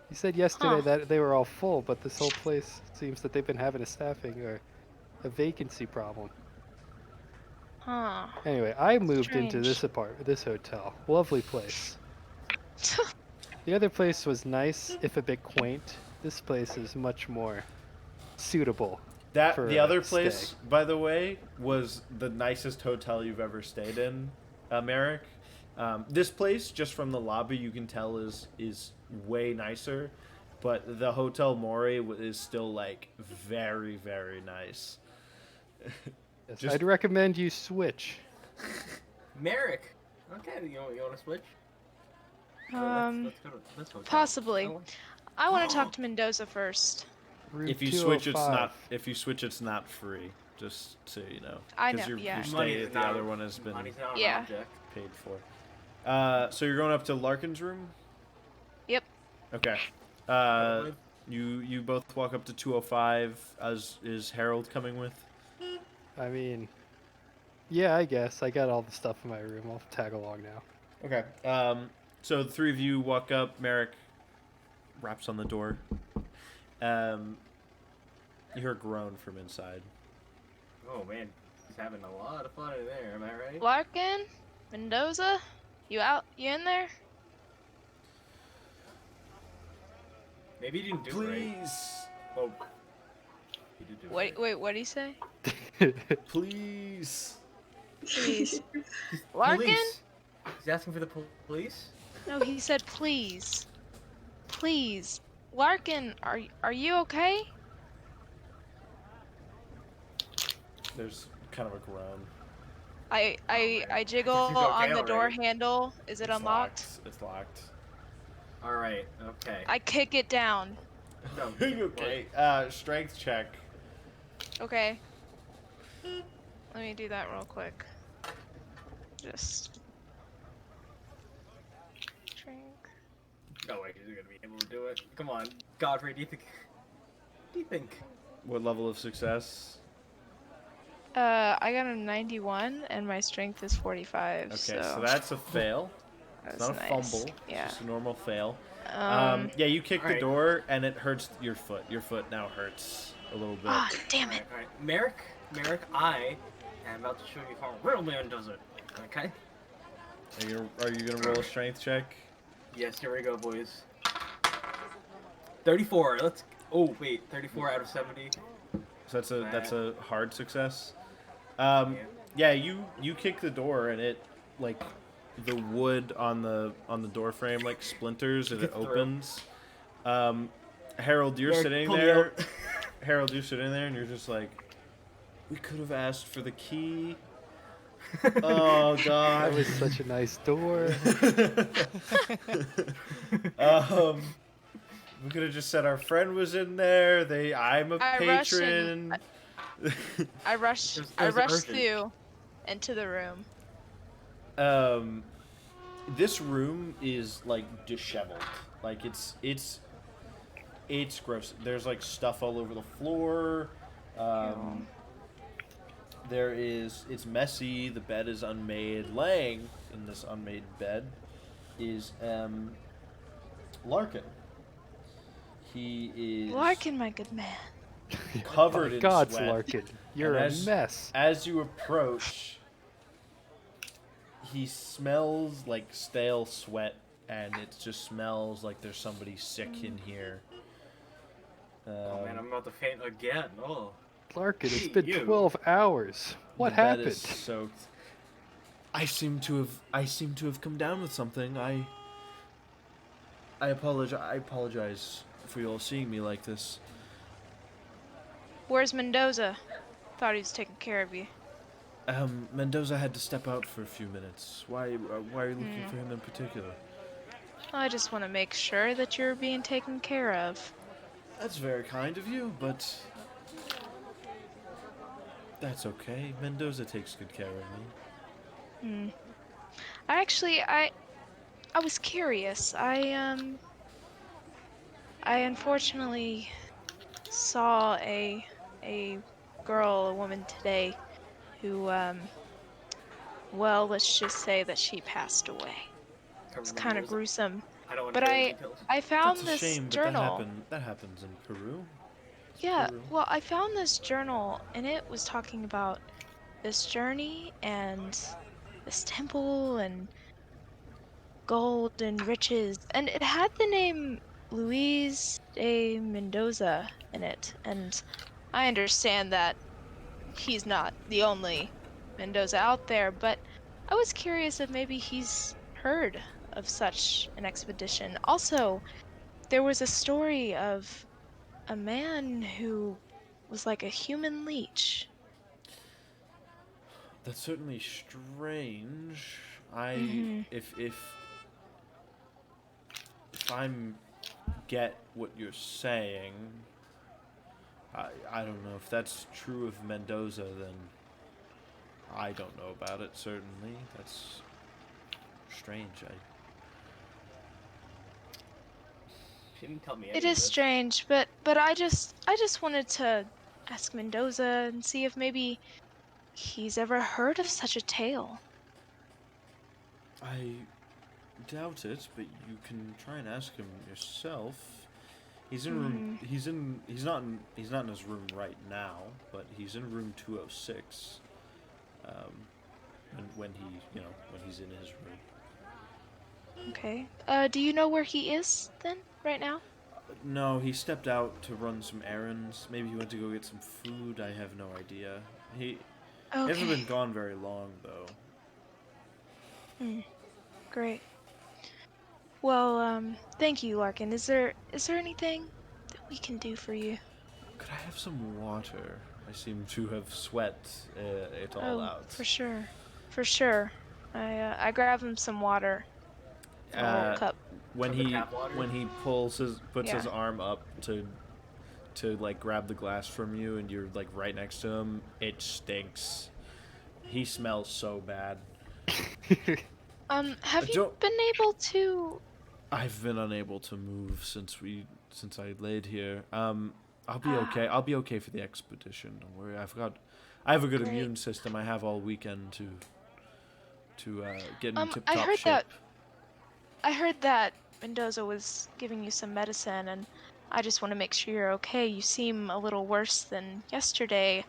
You said yesterday Huh. that they were all full, but this whole place seems that they've been having a staffing or a vacancy problem. Huh. Anyway, I moved into Strange. this hotel. Lovely place. The other place was nice, if a bit quaint. This place is much more suitable. That For the a other place, by the way, was the nicest hotel you've ever stayed in, Merrick. This place, just from the lobby, you can tell is way nicer, but the Hotel Mori is still like very, very nice. Yes, Just- I'd recommend you switch. Merrick. Okay, you want to switch? Let's go to this hotel. Possibly. Oh, I want to talk to Mendoza first. Room If you switch, it's 205. not. If you switch, it's not free. Just so you know. I 'Cause know, yeah. Your Money stay is at the not- other one has been money's not an Yeah. object. paid for. So you're going up to Larkin's room. Yep. Okay. You both walk up to 205. As is Harold coming with? I mean, yeah, I guess. I got all the stuff in my room. I'll tag along now. Okay. So the three of you walk up. Merrick raps on the door. You hear a groan from inside. Oh man, he's having a lot of fun in there. Am I right? Larkin? Mendoza? You out? You in there? Maybe you didn't do it right. Please, Oh. You did do it Wait, right. wait, what'd he say? please. Please. Larkin? Police. He's asking for the police. No, he said please. Please. Larkin, are you okay? There's kind of a groan. I jiggle He's okay, on the door alright. handle. Is it It's unlocked? locked. It's locked. All right. Okay. I kick it down. No. Okay. Strength check. Okay. Let me do that real quick. Just. Drink. No way, he's gonna be able to do it. Come on, Godfrey. Do you think? What level of success? I got a 91 and my strength is 45. Okay, so so that's a fail. It's that's not a nice. fumble. Yeah. It's just a normal fail. Um. Yeah, you kick the alright. door and it hurts your foot. Your foot now hurts a little bit. Ah, damn All it. right, Merrick, I am about to show you how a real man does it. Okay? Are you gonna roll a strength check? Yes, here we go, boys. 34. Let's. Oh wait, 34 out of 70. So that's a hard success. Yeah. Yeah, you kick the door and it like the wood on the door frame like splinters and it Gets through. opens. Harold, you're Merrick, sitting pull me there. out. Harold, you're sitting there and you're just like, we could have asked for the key. Oh That God. was such a nice door. We could have just said our friend was in there. I'm a I rush in. patron. I rushed. It I was rushed urgent. through into the room. This room is like disheveled. Like it's gross. There's like stuff all over the floor. It's messy. The bed is unmade. Laying in this unmade bed is Larkin. He is Larkin, my good man. covered My in God, sweat. Larkin, you're And a as- mess. As you approach, he smells like stale sweat, and it just smells like there's somebody sick in here. Oh man, I'm about to faint again. Oh. Larkin, it's Hey, been you. 12 hours. What the bed happened? is soaked. I seem to have come down with something. I apologize for you all seeing me like this. Where's Mendoza? Thought he was taking care of you. Mendoza had to step out for a few minutes. Why are you looking for him in particular? I just want to make sure that you're being taken care of. That's very kind of you, but that's okay. Mendoza takes good care of me. I was curious. I unfortunately saw a girl, a woman today who, well, let's just say that she passed away. It's kind of gruesome. I don't want But to hear details. I found That's a this shame, but journal. that happens in Peru. It's Yeah, Peru. well, I found this journal, and it was talking about this journey and this temple and gold and riches, and it had the name Luis de Mendoza in it. And I understand that he's not the only Mendoza out there, but I was curious if maybe he's heard of such an expedition. Also, there was a story of a man who was like a human leech. That's certainly strange. Mhm. If I'm get what you're saying, I don't know if that's true of Mendoza. Then I don't know about it. Certainly, that's strange. She didn't tell me It any of is this. strange, but I just wanted to ask Mendoza and see if maybe he's ever heard of such a tale. I doubt it, but you can try and ask him yourself. He's in room. He's not in his room right now, but he's in room 206. And when he's in his room. Okay. Do you know where he is then, right now? No, he stepped out to run some errands. Maybe he went to go get some food. I have no idea. He hasn't been Okay. gone very long, though. Great. Well, thank you, Larkin. Is there anything that we can do for you? Could I have some water? I seem to have sweat it all out. For sure. For sure. I grab him some water. A little cup. When From the he tap water? when he puts his Yeah. arm up to like grab the glass from you, and you're like right next to him, it stinks. He smells so bad. Have you don't- been able to... I've been unable to move since I laid here. I'll be okay. I'll be okay for the expedition. Don't worry. I have a good Great. immune system. I have all weekend to get in tip I top heard shape. I heard that Mendoza was giving you some medicine, and I just want to make sure you're okay. You seem a little worse than yesterday.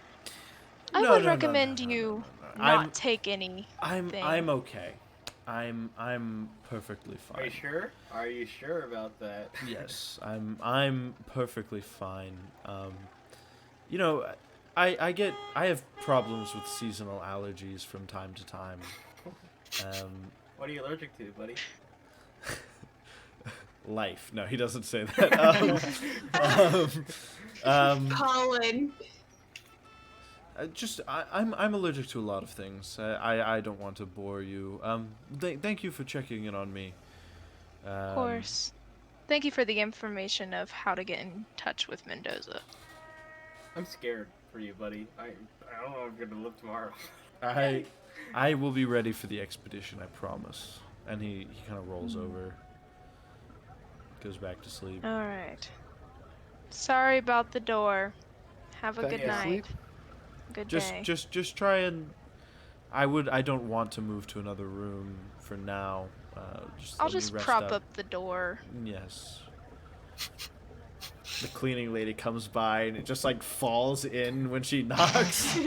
I would recommend you not take any. I'm okay. I'm perfectly fine. Are you sure? Are you sure about that? Yes, I'm perfectly fine. You know, I have problems with seasonal allergies from time to time. What are you allergic to, buddy? Life. No, he doesn't say that. Colin. I'm allergic to a lot of things. I don't want to bore you. Thank you for checking in on me. Of course. Thank you for the information of how to get in touch with Mendoza. I'm scared for you, buddy. I don't know if I'm gonna live tomorrow. I will be ready for the expedition, I promise. And he kind of rolls over, goes back to sleep. All right. Sorry about the door. Have a Back good to night. sleep? Good day. Just try and. I don't want to move to another room for now. I'll let me just rest prop up the door. Yes. The cleaning lady comes by and it just like falls in when she knocks.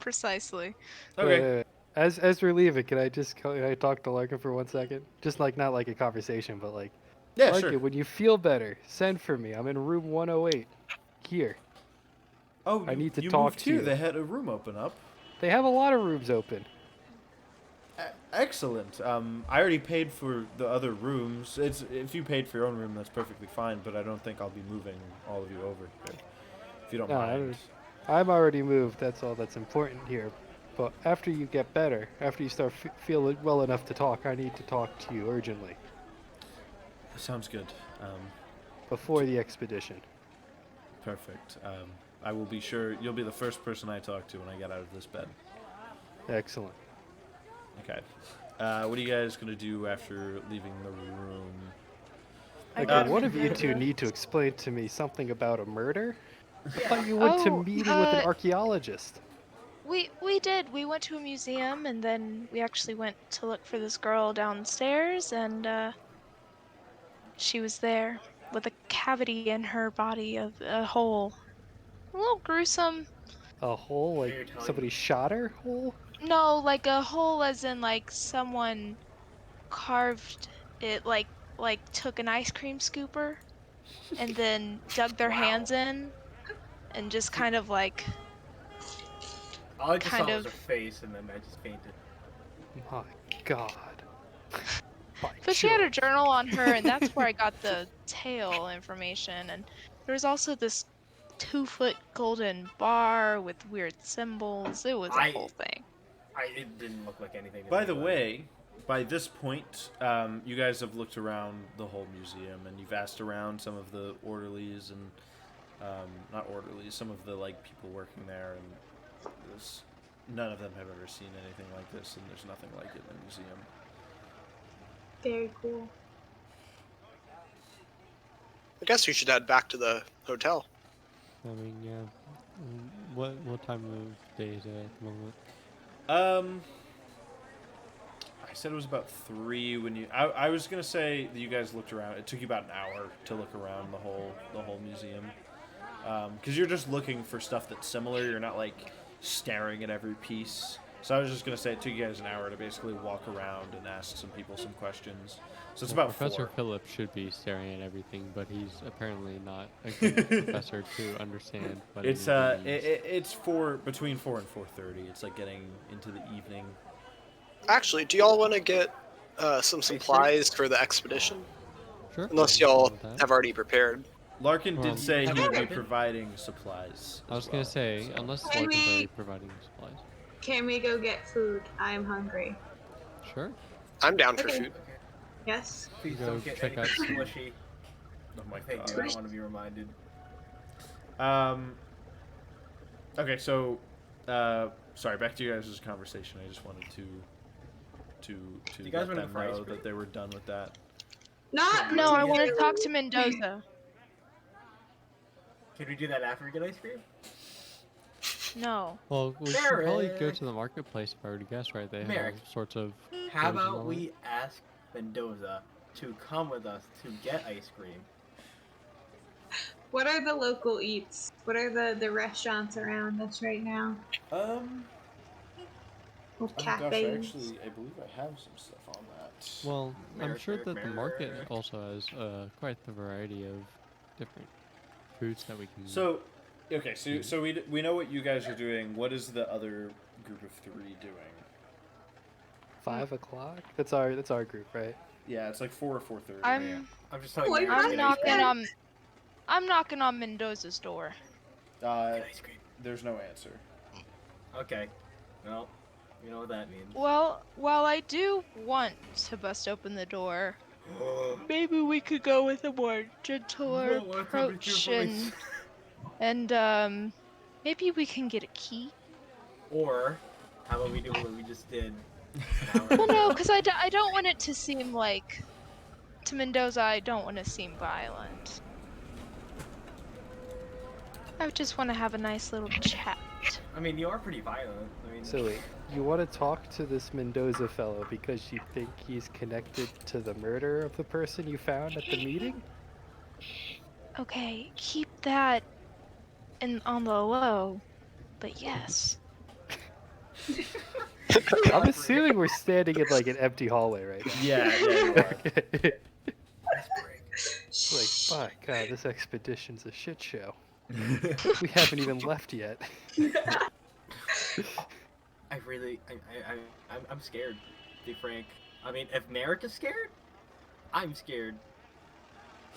Precisely. Okay. Wait. As we're leaving, can I talk to Larkin for 1 second? Just like not like a conversation, but like, Yeah, Larkin, sure. when you feel better, send for me. I'm in room 108. Here. Oh, I need to you talk moved to here. you. They had a room open up. They have a lot of rooms open. Excellent. I already paid for the other rooms. If you paid for your own room, that's perfectly fine. But I don't think I'll be moving all of you over here, if you don't No, mind. I'm already moved. That's all that's important here. But after you get better, after you start feeling well enough to talk, I need to talk to you urgently Sounds good. before the expedition. Perfect. I will be sure you'll be the first person I talk to when I get out of this bed. Excellent. Okay. What are you guys gonna do after leaving the room? Okay, one of you two need to explain to me something about a murder. I thought you went to Oh, meeting with an archaeologist. We did. We went to a museum, and then we actually went to look for this girl downstairs, and she was there with a cavity in her body, of a hole. A little gruesome. A hole? Like You're telling somebody shot her? Hole? No, like a hole as in like someone carved it, like took an ice cream scooper and then dug their hands in and just kind of like All I just kind saw was of- her face, and then I just fainted. My God. By But she had a Jove. journal on her, and that's where I got the tail information. And there was also this 2-foot golden bar with weird symbols. It was a whole thing. It didn't look like anything. to By me, the but- way, by this point, you guys have looked around the whole museum and you've asked around some of the orderlies and not orderlies, some of the like people working there, and none of them have ever seen anything like this, and there's nothing like it in the museum. Very cool. I guess we should head back to the hotel. I mean, yeah. What time of day is it at the moment? I said it was about 3 when you. I was gonna say that you guys looked around. It took you about an hour to look around the whole museum, because you're just looking for stuff that's similar. You're not like staring at every piece. So I was just gonna say it took you guys an hour to basically walk around and ask some people some questions. So it's Well, about Professor 4. Phillips should be staring at everything, but he's apparently not a good professor to understand what It's it means. it's between 4 and 4:30. It's like getting into the evening. Actually, do y'all want to get some supplies for the expedition? Sure. Unless I'm y'all fine with that. have already prepared. Larkin Well, did say he have would you be been? providing supplies. I was as gonna well, say, so- unless Can Larkin's we- already providing supplies. Can we go get food? I'm hungry. Sure. I'm down for Okay. food. Yes. Please Go don't get check anything out- squishy. Oh my Thank you. I god. don't want to be reminded. Okay, so sorry, back to you guys' conversation. I just wanted to You guys let wanna them go for ice know cream? that they were done with that. Not. No, I really. want to talk to Mendoza. Can we do that after we get ice cream? No. Well, we should probably go Merrick. to the marketplace if I were to guess right. They Merrick. have sorts of. How foods and about all we ask Mendoza to come with us to get ice cream? What are the local eats? What are the restaurants around us right now? Or Oh cafes? I believe I have some stuff on that. that. Well, I'm Merrick, sure Merrick, that the market Merrick. also has quite the variety of different foods that we can. So, okay, so we know what you guys are doing. What is the other group of 3 doing? 5 o'clock? That's our group, right? Yeah, it's like 4 or 4:30. I'm I'm just telling Oh, you. I'm to I'm get knocking ice cream. on I'm knocking on Mendoza's door. Get ice cream. There's no answer. Okay. Well, you know what that means. Well, while I do want to bust open the door, maybe we could go with a more gentler No, what's up with approach your voice? and maybe we can get a key. Or, how about we do what we just did? Well, no, because I don't want it to seem like to Mendoza. I don't want to seem violent. I just want to have a nice little chat. I mean, you are pretty violent. I mean, So wait, you want to talk to this Mendoza fellow because you think he's connected to the murder of the person you found at the meeting? Okay, keep that on the low, but yes. I'm assuming we're standing in like an empty hallway right now. Yeah, you are. Okay. Like, my God, this expedition's a shit show. We haven't even left yet. I'm scared. To be frank. I mean, if Merrick is scared, I'm scared.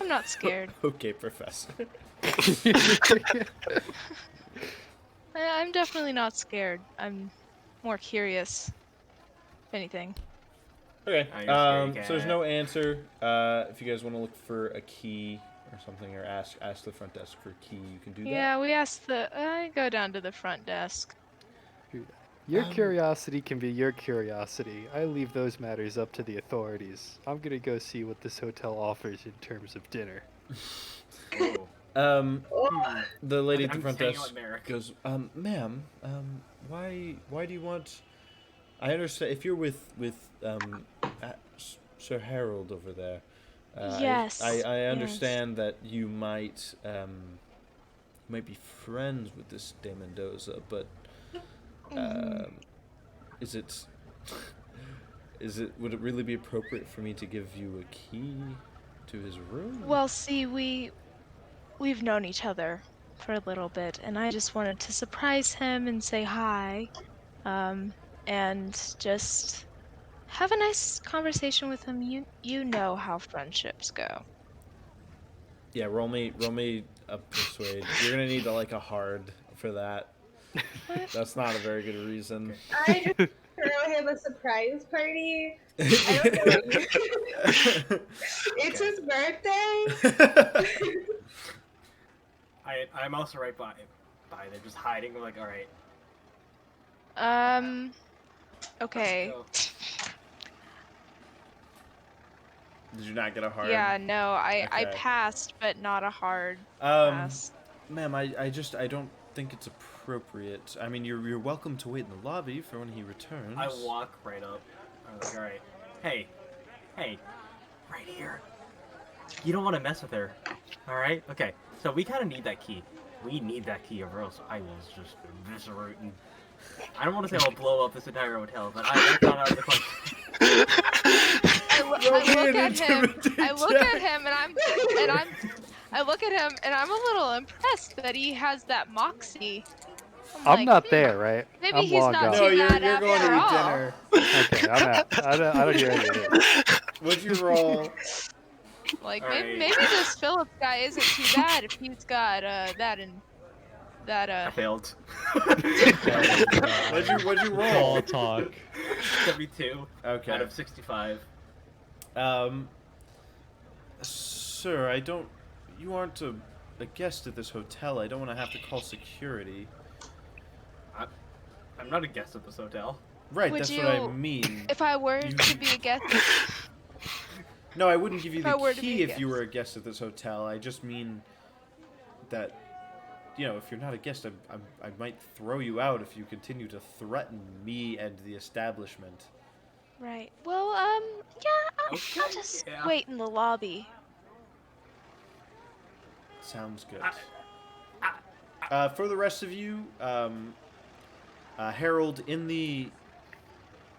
I'm not scared. Okay, Professor. I'm definitely not scared. I'm more curious, if anything. Okay. Oh, you're scared So there's cat. no answer. If you guys want to look for a key or something, or ask the front desk for a key, you can do Yeah, we asked I go down to the front desk. Your Um, curiosity can be your curiosity. I leave those matters up to the authorities. I'm gonna go see what this hotel offers in terms of dinner. Whoa. that. Oh, The lady at the I'm front staying desk with Merrick. goes, ma'am, why do you want? I understand if you're with Sir Harold over there. Yes. I yes. understand that you might be friends with this de Mendoza, but Mhm. is it would it really be appropriate for me to give you a key to his room? Well, see, we've known each other for a little bit, and I just wanted to surprise him and say hi, and just have a nice conversation with him. You know how friendships go. Yeah, roll me a persuade. You're gonna need a hard for that. What? That's not a very good reason. I just throw him a surprise party. I don't know what you. It's his birthday. I'm also right by. They're just hiding. I'm like, all right. Okay. Go. Did you not get a hard? Yeah, no, I Okay. passed, but not a hard Um, pass. ma'am, I don't think it's appropriate. I mean, you're welcome to wait in the lobby for when he returns. I walk right up. I'm like, all right. Hey, right here. You don't want to mess with her. All right. Okay. So we kind of need that key. We need that key, or else I will just eviscerate and. I don't want to say I'll blow up this entire hotel, but I thought out of the question. I look at him, and I look at him, and I'm a little impressed that he has that moxie. I'm like, not there, right? Maybe I'm he's long not gone. No, too you're bad going after to eat all. dinner. Okay, I'm out. I don't hear any of this. What'd you roll? Like Alright. maybe this Phillips guy isn't too bad if he's got that and that I failed. What'd you roll? All talk. 72 Okay. out of 65. Sir, you aren't a guest at this hotel. I don't want to have to call security. I'm not a guest at this hotel. Right, Would that's what I you- mean. If I were to be a guest, No, I wouldn't give you If I the were to be key a if you guest. were a guest at this hotel. I just mean that, if you're not a guest, I might throw you out if you continue to threaten me and the establishment. right? Well, yeah, I'll Okay, just yeah. wait in the lobby. Sounds good. For the rest of you, Harold,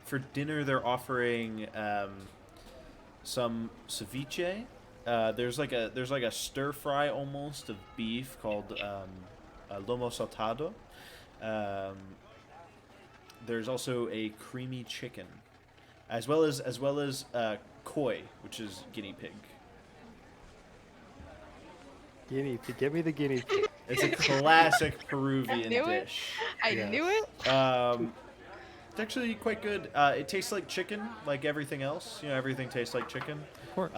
for dinner they're offering some ceviche. There's like a stir fry almost of beef called lomo saltado. There's also a creamy chicken, as well as koi, which is guinea pig. Guinea pig. Give me the guinea pig. It's a classic Peruvian knew it. dish. I Yes. knew it. It's actually quite good. It tastes like chicken, like everything else. Everything tastes like chicken. Of course.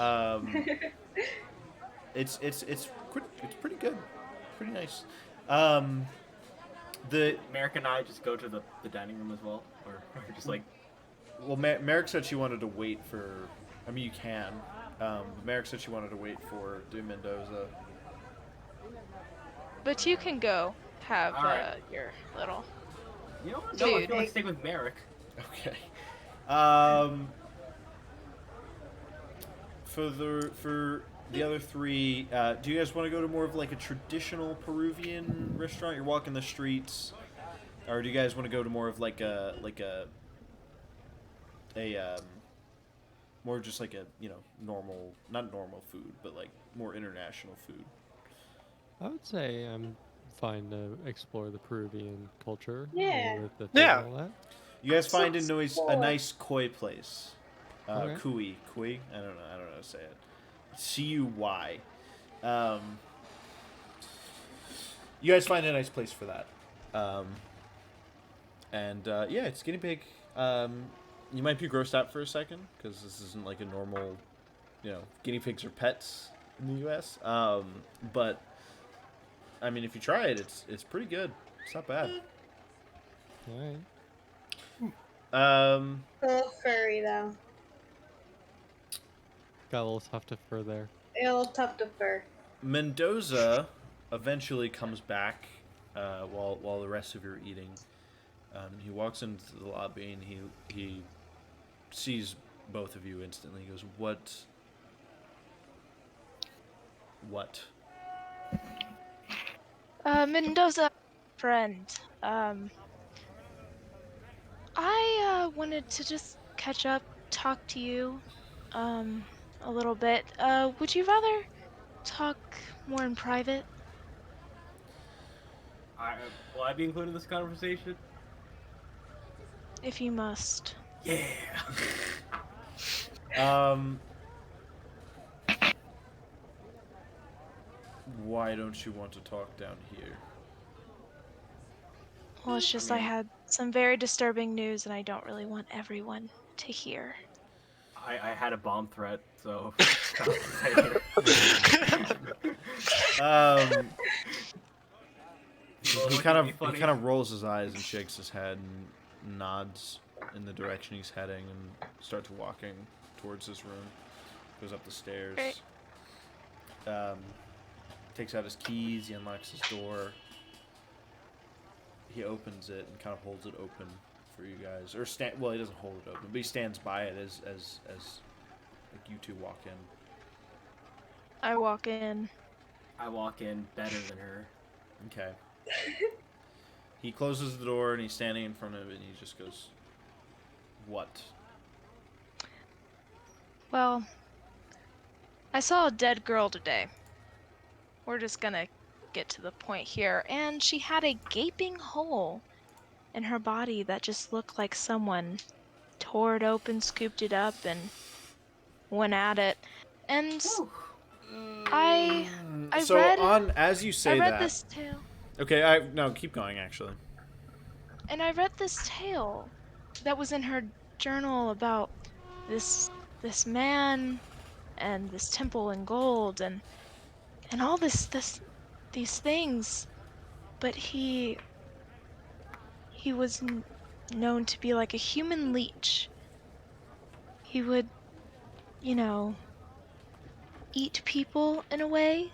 It's pretty good, pretty nice. The Merrick and I just go to the dining room as well, or just like. well, Merrick said she wanted to wait for. I mean, you can. Merrick said she wanted to wait for De Mendoza. But you can go have Alright. your little. You know what? No, I Dude. feel like staying with Merrick. Okay. For the other three, do you guys want to go to more of like a traditional Peruvian restaurant? You're walking the streets, or do you guys want to go to more of like a more just like a normal, not normal food, but like more international food? I would say I'm fine to explore the Peruvian culture. Yeah. With the food Yeah. and all that. You guys find a Sounds a cool. nice koi place. Okay. Kui. I don't know how to say it. CUY. You guys find a nice place for that. Yeah, it's guinea pig. You might be grossed out for a second because this isn't like a normal, guinea pigs are pets in the U.S. But I mean, if you try it, it's pretty good. It's not bad. All right. A little furry though. Got a little tough to fur there. A little tough to fur. Mendoza eventually comes back while the rest of you are eating. He walks into the lobby and he sees both of you instantly. He goes, "What? What?" Mendoza, friend. I wanted to just catch up, talk to you, a little bit. Would you rather talk more in private? Will I be included in this conversation? If you must. Yeah. Why don't you want to talk down here? Well, it's just I had some very disturbing news and I don't really want everyone to hear. I had a bomb threat, so. He kind of rolls his eyes and shakes his head and nods in the direction he's heading and starts walking towards his room. Goes up the stairs. Great. Takes out his keys. He unlocks his door. He opens it and kind of holds it open for you guys. Well, he doesn't hold it open, but he stands by it as like you two walk in. I walk in. I walk in better than her. Okay. He closes the door and he's standing in front of it and he just goes, "What?" Well, I saw a dead girl today. We're just gonna get to the point here. And she had a gaping hole in her body that just looked like someone tore it open, scooped it up, and went at it. And I read as you say I read that. this tale. Okay, no, keep going actually. And I read this tale that was in her journal about this man and this temple in gold and all these things, but he was known to be like a human leech. He would, eat people in a way,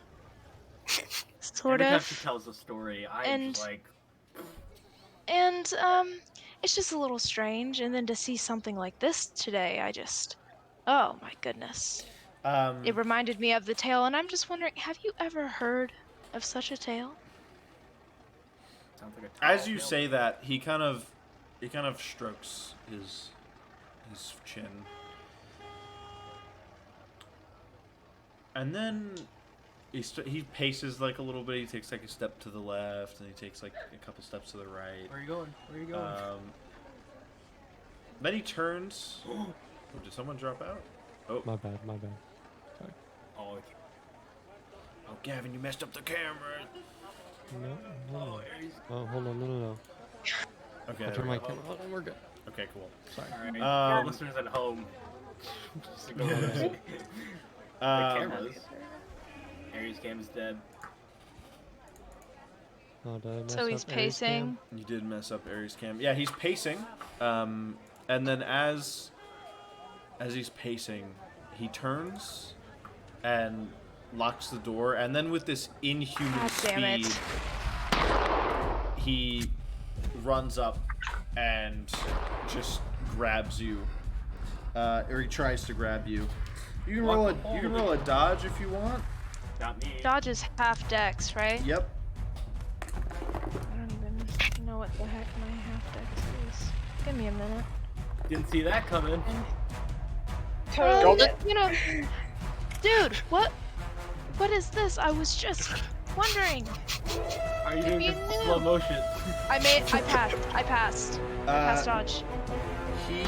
sort Every of. time she tells a story, And it's just a little strange. And then to see something like this today, oh my goodness. It reminded me of the tale, and I'm just wondering, have you ever heard of such a tale? Sounds like a As tall you tale. say that, he kind of strokes his chin. And then he paces like a little bit. He takes like a step to the left, and he takes like a couple steps to the right. Where are you going? Where are you going? Then he turns. Oh, did someone drop out? Oh, My bad. Sorry. Oh, okay. oh, Gavin, you messed up the camera. No. Oh, hold on. No. Okay, I there turned we my go. camera on and we're good. Okay, cool. Sorry. Alright, for our Um, listeners at home. Just ignore Yeah. this. The Um, cameras. Aries cam is dead. Oh, did I mess So he's up Aries cam? pacing. You did mess up Aries cam. Yeah, he's pacing. And then as he's pacing, he turns and locks the door. And then with this inhuman God damn speed, it. he runs up and just grabs you. Or he tries to grab you. You can roll a dodge if you want. Not me. Dodge is half dex, right? Yep. I don't even know what the heck my half dex is. Give me a minute. Didn't see that coming. Rolled it. Dude, what is this? I was just wondering. Are you If doing you this knew. slow motion? I passed. Passed dodge. He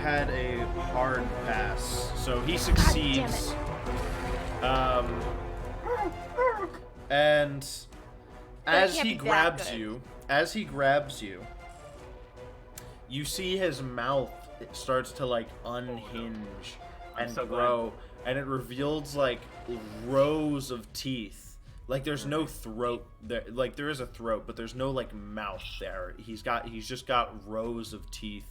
had a hard pass, so he damn succeeds. And But as it can't he be that grabs good. you, as he grabs you, you see his mouth starts to like unhinge and so grow, and it reveals like rows of teeth. Like there's no throat there. Like there is a throat, but there's no like mouth there. He's just got rows of teeth,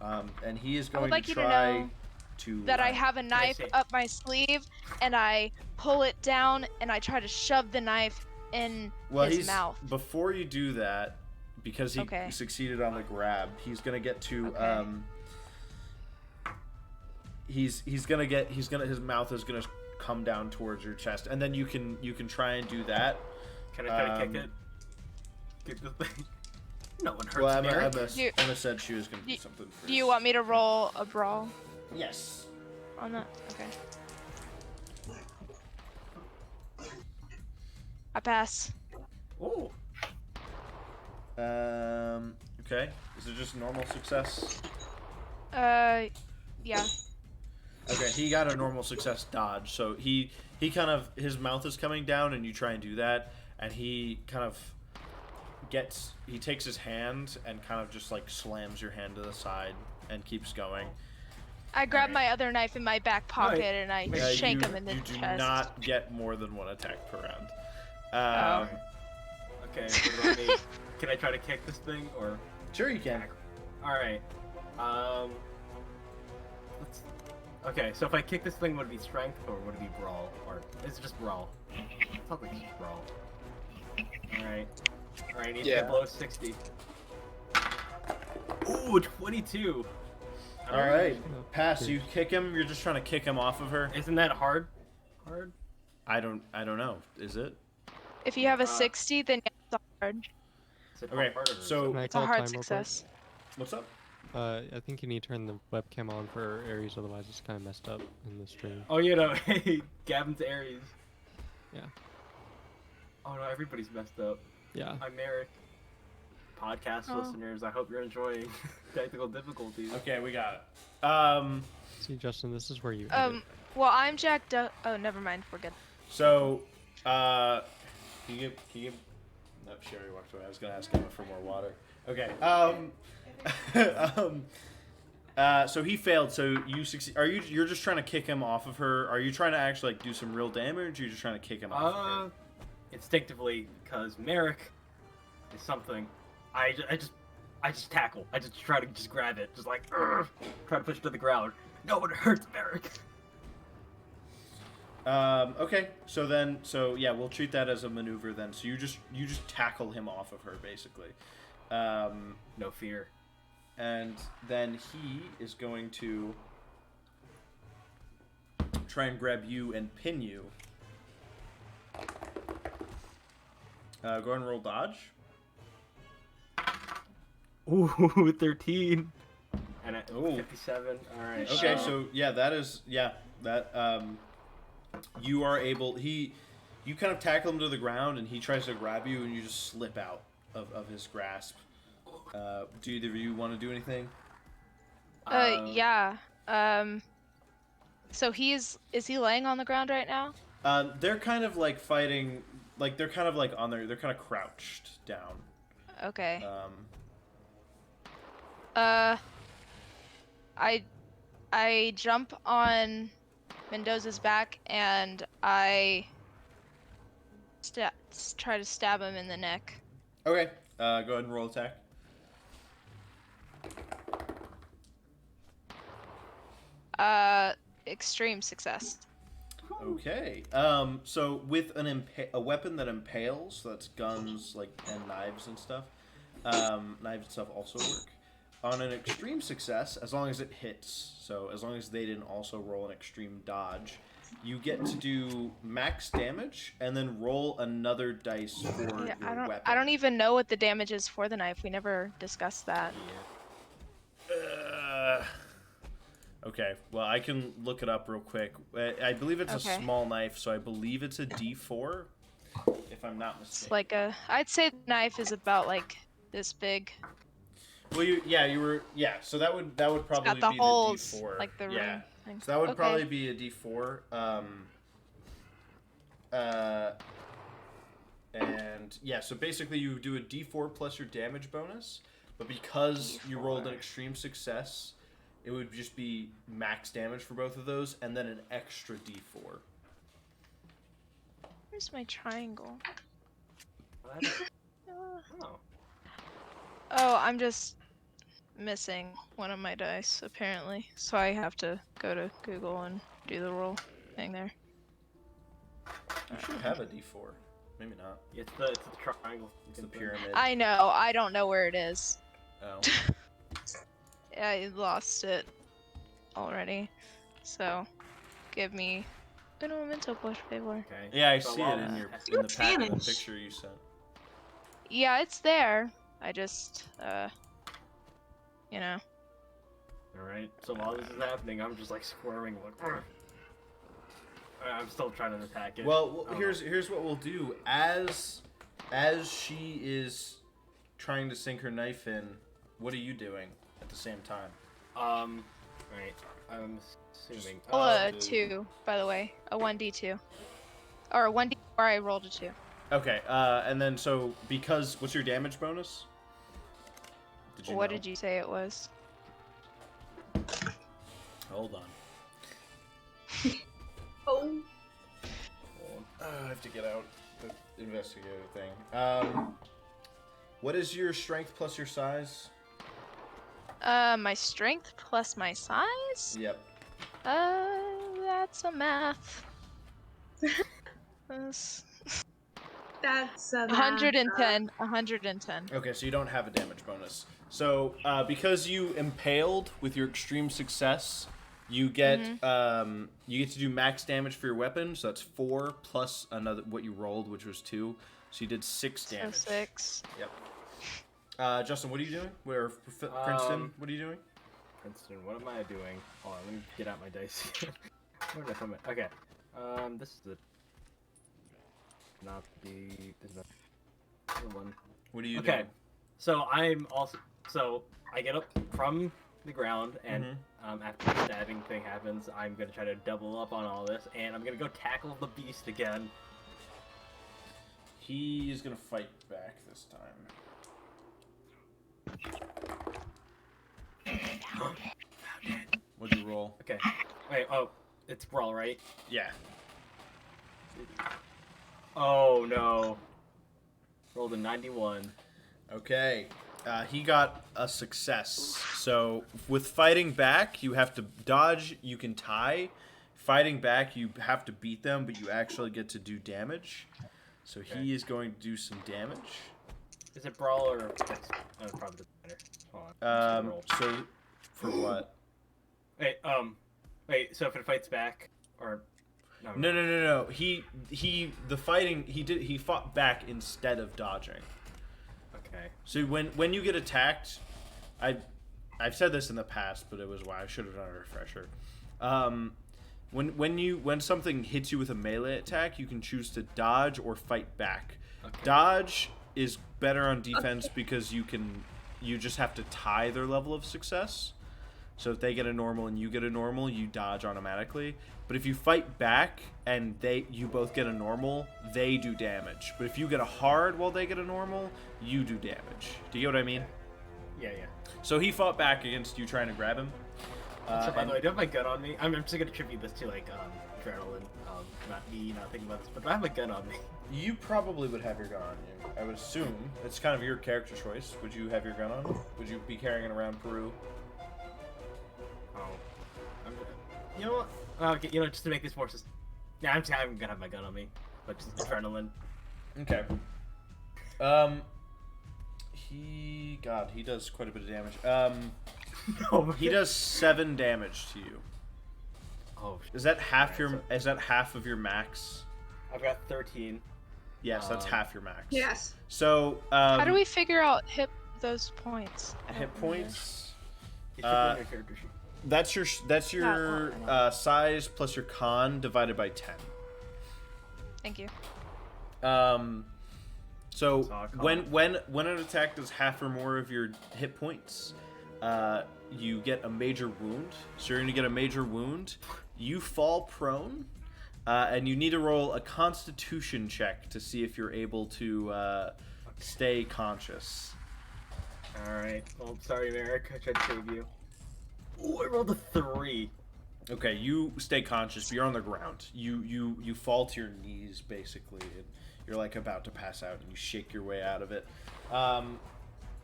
and he is I going would like to you to try know to. that I have a knife say- up my sleeve, and I pull it down, and I try to shove the knife in his mouth. Before you do that, because he Okay. succeeded on the grab, he's gonna get to Okay. his mouth is gonna come down towards your chest, and then you can try and do that. Can I try to kick it? Kick the thing. No one hurts Well, Merrick. Emma said she was gonna do something first. Do you want me to roll a brawl Yes. on that? Okay. I pass. Oh. Okay. Is it just normal success? Yeah. Okay, he got a normal success dodge, so he kind of, his mouth is coming down, and you try and do that, and he kind of he takes his hand and kind of just like slams your hand to the side and keeps going. I grab my other knife in my back pocket Wait. and I Yeah, shank him in the you chest. do not get more than one attack per round. Okay, what about me? Can I try to kick this thing, or? Sure you can. Alright. Okay, so if I kick this thing, would it be strength, or would it be brawl? Or is it just brawl? It sounds like it's just brawl. Alright. Alright, I need to Yeah. get below 60. Ooh, 22! All right, pass. You kick him. You're just trying to kick him off of her. Isn't that hard? Hard? I don't know. Is it? If you have a 60, then it's hard. Is it Okay, harder, or is so- it- Can I It's a call hard time real quick? success. What's up? I think you need to turn the webcam on for Aries, otherwise it's kind of messed up in the stream. Oh, you know, hey, Gavin's Aries. Yeah. Oh no, everybody's messed up. Yeah. I'm Merrick. Podcast Oh. listeners, I hope you're enjoying technical difficulties. Okay, we got it. See, Justin, this is where you edit. Well, I'm jacked up. Oh, never mind. We're good. So, can you give? No, Sherry walked away. I was gonna ask Emma for more water. Okay. So he failed. So you succeed. You're just trying to kick him off of her? Are you trying to actually like do some real damage? Or you're just trying to kick him off of her? Instinctively, because Merrick is something. I just tackle. I just try to just grab it, just like try to push it to the ground. No one hurts Merrick. Okay. So yeah, we'll treat that as a maneuver then. So you just tackle him off of her basically. No fear. And then he is going to try and grab you and pin you. Go ahead and roll dodge. Ooh, 13. And at Ooh. 57. All right. Okay, so yeah, you are able. You kind of tackle him to the ground, and he tries to grab you, and you just slip out of his grasp. Do either of you want to do anything? Yeah. So is he laying on the ground right now? They're kind of like fighting. Like they're kind of like on their. They're kind of crouched down. Okay. I jump on Mendoza's back and I try to stab him in the neck. Okay. Go ahead and roll attack. Extreme success. Okay. So with a weapon that impales, so that's guns, like, and knives and stuff. Knives and stuff also work. On an extreme success, as long as it hits, so as long as they didn't also roll an extreme dodge, you get to do max damage and then roll another dice for Yeah, your weapon. I don't even know what the damage is for the knife. We never discussed that. Okay, well, I can look it up real quick. I believe it's Okay. a small knife, so I believe it's a D4, if I'm not mistaken. It's like I'd say the knife is about like this big. Well, so that would probably Got the be holes, the D4. like the yeah. ring thing. So that would Okay. probably be a D4. And yeah, so basically you do a d4 plus your damage bonus, but because you rolled an extreme success, it would just be max damage for both of those, and then an extra d4. Where's my triangle? Oh. Oh, I'm just missing one of my dice, apparently. So I have to go to Google and do the roll thing there. You should have a d4. Maybe not. It's the triangle. It's the pyramid. I know, I don't know where it is. Oh. I lost it already. So, give me un momento, por favor. Okay. Yeah, I So see while it in this your is in the pack, in the Spanish. picture you sent. Yeah, it's there. I just, you know. Alright, so while this is happening, I'm just like squirming. Like, I'm still trying to attack it. Well, Oh. here's what we'll do. As she is trying to sink her knife in, what are you doing at the same time? Right. I'm assuming. Roll a 2, by the way. A 1d2. Or a 1d4, I rolled a 2. Okay, and then so because what's your damage bonus? What did you say it was? Hold on. Oh, I have to get out the investigator thing. What is your strength plus your size? My strength plus my size? Yep. That's a math. That's that's 110. 110. Okay, so you don't have a damage bonus. So because you impaled with your extreme success, you get you get to do max damage for your weapon. So that's 4 plus another what you rolled, which was 2. So you did 6 damage. So 6. Yep. Justin, what are you doing? Princeton, what are you doing? Princeton, what am I doing? Hold on, let me get out my dice. Where did I put my... Okay. This is the... Not the... This is the one. What are you Okay. doing? So I'm also... So I get up from the ground, and after the stabbing thing happens, I'm going to try to double up on all this, and I'm going to go tackle the beast again. He is gonna fight back this time. What'd you roll? Okay. Wait, oh, it's brawl, right? Yeah. Oh, no. Rolled a 91. Okay. He got a success. So with fighting back, you have to dodge. You can tie. Fighting back, you have to beat them, but you actually get to do damage. So he is going to do some damage. Is it brawl or... That's probably the better. Hold on. Roll. So for what? Wait, so if it fights back, or... No. He fought back instead of dodging. Okay. So when you get attacked, I've said this in the past, but it was why I should have done a refresher. When something hits you with a melee attack, you can choose to dodge or fight back. Okay. Dodge is better on defense because you just have to tie their level of success. So if they get a normal and you get a normal, you dodge automatically. But if you fight back and you both get a normal, they do damage. But if you get a hard while they get a normal, you do damage. Do you get what I mean? Yeah. So he fought back against you trying to grab him. So by the way, do I have my gun on me? I'm just gonna attribute this to like adrenaline, not me not thinking about this, but do I have my gun on me? You probably would have your gun on you. I would assume. It's kind of your character choice. Would you have your gun on? Would you be carrying it around Peru? Oh, you know what? Okay, just to make this more I'm gonna have my gun on me, but just adrenaline. Okay. He does quite a bit of damage. He does 7 damage to you. Oh, Is that half Is that half of your max? I've got 13. Yes, that's half your max. yes. So How do we figure out those points? I don't hit remember. points? It should be on your character sheet. That's your size plus your con divided by 10. Thank you. So Saw a when an attack does half or more of your hit points, you get a major wound. So you're gonna get a major wound. You fall prone, and you need to roll a Constitution check to see if you're able to stay conscious. Alright. Well, sorry, Merrick. I tried to save you. Ooh, I rolled a 3. Okay, you stay conscious, but you're on the ground. You fall to your knees, basically. You're like about to pass out, and you shake your way out of it.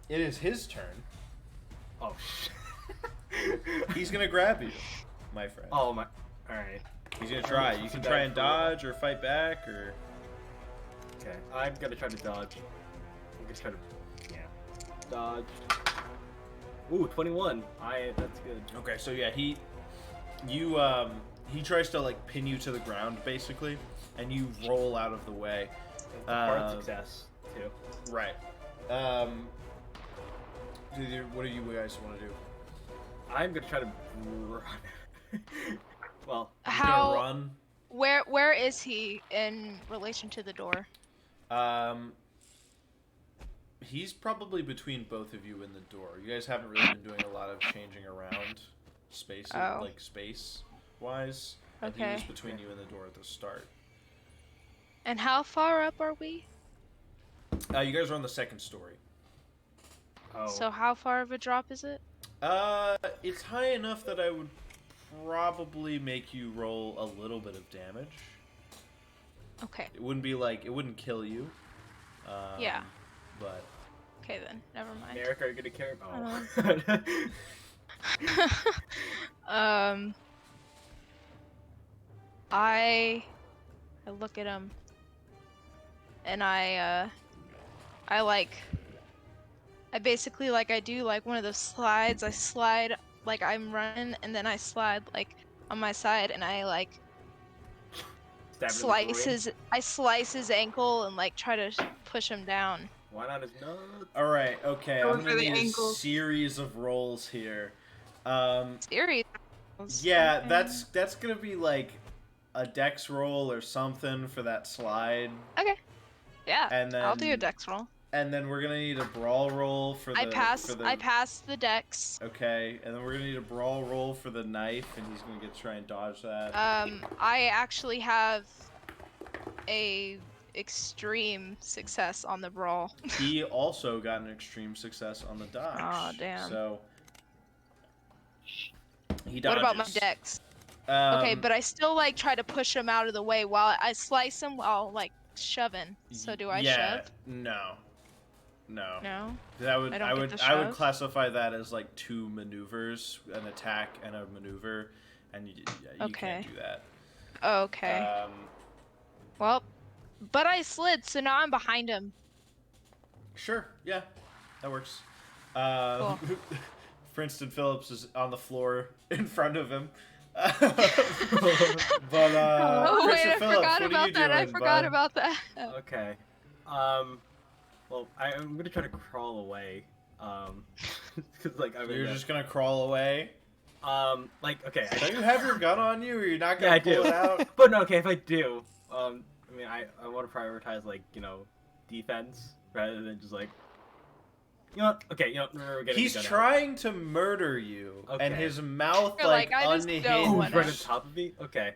It is his turn. Oh, shit. He's gonna grab you, my friend. Oh, my. Alright. He's gonna try. You can try and dodge or fight back, or... Okay, I'm gonna try to dodge. I'm gonna try to... Yeah. Dodge. Ooh, 21. That's good. Okay, so yeah, he tries to like pin you to the ground basically, and you roll out of the way. Hard success too. Right. What do you guys want to do? I'm gonna try to run. Well, He's gonna run. Where is he in relation to the door? He's probably between both of you in the door. You guys haven't really been doing a lot of changing around space, like space-wise. And he was between you and the door at the start. And how far up are we? You guys are on the second story. Oh. So how far of a drop is it? It's high enough that I would probably make you roll a little bit of damage. Okay. It wouldn't kill you. Yeah. But. Okay then, never mind. Merrick, are you gonna care? Oh. I look at him, and I basically I do like one of those slides. I slide like I'm running, and then I slide like on my side, and I slice his ankle and try to push him down. Why not his nose? Alright, okay, Going I'm for gonna the need ankles. a series of rolls here. Series. Yeah, Okay. that's gonna be like a dex roll or something for that slide. Okay. Yeah. And then I'll do a dex roll. And then we're gonna need a brawl roll for the. I pass the dex. Okay, and then we're gonna need a brawl roll for the knife, and he's gonna try and dodge that. I actually have a extreme success on the brawl. He also got an extreme success on the dodge. Aw, damn. So he dodges. What about my dex? Okay, but I still try to push him out of the way while I slice him while shoving. So do I shove? No. No. I would I would I would classify that as like two maneuvers, an attack and a maneuver, and you can't do that. Okay. Well, but I slid, so now I'm behind him. Sure. Yeah, that works. Cool. Princeton Philips is on the floor in front of him. Oh Princeton wait, I Phillips, forgot what are about you that. I doing, forgot bud? about that. Okay. Well, I'm gonna try to crawl away. Cause You're just gonna crawl away. Okay. Do you have your gun on you, or you're not gonna I pull do. it out? But no, okay, if I do, I want to prioritize defense rather than just we're getting He's the gun trying to murder you, and Okay. his mouth You're like, I just unhinged. don't out. Oh, wanna- he's right on top of me. Okay.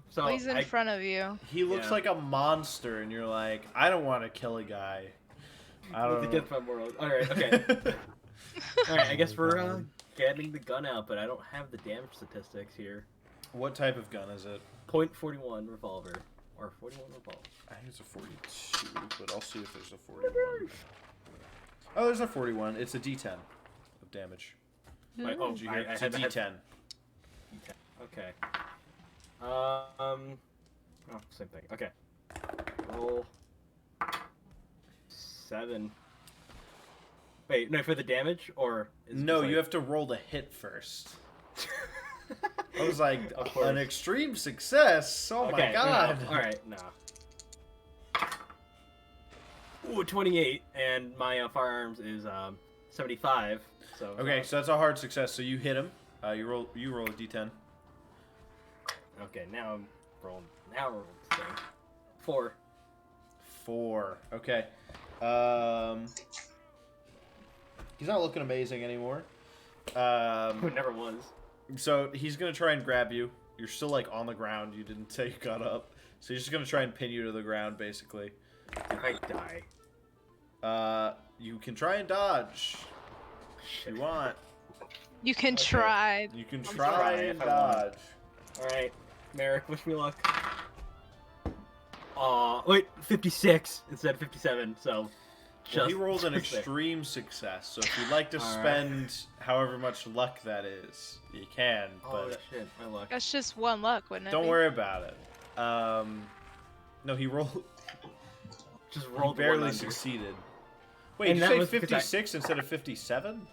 So He's in front of you. He looks Yeah. like a monster, and you're like, I don't want to kill a guy. I don't know. Against my world. All right. Okay. All right. I guess we're getting the gun out, but I don't have the damage statistics here. What type of gun is it? .41 revolver or 41 revolver. I think it's a 42, but I'll see if there's a 41. Oh, there's a 41. It's a D10 of damage. Wait, Did you hear? It's a had- D10. Okay. Oh, same thing. Okay. Roll 7. Wait, no, for the damage or? Is it No, just you have to roll the hit first. I was like, Of course. an extreme success. Oh Okay, my god. No. All right, no. Ooh, 28, and my firearms is 75. So. Okay, so that's a hard success. So you hit him. You roll a D10. Okay, now I'm rolling. Now we're rolling. 4. 4. Okay. He's not looking amazing anymore. Who never was. So he's gonna try and grab you. You're still like on the ground. You didn't say you got up, so he's just gonna try and pin you to the ground, basically. If I die. You can try and dodge. If you want. You can Okay. try. You can trying try if and I want. dodge. Alright, Merrick, wish me luck. Wait, 56 instead of 57, so... Well, he just- rolled an just there. extreme success, so if you'd like to Alright. spend however much luck that is, you can, Oh but shit, my luck. That's just one luck, wouldn't it? don't be? worry about it. No, he rolled. Just He rolled barely one under. succeeded. Wait, And did that you was say because I- 56 instead of 57?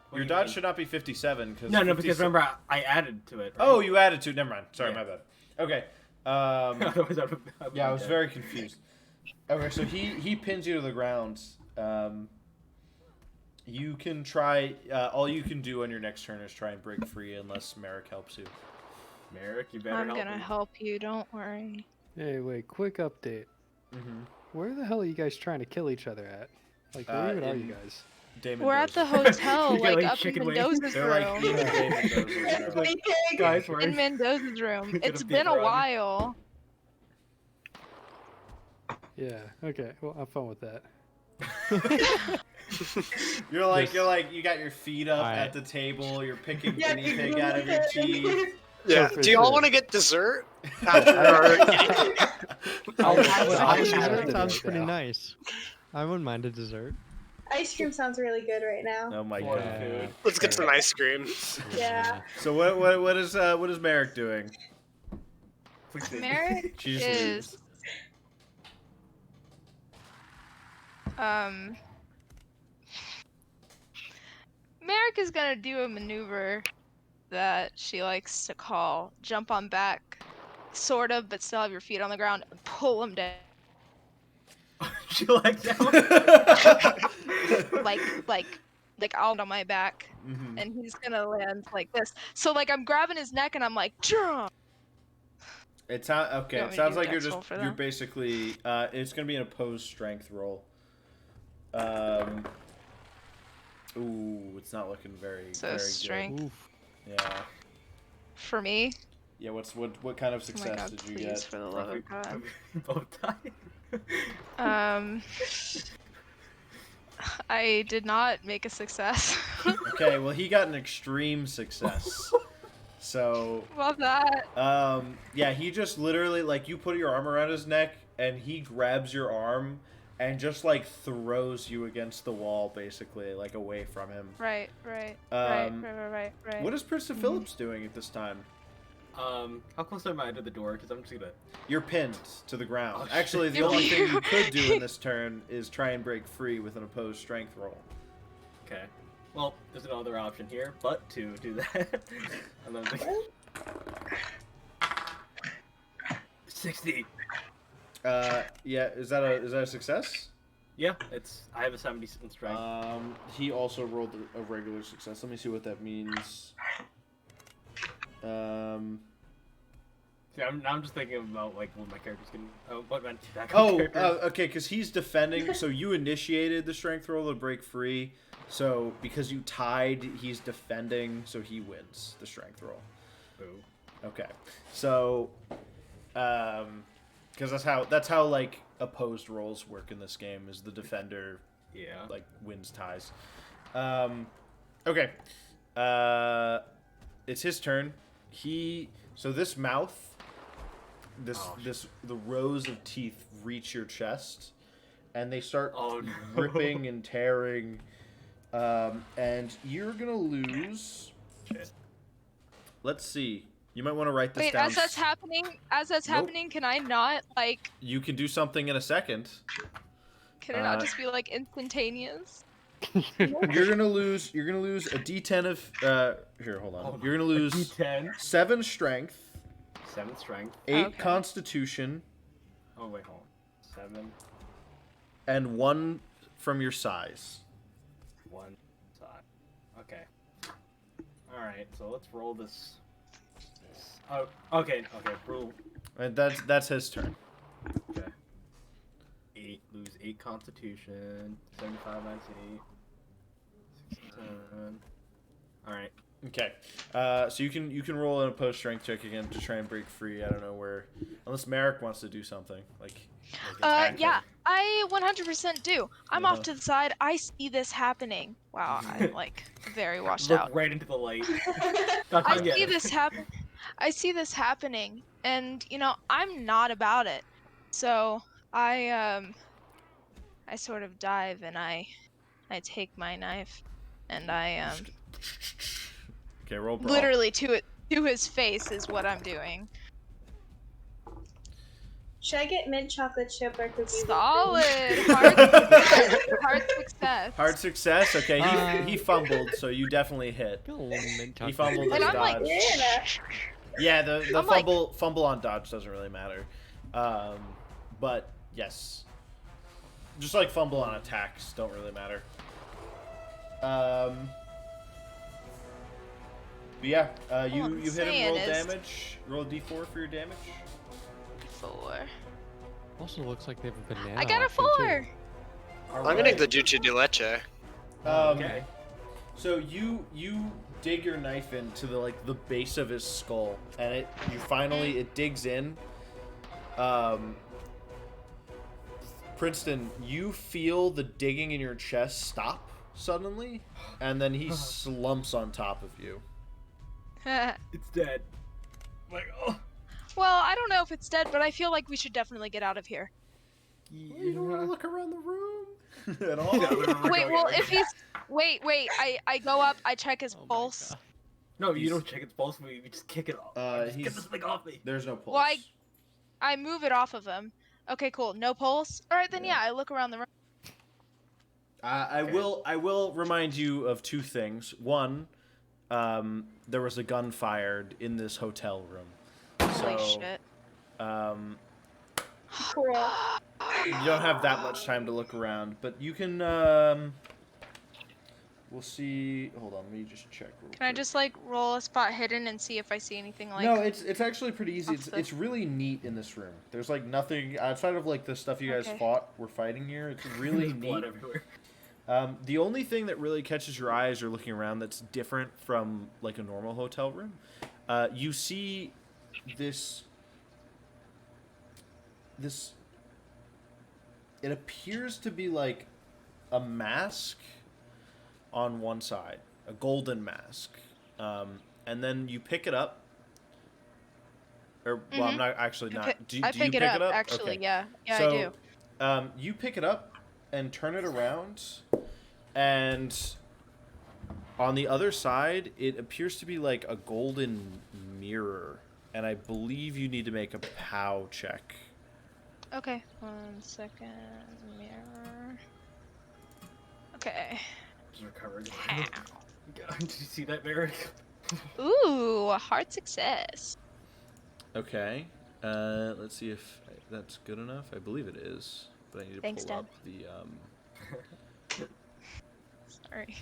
What Your do you dodge mean? should not be 57 because No, because remember, I added to it. Right? Oh, you added to. Never mind. Sorry, Yeah. my bad. Okay. Otherwise, I'd Yeah, I was dead. very confused. Okay, so he pins you to the ground. You can try. All you can do on your next turn is try and break free, unless Merrick helps you. Merrick, you better I'm help gonna me. help you. Don't worry. Hey, wait, quick update. Mm-hmm. Where the hell are you guys trying to kill each other at? Like, where even are you in- guys? Damon We're at the Mendoza. hotel, You got, like like, up in chicken wings. Mendoza's They're like room. eating Damon Mendoza's room. Guys, we're In Mendoza's room. Get a It's been a big run. while. Yeah, okay, well, have fun with that. You got your feet up Alright. at the table. You're picking Yeah, guinea you pig can out of your look at teeth. Yeah. for Do y'all sure. want to get dessert? After Dessert Sounds right pretty now. nice. I wouldn't mind a dessert. Ice cream sounds really good right now. Oh my Foreign god. food. Let's get some ice cream. Yeah. So what is Merrick doing? Please say- Merrick She just is leaves. Merrick is gonna do a maneuver that she likes to call jump on back, sort of, but still have your feet on the ground and pull him down, She likes that like out on my back, Mhm. and he's gonna land like this. So like I'm grabbing his neck and I'm like, jump. It sounds okay. You It want me to sounds do a like you're dex roll just for you're that? basically it's gonna be an opposed strength roll. Ooh, it's not looking very So very strength Oof. good. Yeah. for me. Yeah. What kind of Oh success my god, did you please, get? for the love of God. Both die. I did not make a success. Okay. Well, he got an extreme success. So Love that. yeah, he just literally like you put your arm around his neck and he grabs your arm and just like throws you against the wall, basically, like away from him. Right. Um, Right. What is Princeton Philips doing at this time? How close am I to the door? Because I'm just gonna. You're pinned to the ground. Oh, shit. Actually, the only thing you could do in this turn is try and break free with an opposed strength roll. Okay. Well, there's another option here, but to do that, and then like 60. Yeah, is that a success? Yeah, I have a 70 in strength. He also rolled a regular success. Let me see what that means. See, I'm just thinking about like what my character's gonna. Oh, what my backup Oh, character. okay, because he's defending. So you initiated the strength roll to break free. So because you tied, he's defending. So he wins the strength roll. Boo. Okay, so because that's how like opposed rolls work in this game is the defender Yeah. like wins ties. Okay, it's his turn. So this mouth, the rows of teeth reach your chest, and they start Oh, no. ripping and tearing, and you're gonna lose. Shit. Let's see. You might want to write this Wait, down. as that's happening, can I not like? You can do something in a second. Can it not just be like instantaneous? You're gonna lose a D10 of here. Hold on. Oh, You're gonna lose D10, 7 strength, 7 strength. 8 Okay. constitution, Oh wait, hold on. 7, and 1 from your size. 1 side. Okay. All right, so let's roll this. Oh, okay. Roll. And that's his turn. Okay. 8, lose 8 constitution, 75 minus 8, 67. Alright, Okay, so you can roll an opposed strength check again to try and break free. I don't know where, unless Merrick wants to do something like attack Yeah, him. I 100% do. I'm Uh-huh. off to the side. I see this happening. Wow, I'm like very washed Look out. right into the light. Not I time yet. see this happen. I see this happening, and I'm not about it. So I sort of dive and I take my knife, and I Okay, roll brawl. literally to his face is what I'm doing. Should I get mint chocolate chip or cookies? Solid. Hard success. Hard success. Okay, he Uh, fumbled, so you definitely hit. Got a little mint He chocolate. fumbled And his I'm like, dodge. Yeah. Yeah, the I'm like- fumble on dodge doesn't really matter. But yes, just like fumble on attacks don't really matter. But yeah, you I'm hit him. saying Roll is- damage. Roll D4 for your damage. 4. Also looks like they have a banana. I got a option, 4. I'm gonna take the Duce de Leche. Okay. So you dig your knife into the base of his skull, and it digs in. Princeton, you feel the digging in your chest stop suddenly, and then he slumps on top of you. It's dead. Like, oh. Well, I don't know if it's dead, but I feel like we should definitely get out of here. You don't want to look around the room at all. Wait, well, if he's... Wait, I go up, I check his Oh my pulse. God. No, you don't check its pulse. We just kick it off. Just get he's- this thing off me. There's no pulse. Well, I move it off of him. Okay, cool. No pulse? Alright, then yeah, I look around the room. I will remind you of two things. One, there was a gun fired in this hotel room. Holy So, shit. Cool. you don't have that much time to look around, but you can. We'll see. Hold on, let me just check. Real Can I quick. just roll a spot hidden and see if I see anything No, it's actually pretty easy. off the- It's really neat in this room. There's nothing outside of the stuff you guys Okay. were fighting here. It's really There's blood neat. everywhere. The only thing that really catches your eyes or looking around that's different from a normal hotel room, you see this. It appears to be a mask on one side, a golden mask, and then you pick it up. Or well, I'm not actually not. Do I you pick pick it up, it up? actually, Okay. yeah. Yeah, So, I do. You pick it up and turn it around, and on the other side, it appears to be a golden mirror, and I believe you need to make a POW check. Okay, 1 second. Mirror. Okay. Just recovered. Ow. Did you see that, Merrick? Ooh, a hard success. Okay. Let's see if that's good enough. I believe it is, but I need to Thanks, pull Dad. up the. Sorry.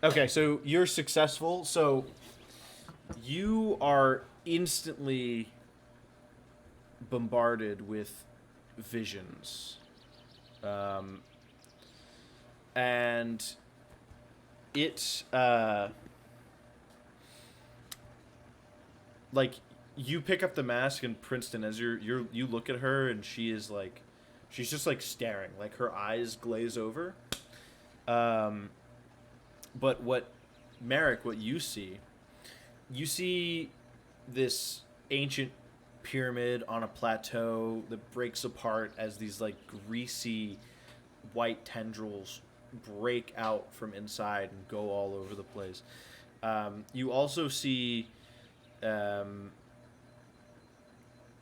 Okay, so you're successful. So you are instantly bombarded with visions, and it you pick up the mask, and Princeton, as you look at her, and she is she's just staring, her eyes glaze over. But what you see this ancient pyramid on a plateau that breaks apart as these greasy white tendrils break out from inside and go all over the place. You also see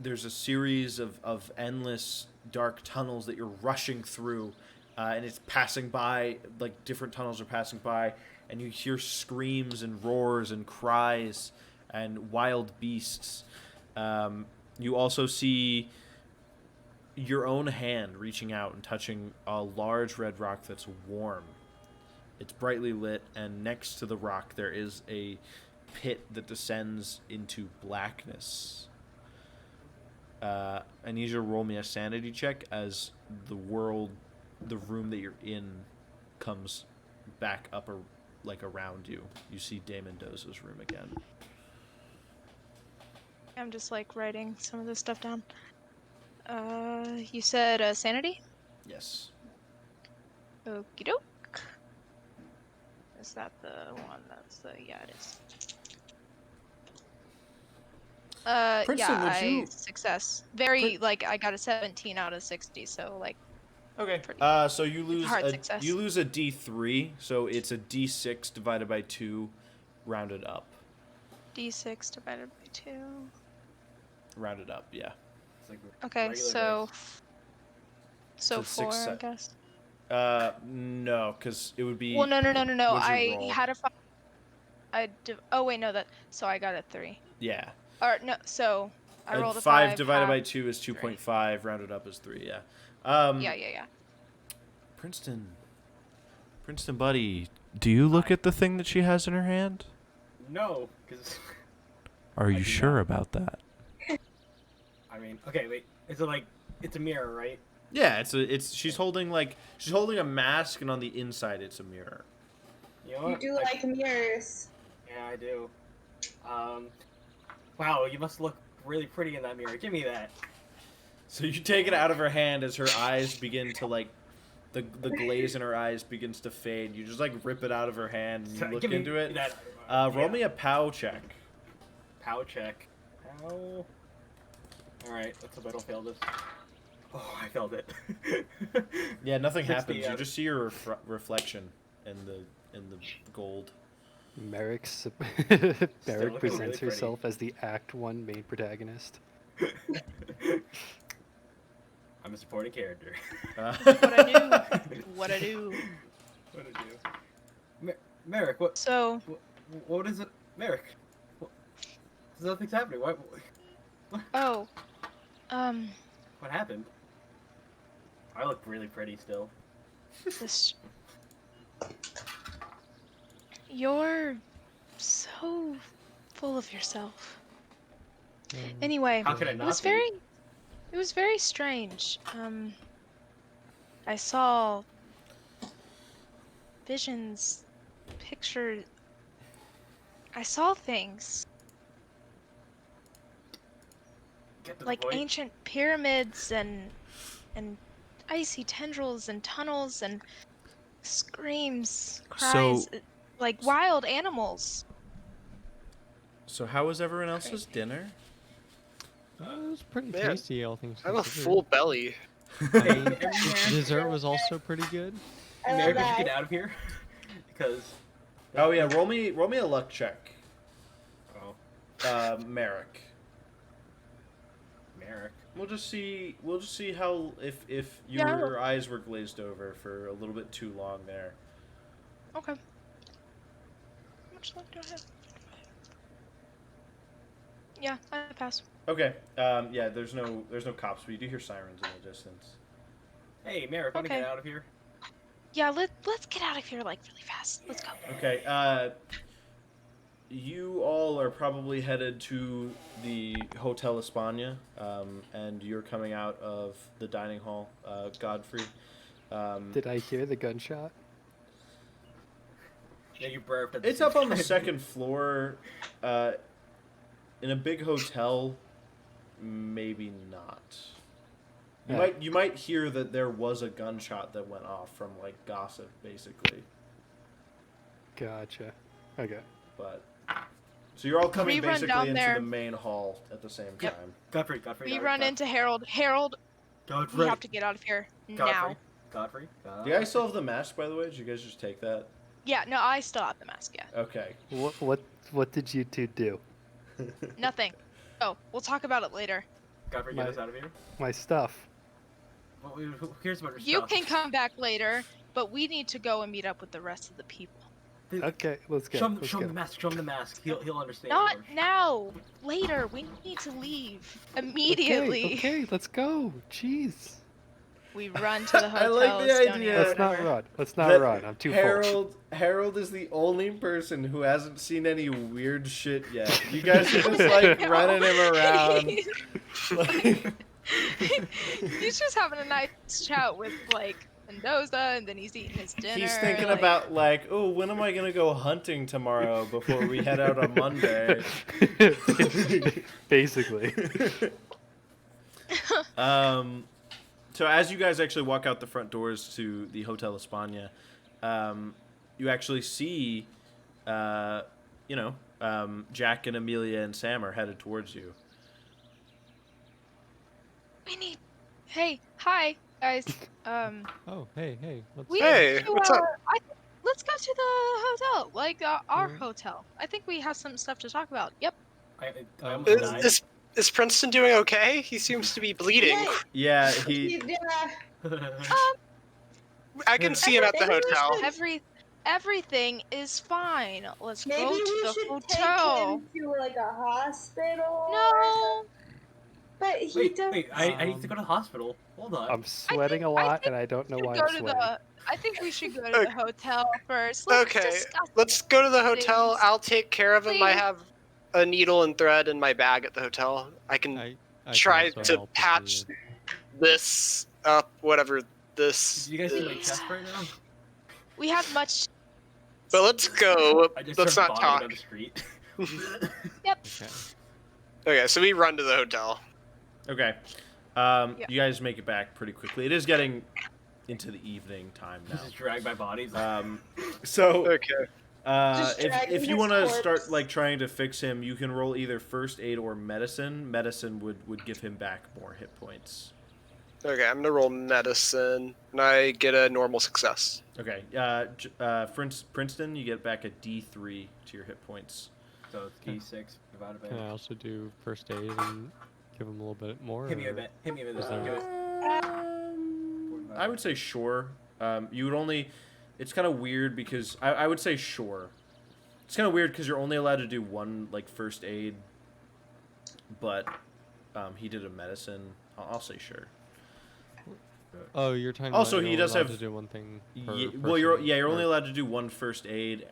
there's a series of endless dark tunnels that you're rushing through, and it's passing by, different tunnels are passing by, and you hear screams and roars and cries and wild beasts. You also see your own hand reaching out and touching a large red rock that's warm. It's brightly lit, and next to the rock there is a pit that descends into blackness. I need you to roll me a sanity check as the room that you're in comes back up like around you. You see Dame Mendoza's room again. I'm just like writing some of this stuff down. You said sanity? Yes. Okie doke. Is that the one that's the... Yeah, it is. Princeton, yeah, would you... success. Very, like, I got a 17 out of 60, so, like... Okay. Pretty So you lose hard a success. you lose a D3, so it's a D6 divided by 2, rounded up. D6 divided by 2. Rounded up, yeah. It's like Okay, regular so... dice. So So 4, I success- guess. No, because it would be. Well, no. What'd you I roll? had a 5. Oh, wait, no, so I got a 3. Yeah. Or, no, so... I rolled a 5 divided half, by 2 is 2.5, rounded up is 3, yeah. Yeah. Princeton, buddy, do you look at the thing that she has in her hand? No, because Are I you do sure not. about that? I mean, okay, wait. Is it like it's a mirror, right? Yeah, she's holding a mask, and on the inside it's a mirror. You know You what? do like mirrors. Yeah, I do. Wow, you must look really pretty in that mirror. Give me that. So you take it out of her hand as her eyes begin to like, the glaze in her eyes begins to fade. You just like rip it out of her hand and you look Give me into it. that. Roll me a POW check. POW check. POW. Alright, let's hope I don't fail this. Oh, I failed it. Yeah, nothing 60 happens. You out. just see your reflection in the gold. Merrick looking presents really pretty. herself as the Act 1 main protagonist. I'm a supporting character. What I do. What I do. Merrick, what? So... What is it? Merrick. Nothing's happening. What Oh. What happened? I look really pretty still. This... You're so full of yourself. Anyway, How could I it not was be? very strange. I saw visions, pictures. I saw things Get to the like point. ancient pyramids and icy tendrils and tunnels and screams, cries, like wild animals. So how was everyone else's dinner? It was pretty Man, tasty, all things I have a considered. full belly. I mean, dessert was also pretty good. I love Merrick, we should that. get out of here. Because. Oh yeah, roll me a luck check. Oh, Merrick. Merrick. We'll just see how if Yeah. your eyes were glazed over for a little bit too long there. Okay. How much luck do I have? Yeah, I pass. Okay. Yeah. There's no cops, but you do hear sirens in the distance. Hey, Merrick, wanna Okay. get out of here? Yeah, let's get out of here like really fast. Let's go. Okay. You all are probably headed to the Hotel España, and you're coming out of the dining hall, Godfrey. Did I hear the gunshot? Yeah, you burped at the It's same up on the time. second floor. In a big hotel, maybe not. You might hear that there was a gunshot that went off from like gossip, basically. Gotcha. Okay. But so you're all coming We run basically down into there. the main hall at the same Yep. time. Godfrey. We run into Harold. Harold, we have to get out of here now. Godfrey. Do you guys still have the mask, by the way? Did you guys just take that? Yeah, no, I still have the mask. Yeah, Okay. What did you two do? nothing. Oh, we'll talk about it later. Godfrey, get us out of here. My stuff. Well, who cares about your You stuff? can come back later, but we need to go and meet up with the rest of the people. Okay, let's go. Show him, Let's show him go. the mask. Show him the mask. He'll understand. Not George. now. Later. We need to leave immediately. Okay, let's go. Jeez. We run to the I hotel. like the Estonia, idea. or Let's not whatever. run. Let's not That run. I'm too full. Harold is the only person who hasn't seen any weird shit yet. You guys are just like No. running him around. Like, He's just having a nice chat with like Mendoza, and then he's eating his dinner. He's thinking like- about like, oh, when am I gonna go hunting tomorrow before we head out on Monday? Basically. So as you guys actually walk out the front doors to the Hotel España, you actually see, Jack and Amelia and Sam are headed towards you. We need. Hey, hi guys. Oh, hey. Let's We Hey, need to, what's up? let's go to the hotel, like our Mm. hotel. I think we have some stuff to talk about. Yep. I Um, almost died. Is Princeton doing okay? He seems to be bleeding. Yeah, he. I can see him at the Maybe we hotel. should- Everything is fine. Let's Maybe go we to the should hotel. take him to like a hospital. or No. something. But he Wait, does. I need to go to the hospital. Hold on. I'm sweating a I lot, think and I don't know we should why go I'm to sweating. I think we should go to the hotel first. Let's Okay, discuss let's go to the hotel. things. I'll take care of him. I Please. have a needle and thread in my bag at the hotel. I can I try can also to help if patch needed. this up, whatever this Do you guys see my is. chest right now? We have much. But let's go. I just Let's started not vomiting talk. on the street. Yep. Okay. Okay, so we run to the hotel. Okay. Yeah. You guys make it back pretty quickly. It is getting into the evening time now. Just drag my bodies. So Okay. Just if dragging you his want to corpse. start like trying to fix him, you can roll either first aid or medicine. Medicine would give him back more hit points. Okay, I'm gonna roll medicine, and I get a normal success. Okay. Princeton, you get back a D3 to your hit points. So it's D6 divided by. Can I also do first aid and give him a little bit more? Hit me a or- bit. Hit me with this. Is there- Give it. I would say sure. You would only. It's kind of weird because I would say sure. It's kind of weird because you're only allowed to do one like first aid, but he did a medicine. I'll say sure. Oh, you're talking Also, about he you're does allowed have- to do one thing per Well, you're person, you're only or, allowed to do one first aid,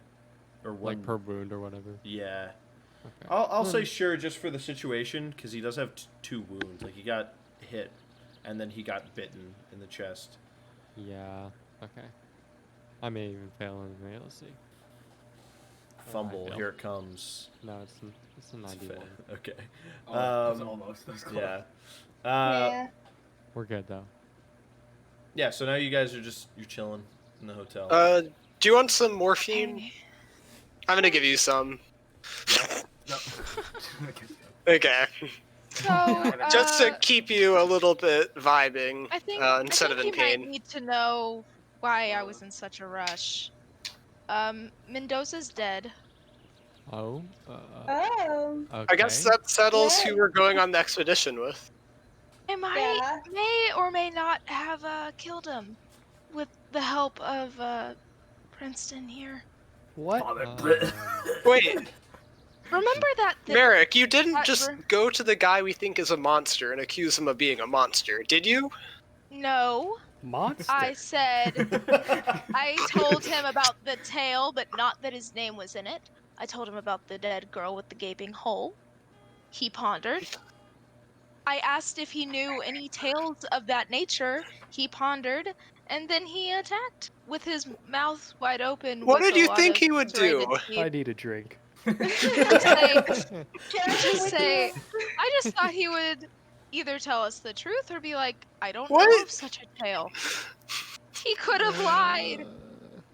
or one. like per wound or whatever. Yeah. Okay. I'll say sure just for the situation because he does have two wounds. Like he got hit, and then he got bitten in the chest. Yeah. Okay. I may even fail anyway. Let's see. Fumble. failed. Here it comes. No, it's a It's a 91. fa- Okay. Oh, that was almost. That was close. Yeah. Yeah. We're good though. Yeah. So now you guys are you're chilling in the hotel. Do you want some morphine? Hey. I'm gonna give you some. No. Okay. So, Just to keep you a little bit vibing I think instead I of think in you pain. might need to know why I was in such a rush. Mendoza's dead. Oh. Oh. Okay. I guess that settles Yeah. who we're going on the expedition with. I may or may not have killed him with the help of Princeton here. What? Wait, Remember that thing? Merrick, you didn't What, just bro? go to the guy we think is a monster and accuse him of being a monster, did you? No, Monster? I said I told him about the tale, but not that his name was in it. I told him about the dead girl with the gaping hole. He pondered. I asked if he knew any tales of that nature. He pondered, and then he attacked with his mouth wide open. What with did a you lot think of he would do? serrated teeth. I need a drink. Just say, I just thought he would either tell us the truth or be like, I don't know What? of such a tale. He could have lied.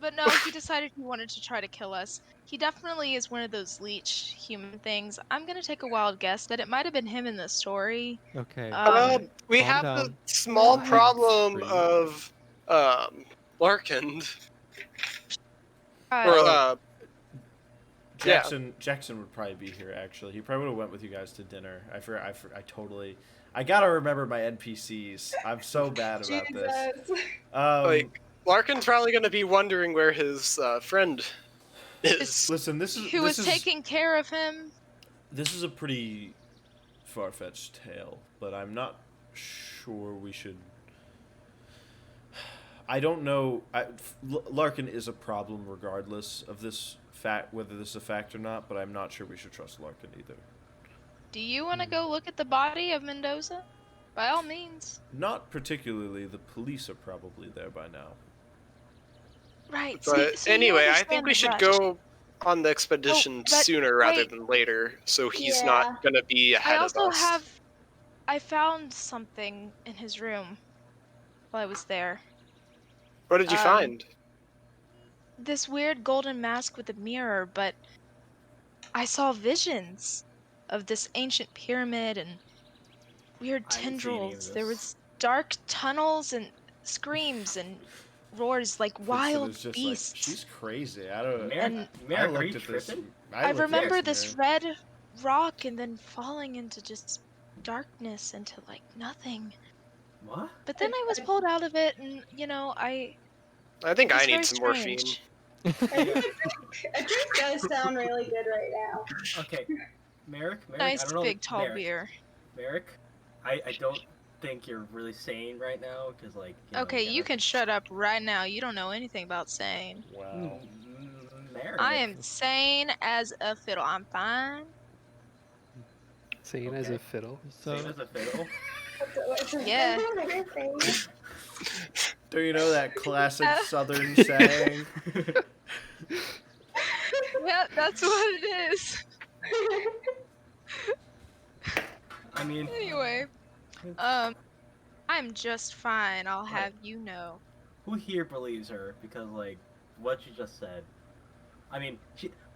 But no, he decided he wanted to try to kill us. He definitely is one of those leech human things. I'm gonna take a wild guess that it might have been him in the story. Okay. We Calm have down. the small What? problem Breathe. of Larkin. Uh, Or Yeah. Jackson would probably be here. Actually, he probably would have went with you guys to dinner. I totally. I gotta remember my NPCs. I'm so bad about this. Jesus. like Larkin's probably gonna be wondering where his friend is. Listen, this is who was this is taking care of him? this is a pretty far-fetched tale, but I'm not sure we should. I don't know. Larkin is a problem regardless of this fact, whether this is a fact or not. But I'm not sure we should trust Larkin either. Do you want to go look at the body of Mendoza? By all means. Not particularly. The police are probably there by now. Right. But see, you anyway, I think understand we the should rush. go on the expedition but sooner rather wait. than later, so he's Yeah. not gonna be ahead I of also us. I found something in his room while I was there. What did you find? This weird golden mask with a mirror, but I saw visions of this ancient pyramid and weird I didn't see any of tendrils. There this. was dark tunnels and screams and roars like wild It's just beasts. like, she's crazy. I don't know. And Merrick, I are you looked at this. tripping? I looked at remember this this mirror. red rock and then falling into just darkness, into like nothing. What? But then I was pulled out of it, and I think it's I need very some morphine. strange. A drink does sound really good right now. Okay, Merrick, I Nice don't know. big tall Merrick, beer. Merrick, I don't think you're really sane right now, because like. Okay, you gotta- can shut up right now. You don't know anything about sane. Wow. Merrick. I am sane as a fiddle. I'm fine. Sane as a Okay. fiddle. Sane So as a fiddle. Yeah. Do you know that classic Southern saying? Yeah, that's what it is. I mean, Anyway, I'm just fine. I'll have you know. who here believes her? Because like what you just said. I mean,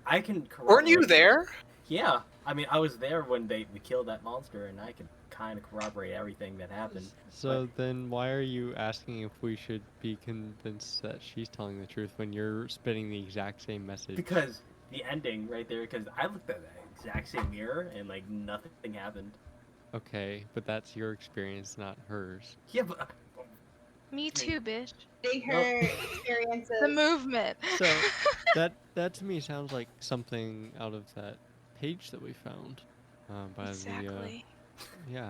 I can. Weren't you corroborate- there? Yeah, I mean, I was there when we killed that monster, and I can kind of corroborate everything that happened. So then why are you asking if we should be convinced that she's telling the truth when you're spitting the exact same message? Because the ending right there, because I looked at that exact same mirror, and like nothing happened. Okay, but that's your experience, not hers. Yeah, but Me too, bitch. Her experiences. The movement. So that to me sounds like something out of that page that we found by Exactly. the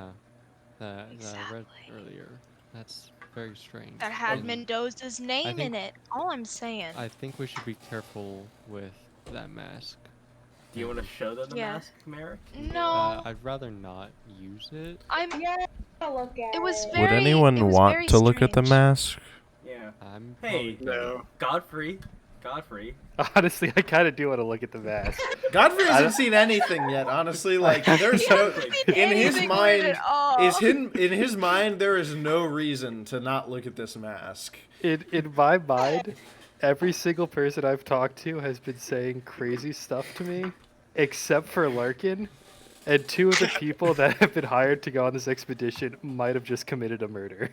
that I read Exactly. earlier. That's very strange. That had And Mendoza's name think- in it. All I'm saying. I think we should be careful with that mask. do you want to show them the Yeah. mask, Merrick? No, I'd rather not use it. I'm. Yeah, I'll look at It was it. very. Would anyone it was want very to look at the strange. mask? Yeah. I'm Hey. probably No. Godfrey. Honestly, I kind of do want to look at the mask. Godfrey hasn't seen anything yet. Honestly, like there's no in his Anything weird mind. at all. In his mind, there is no reason to not look at this mask. In my mind, every single person I've talked to has been saying crazy stuff to me, except for Larkin. And two of the people that have been hired to go on this expedition might have just committed a murder.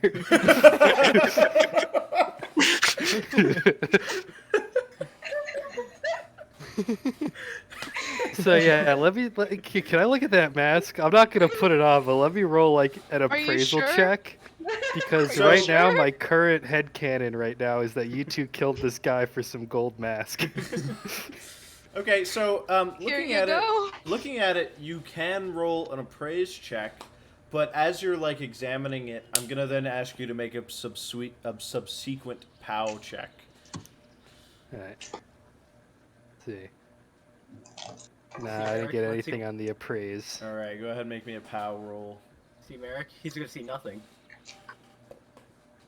So yeah, can I look at that mask? I'm not gonna put it on, but let me roll like an you appraisal sure? check. Because So- right now, my current headcanon right now is that you two killed this guy for some gold mask. Okay, so Here you go. looking at it, you can roll an appraise check, but as you're like examining it, I'm gonna then ask you to make a subsequent POW check. Alright. Let's see. Nah, I didn't get anything on the appraise. All right, go ahead and make me a POW roll. See Merrick? He's gonna see nothing.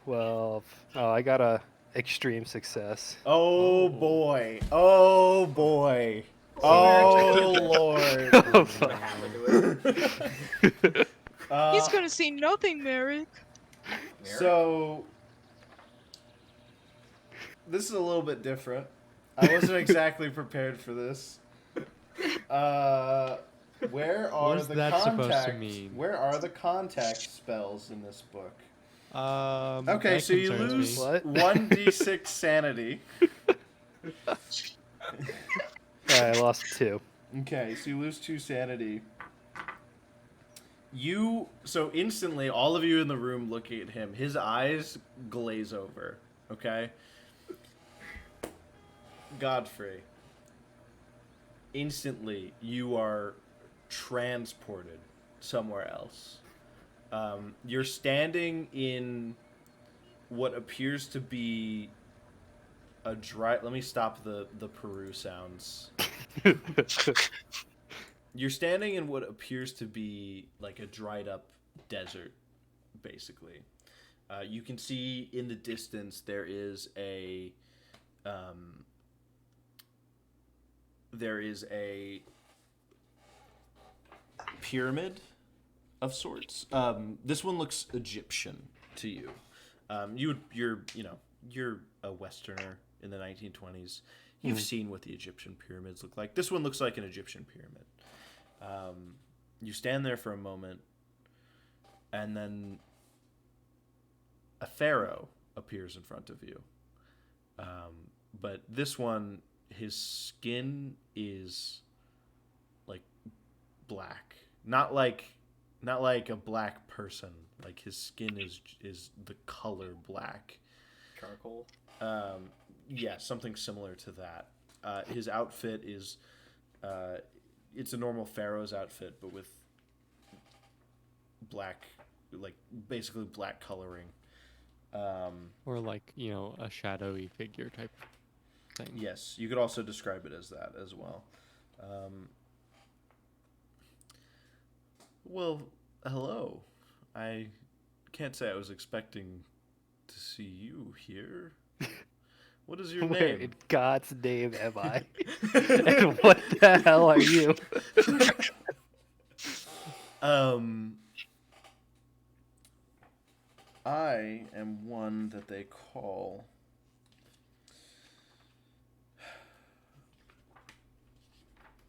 12. Oh, I got a extreme success. Oh boy! Oh boy! Oh lord! Oh, fuck. He's gonna see nothing, Merrick. So this is a little bit different. I wasn't exactly prepared for this. Where are What's the that supposed to contact? mean? Where are the contact spells in this book? Okay, Okay, so you concerns lose me. What? 1d6 sanity. I lost 2. Okay, so you lose 2 sanity. So instantly, all of you in the room looking at him, his eyes glaze over, okay? Godfrey, instantly, you are transported somewhere else. You're standing in what appears to be a dry... Let me stop the Peru sounds. You're standing in what appears to be like a dried up desert. basically. You can see in the distance there is a pyramid of sorts. This one looks Egyptian to you. You're a Westerner in the 1920s. You've seen what the Egyptian pyramids look like. This one looks like an Egyptian pyramid. You stand there for a moment, and then a pharaoh appears in front of you. But this one, his skin is like black, not like a black person. Like his skin is the color black. Charcoal. Yeah, something similar to that. His outfit is it's a normal pharaoh's outfit, but with black, like basically black coloring. Or like, a shadowy figure type thing. Yes, you could also describe it as that as well. Well, hello. I can't say I was expecting to see you here. What is your Where name? in God's name am I? And what the hell are you? I am one that they call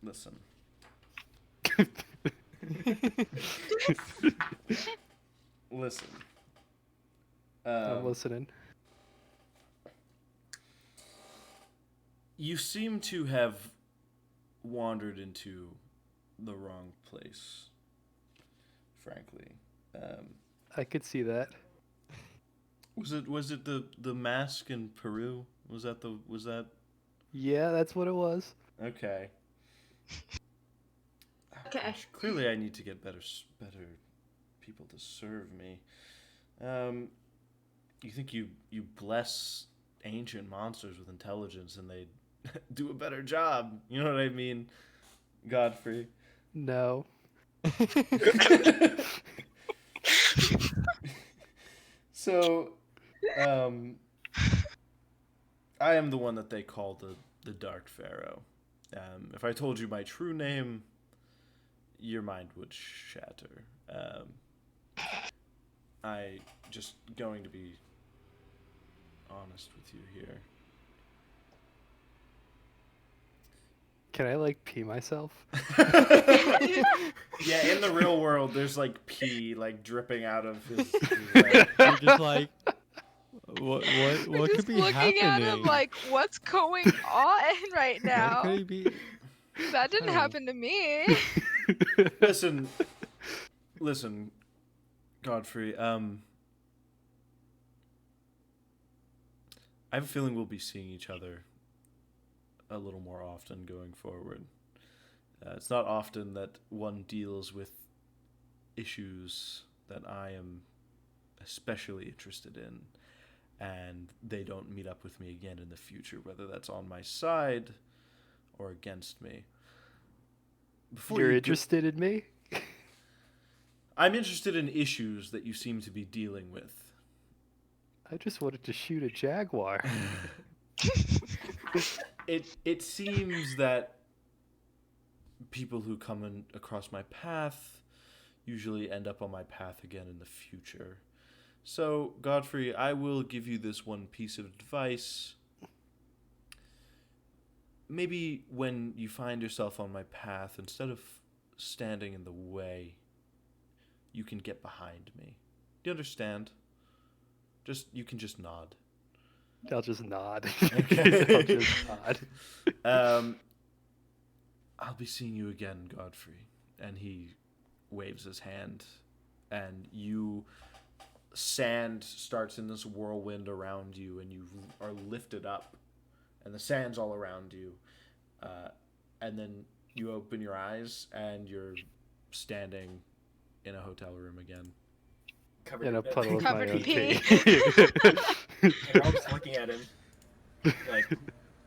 Listen. Listen. I'm listening. You seem to have wandered into the wrong place, frankly. I could see that. Was it the mask in Peru? Was that? Yeah, that's what it was. Okay. Okay. Gosh, clearly, I need to get better people to serve me. You think you bless ancient monsters with intelligence, and they do a better job? You know what I mean, Godfrey? No. So, I am the one that they call the Dark Pharaoh. If I told you my true name, your mind would shatter. I just going to be honest with you here. Can I pee myself? Yeah, in the real world, there's pee dripping out of his You're just like, what Just could be looking happening? at him like, what's going on right now? What could he be? That didn't Oh. happen to me. Listen, Godfrey. I have a feeling we'll be seeing each other a little more often going forward. It's not often that one deals with issues that I am especially interested in, and they don't meet up with me again in the future, whether that's on my side or against me. You're interested in me? I'm interested in issues that you seem to be dealing with. I just wanted to shoot a jaguar. It seems that people who come across my path usually end up on my path again in the future. So, Godfrey, I will give you this one piece of advice. Maybe when you find yourself on my path, instead of standing in the way, you can get behind me. Do you understand? You can just nod. I'll just nod. Okay. I'll just nod. I'll be seeing you again, Godfrey. And he waves his hand, and sand starts in this whirlwind around you, and you are lifted up, and the sand's all around you. And then you open your eyes, and you're standing in a hotel room again. Covered In a bed. puddle of my Covered own in pee. pee. And I'm just looking at him. Like,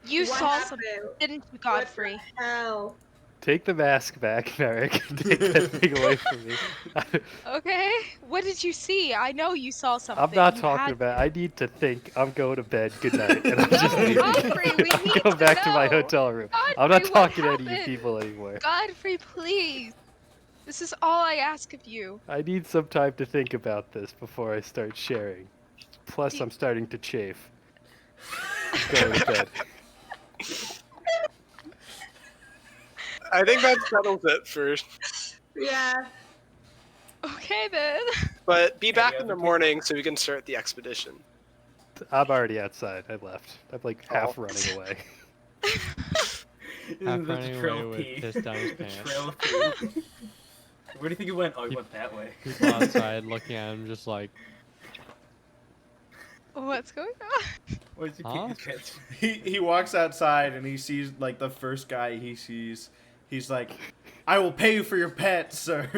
You What saw happened? something, didn't you, Godfrey? What the hell? Take the mask back, Merrick. Take that thing away from me. Okay. What did you see? I know you saw something. I'm not You talking had about. to. I need to think. I'm going to bed. Good night. And I'm No, just leaving. Godfrey, we I'm need going to back to my know. hotel room. Godfrey, I'm not what talking to any of you happened? people anymore. Godfrey, please. This is all I ask of you. I need some time to think about this before I start sharing. Plus, I'm starting to chafe. Going to bed. I think that settles it for. Yeah. Okay then. But be back Any in the other morning so we can start the expedition. I'm already outside. I left. I'm like half Oh. running away. I'm The running trail away with of pee. piss down his The pants. trail of pee. Where do you think it went? Oh, it went that way. People outside looking at him just like, What's going on? Where did you Huh? keep his pants? He walks outside and he sees like the first guy he sees. He's like, "I will pay you for your pets, sir."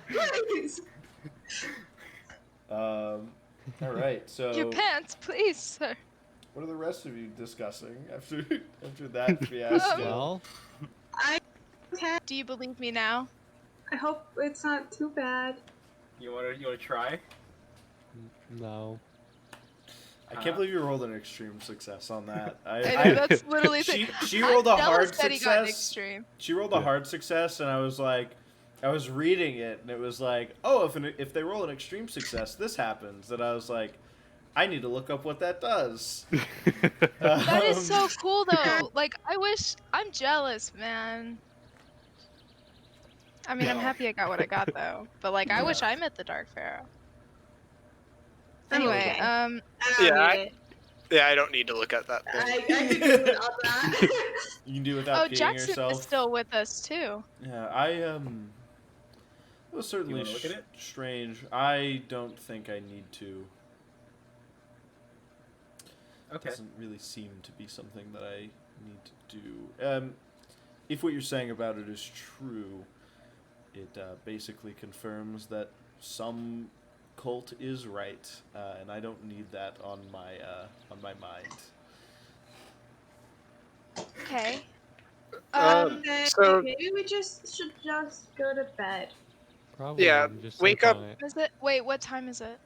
Please. All right. So Your pants, please, sir. what are the rest of you discussing after that fiasco? well, Okay. Do you believe me now? I hope it's not too bad. You wanna try? no. I can't believe you rolled an extreme success on that. I know, that's literally she rolled a I'm hard jealous that he got an success. extreme. She rolled a hard success, and I was like, I was reading it, and it was like, oh, if they roll an extreme success, this happens. And I was like, I need to look up what that does. That is so cool though. Like I'm jealous, man. I mean, I'm happy I got what I got though. But like, I wish I met the Dark Pharaoh. I'm Anyway, okay. um, I don't Yeah, need it. Yeah, I don't need to look at that thing. I could do without that. You can do without oh, peeing Jackson yourself. is still with us too. Yeah, it was certainly wanna look at it? strange. I don't think I need to. Okay. Doesn't really seem to be something that I need to do. If what you're saying about it is true, it basically confirms that some cult is right, and I don't need that on my mind. Okay. Okay, So- maybe we should just go to bed. Probably. Yeah, I'm just wake sleep up. on it. Is it? Wait, what time is it?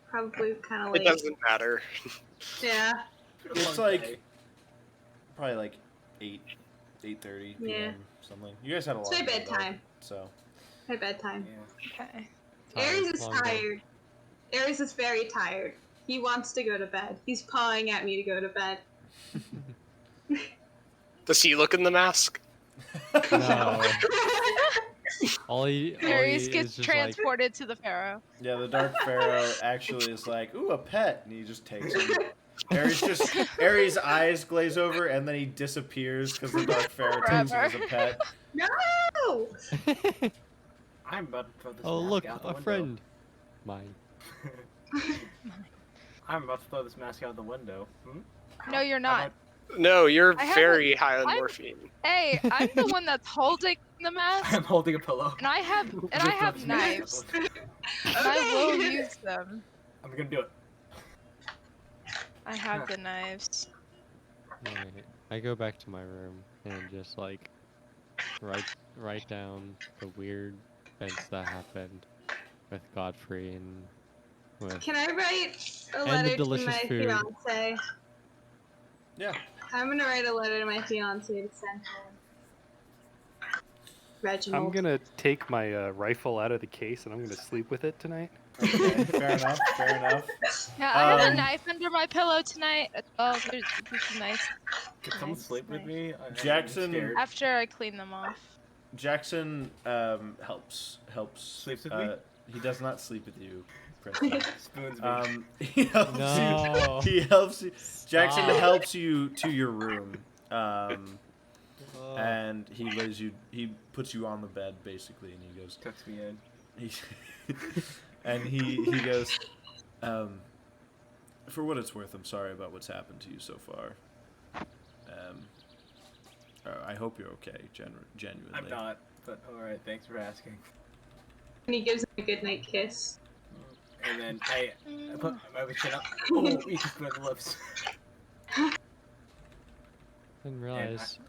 Probably kind of It late. doesn't matter. Yeah. Been a It's long like day. probably like 8:30 p.m. Yeah. something. You guys had a lot. It's my bedtime. So My bedtime. Yeah. Okay. Aries is Long day. tired. Aries is very tired. He wants to go to bed. He's pawing at me to go to bed. Does he look in the mask? No. all he Aries is gets just transported to the Pharaoh. yeah, the Dark Pharaoh actually is like, ooh, a pet, and he just takes him. Aries' eyes glaze over, and then he disappears because the Dark Pharaoh takes him as a pet. No! like, I'm about to throw this oh mask look, out the a window. friend. Mine. I'm about to throw this mask out the window. Hmm? No, you're not. No, you're I haven't- very high on I'm- morphine. Hey, I'm the one that's holding the mask, I'm holding a pillow. and I have Just throw knives, this mask out and I will use them. the- I'm gonna do it. I have the knives. Right. I go back to my room and just like write down the weird events that happened with Godfrey and with Can I write a And the letter to delicious my food. fiance? Yeah. I'm gonna write a letter to my fiance to send him. Reginald. I'm gonna take my rifle out of the case and I'm gonna sleep with it tonight. Okay, fair enough. Fair enough. Yeah, I have a Um, knife under my pillow tonight. Oh, there's some nice. Can someone sleep with me? I'm Jackson- scared. After I clean them off. Jackson helps. Sleeps with me? He does not sleep with you, Princeton. Spoons me. He helps No. you. He helps you. Jackson Stop. helps you to your room, Oh. and he puts you on the bed basically, and he goes, Tucks me in. he goes, for what it's worth, I'm sorry about what's happened to you so far. I hope you're okay, genuinely. I'm not, but alright, thanks for asking. And he gives him a goodnight kiss. And then I put my chin up. Oh, you just put on the lips. Didn't realize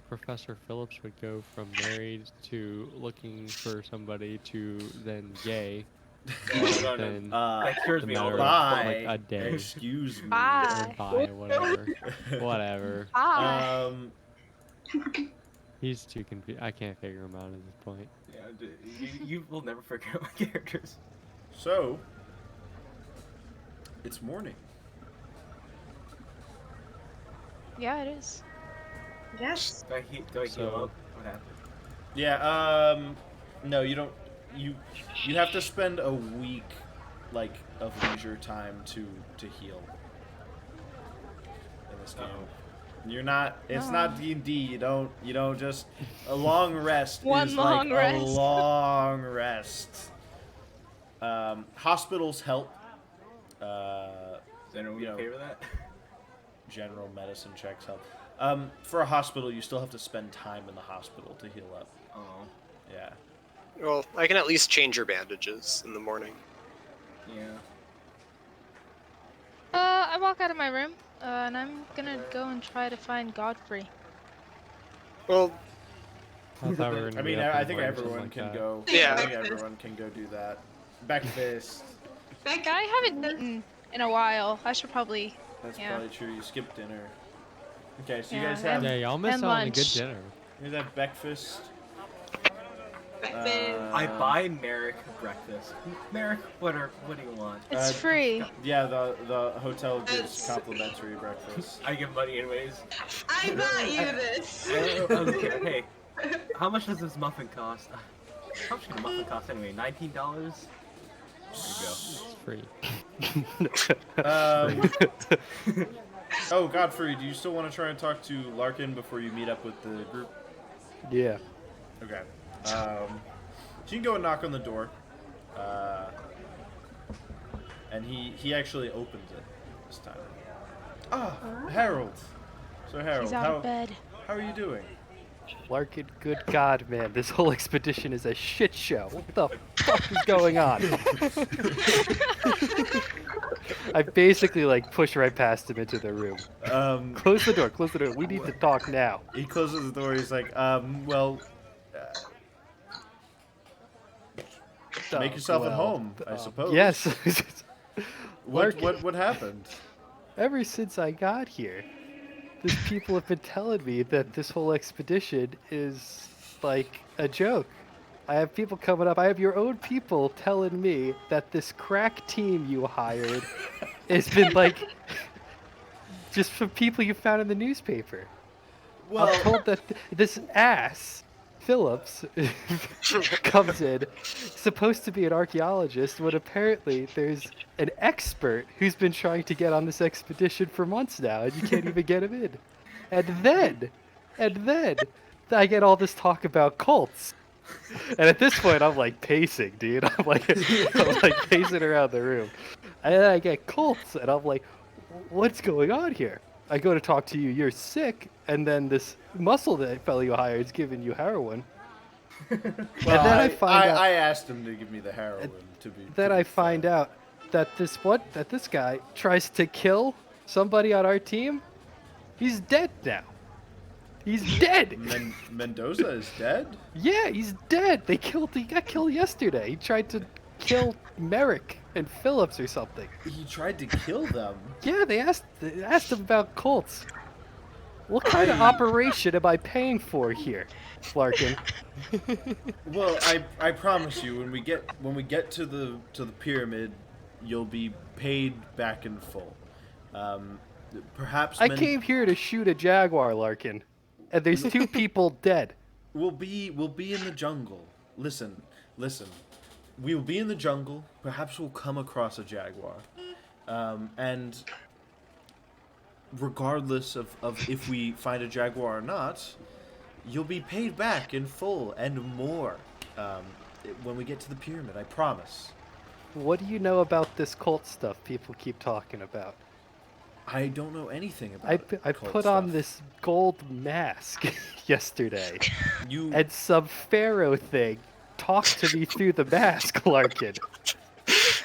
Professor Phillips would go from married to looking for somebody to then gay. No, Then that cures the me all matter the of Bye. like a day Excuse me. or Bye. bye, whatever. Whatever. Bye. He's too confused. I can't figure him out at this point. Yeah, you will never figure out my characters. So, it's morning. Yeah, it is. Yes. Do I heal So- up? What happened? Yeah, no, you don't. You have to spend a week, like, of leisure time to heal in this game. You're not. It's No. not D&D. You don't just. A long rest One is long like rest. a long rest. Hospitals help. Is anyone You know, okay with that? General medicine checks help. For a hospital, you still have to spend time in the hospital to heal up. Oh, Yeah. Well, I can at least change your bandages in the morning. yeah. I walk out of my room, and I'm gonna go and try to find Godfrey. Well, I thought we were gonna I be mean, up in I the think morning or something everyone like can that. go. Yeah. I think everyone can go do that. Breakfast. Like, I haven't eaten in a while. I should probably. That's Yeah. probably true. You skipped dinner. Okay, so you Yeah, guys have Yeah, y'all missed And out on a good lunch. dinner. you guys have breakfast. I buy Merrick breakfast. Merrick, what do you want? It's free. Yeah, the hotel gives It's- complimentary breakfast. I give money anyways. I bought you this. Okay, hey, how much does this muffin cost? How much does a muffin cost anyway? $19? It's free. Oh, Godfrey, do you still want to try and talk to Larkin before you meet up with the group? Yeah. Okay. So you can go and knock on the door. And he actually opens it this time. Ah, Harold. So Harold, He's out of bed. how are you doing? Larkin, good God, man, this whole expedition is a shit show. What the fuck is going on? I basically like push right past him into the room. Close the door. Close the door. We need to talk now. He closes the door. He's like, well, make yourself at home, I suppose. Yes. What happened? Ever since I got here, these people have been telling me that this whole expedition is like a joke. I have people coming up. I have your own people telling me that this crack team you hired has been like just from people you found in the newspaper. Well, I'm told that this ass Phillips comes in, supposed to be an archaeologist, when apparently there's an expert who's been trying to get on this expedition for months now, and you can't even get him in. And then, I get all this talk about cults. And at this point, I'm like pacing, dude. I'm like pacing around the room. And then I get cults, and I'm like, what's going on here? I go to talk to you, you're sick, and then this muscle that fellow you hired is giving you heroin. well, and then I find out. I asked him to give me the heroin Then I find out that this guy tries to kill somebody on our team. He's dead now. He's dead. Mendoza is dead? Yeah, he's dead. He got killed yesterday. He tried to kill Merrick and Phillips or something. He tried to kill them. Yeah, they asked him about cults. What kind of operation am I paying for here, Larkin? Well, I promise you, when we get to the pyramid, you'll be paid back in full. Perhaps I came here to shoot a jaguar, Larkin, and there's two people dead. We'll be in the jungle. Listen. We will be in the jungle. Perhaps we'll come across a jaguar, and regardless of if we find a jaguar or not, you'll be paid back in full and more when we get to the pyramid. I promise. What do you know about this cult stuff people keep talking about? I don't know anything about I cult put on stuff. this gold mask yesterday, You and some pharaoh thing talked to me through the mask, Larkin.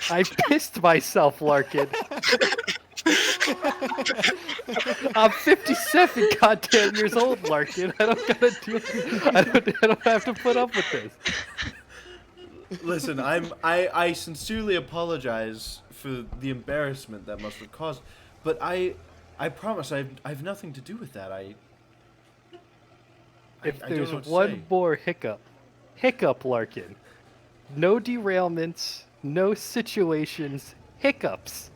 I pissed myself, Larkin. I'm 57 goddamn years old, Larkin. I don't gotta deal. I don't have to put up with this. Listen, I sincerely apologize for the embarrassment that must have caused, but I promise I've nothing to do with that. If I don't there's know what to one say. more hiccup, Larkin. No derailments, no situations, hiccups.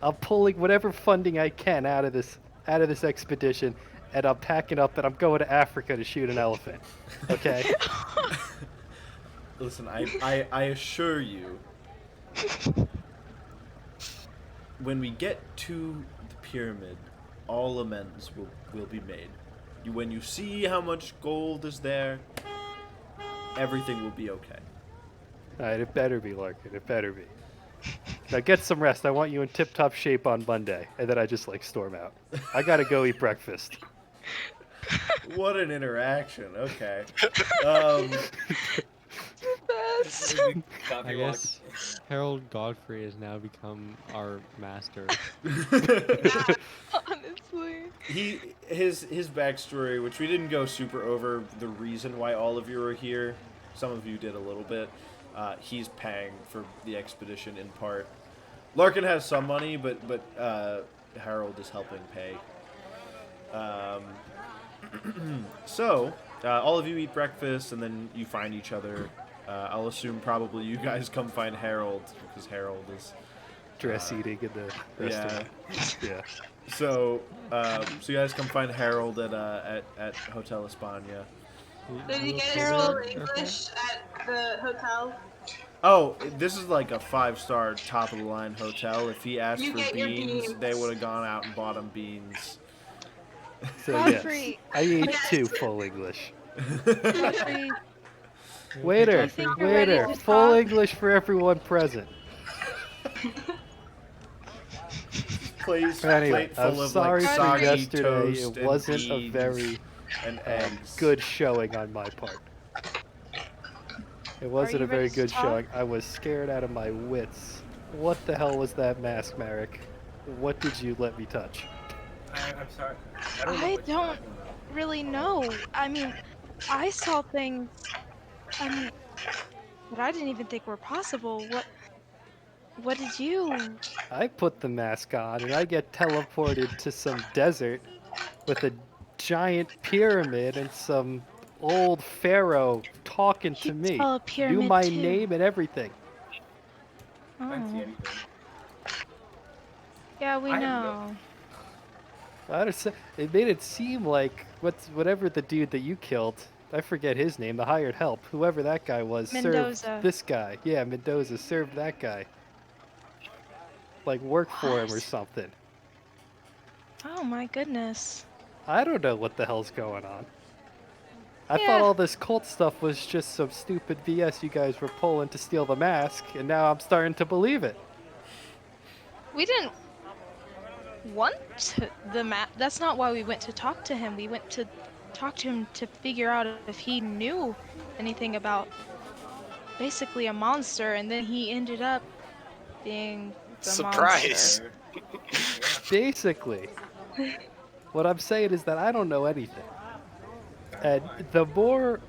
I'm pulling whatever funding I can out of this expedition, and I'm packing up and I'm going to Africa to shoot an elephant. Okay? Listen, I assure you, when we get to the pyramid, all amends will be made. When you see how much gold is there, everything will be okay. Alright, it better be, Larkin. It better be. Now get some rest. I want you in tip-top shape on Monday. And then I just, storm out. I gotta go eat breakfast. What an interaction. Okay. Best. I guess Harold Godfrey has now become our master. Honestly. His backstory, which we didn't go super over, the reason why all of you are here. Some of you did a little bit. He's paying for the expedition in part. Larkin has some money, but Harold is helping pay. So all of you eat breakfast, and then you find each other. I'll assume probably you guys come find Harold, because Harold is Dress eating in the restaurant. Yeah. So you guys come find Harold at Hotel España. Did you get Harold- his English at the hotel? Oh, this is like a 5-star, top-of-the-line hotel. If he asked You for get your beans, beans. they would have gone out and bought him beans. So Godfrey. yes, I eat 2 full English. Godfrey. Waiter, I think you're ready waiter, to full talk. English for everyone present. Plates, Anyway, plate full I'm of sorry like for soggy yesterday. toast It wasn't and a beans very and eggs. good showing on my part. It wasn't you a very ready to good talk? showing. I was scared out of my wits. What the hell was that mask, Merrick? What did you let me touch? I'm sorry. I don't know I what you're don't talking about. really know. I mean, I saw things. I mean, that I didn't even think were possible. What did you? I put the mask on and I get teleported to some desert with a giant pyramid and some old pharaoh talking to You me. saw a Knew pyramid my too. name and everything. I didn't see Oh, anything. yeah, we I have know. I just, it made it seem like whatever the dude that you killed, I forget his name, the hired help, whoever that guy was, Mendoza. served this guy. Yeah, Mendoza served that guy. Like worked for him or What? something. Oh my goodness. I don't know what the hell's going on. I Yeah. thought all this cult stuff was just some stupid BS you guys were pulling to steal the mask, and now I'm starting to believe it. We didn't want That's not why we went to talk to him. We went to talk to him to figure out if he knew anything about basically a monster, and then he ended up being the Surprise. monster. Basically, what I'm saying is that I don't know anything. And the more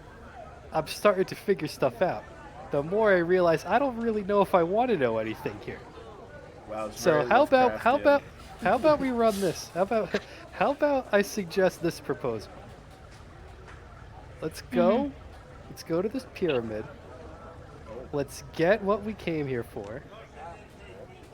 I'm starting to figure stuff out, the more I realize I don't really know if I want to know anything here. Wow, it's So very how Lovecraftian. about we run this? How about I suggest this proposal? Let's go. Let's go to this pyramid. Let's get what we came here for.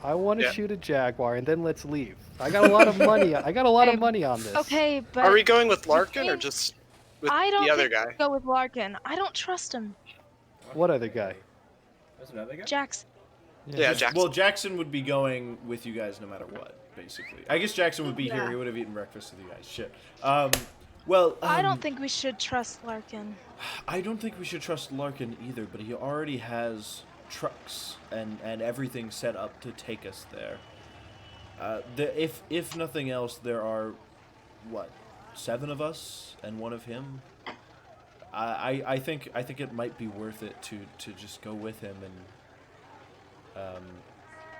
I want to Yeah. shoot a jaguar, and then let's leave. I got a lot of money. I got a lot of money on this. Okay, but Are we going with Larkin or think- just with I don't the other think guy? we'll go with Larkin. I don't trust him. What other guy? There's another guy? Jackson. Yeah, Jackson. Well, Jackson would be going with you guys no matter what, basically. I guess Jackson would be here. Yeah. He would have eaten breakfast with you guys. Shit. I don't think we should trust Larkin. I don't think we should trust Larkin either, but he already has trucks and everything set up to take us there. If nothing else, there are, 7 of us and 1 of him. I think it might be worth it to just go with him, and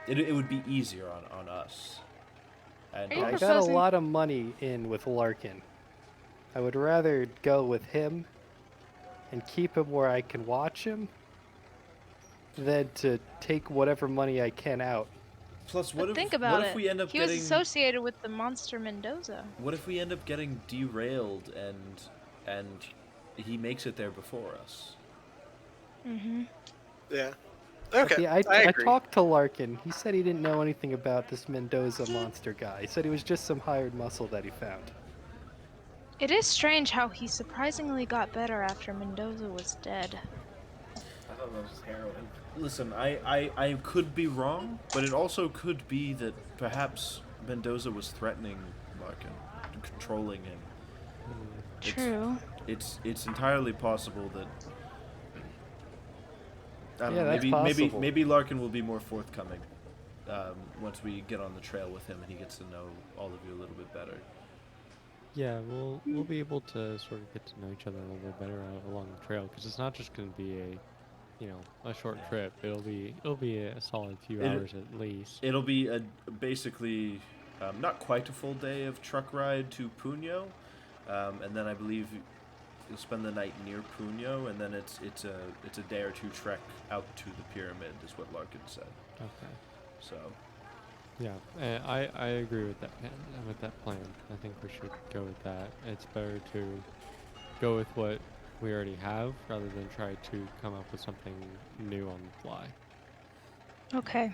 it would be easier on us. And Are you I got a proposing- lot of money in with Larkin. I would rather go with him and keep him where I can watch him than to take whatever money I can out. plus, But what think if about what it. if we end up he getting was associated with the monster Mendoza. what if we end up getting derailed and he makes it there before us? Mm-hmm. Yeah. Okay. See, I I agree. talked to Larkin. He said he didn't know anything about this Mendoza monster guy. He said he was just some hired muscle that he found. It is strange how he surprisingly got better after Mendoza was dead. I thought that was just heroin. Listen, I could be wrong, but it also could be that perhaps Mendoza was threatening Larkin, controlling him. True. It's entirely possible that. I don't Yeah, know, that's maybe possible. maybe Larkin will be more forthcoming once we get on the trail with him and he gets to know all of you a little bit better. Yeah, we'll be able to sort of get to know each other a little bit better along the trail, because it's not just going to be a short trip. It'll be a solid few hours at least. It'll be basically not quite a full day of truck ride to Puno, and then I believe you'll spend the night near Puno, and then it's a day or two trek out to the pyramid, is what Larkin said. Okay. So Yeah, I agree with that plan. I think we should go with that. It's better to go with what we already have rather than try to come up with something new on the fly. Okay.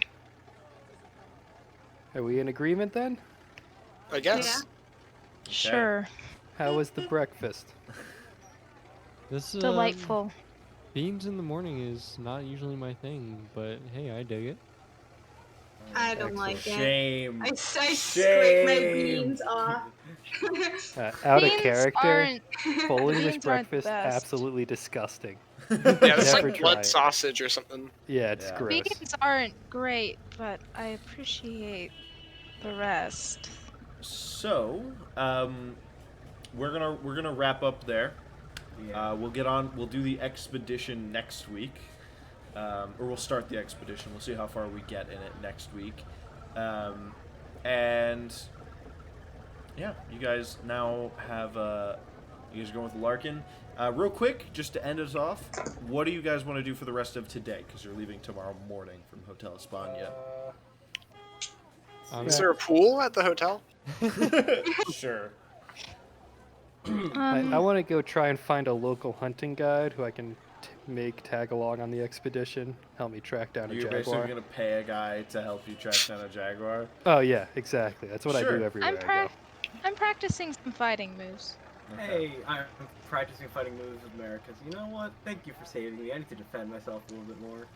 Are we in agreement then? I guess. Sure. How was the breakfast? This Delightful. beans in the morning is not usually my thing, but hey, I dig it. I don't like it. shame. I scrape my Shame. beans off. Out of Beans character, aren't- full English beans aren't the breakfast, best. absolutely disgusting. Yeah, it's Never like try blood it. sausage or something. Yeah, it's Yeah. gross. Beans aren't great, but I appreciate the rest. So we're gonna wrap up there. Yeah. We'll do the expedition next week. Or we'll start the expedition. We'll see how far we get in it next week. And yeah, you guys now have you guys are going with Larkin. Real quick, just to end us off, what do you guys want to do for the rest of today? Because you're leaving tomorrow morning from Hotel España. Is there a pool at the hotel? Sure. I want to go try and find a local hunting guide who I can make tag along on the expedition, help me track down a You're jaguar. basically gonna pay a guy to help you track down a jaguar. Oh yeah, exactly. That's what I Sure. do everywhere I go. I'm practicing some fighting moves. Hey, I'm practicing fighting moves with Merrick, 'cause you know what? Thank you for saving me. I need to defend myself a little bit more.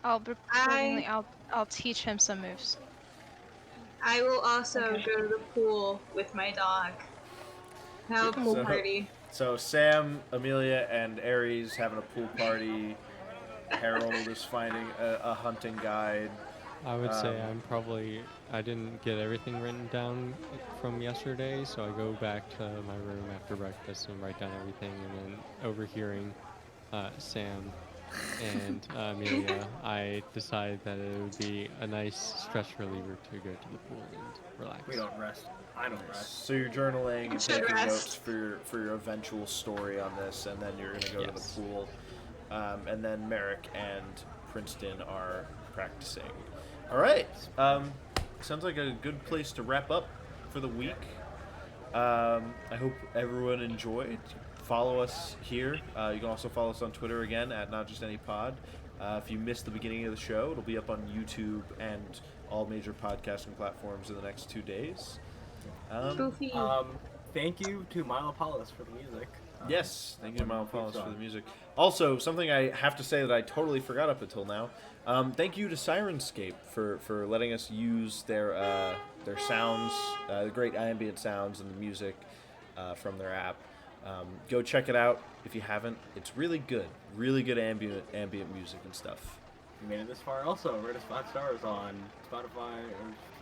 I'll teach him some moves. I will also Okay. go to the pool with my dog. Have a pool So- party. So Sam, Amelia, and Aries having a pool party. Harold is finding a hunting guide. I would say I didn't get everything written down from yesterday, so I go back to my room after breakfast and write down everything, and then overhearing Sam and Amelia, I decided that it would be a nice stress reliever to go to the pool and relax. We don't rest. I don't rest. So you're journaling and Should taking rest. notes for your eventual story on this, and then you're gonna go to Yes. the pool, and then Merrick and Princeton are practicing. All right. Sounds like a good place to wrap up for the week. I hope everyone enjoyed. Follow us here. You can also follow us on Twitter again at NotJustAnyPod. If you missed the beginning of the show, it'll be up on YouTube and all major podcasting platforms in the next 2 days. Goofy. Thank you to Milopolis for the music. Yes, thank you to Mile Good Palace for song. the music. Also, something I have to say that I totally forgot up until now. Thank you to Syrinscape for letting us use their sounds, the great ambient sounds and the music from their app. Go check it out if you haven't. It's really good ambient music and stuff. If you made it this far, also rate us 5 stars on Spotify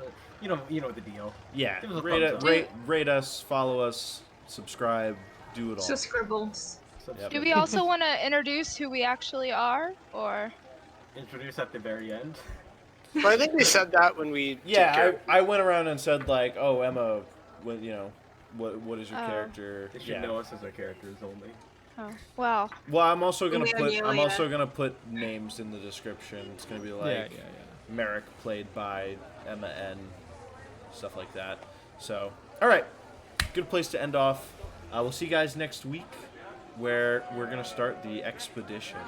or you know the deal. Yeah, Give us a rate, thumbs up. rate us, follow us, subscribe, do it all. So scribbles. Yep. Do we also want to introduce who we actually are, or? Introduce at the very end. But I think we said that when we did Yeah, characters. I went around and said like, oh Emma, what what is your Oh. character? They should Yeah. know us as our characters only. Oh, well, Well, I'm also gonna Amelia. put names in the description. It's gonna be like yeah. Merrick played by Emma N, stuff like that. So, all right, good place to end off. We'll see you guys next week, where we're gonna start the expedition.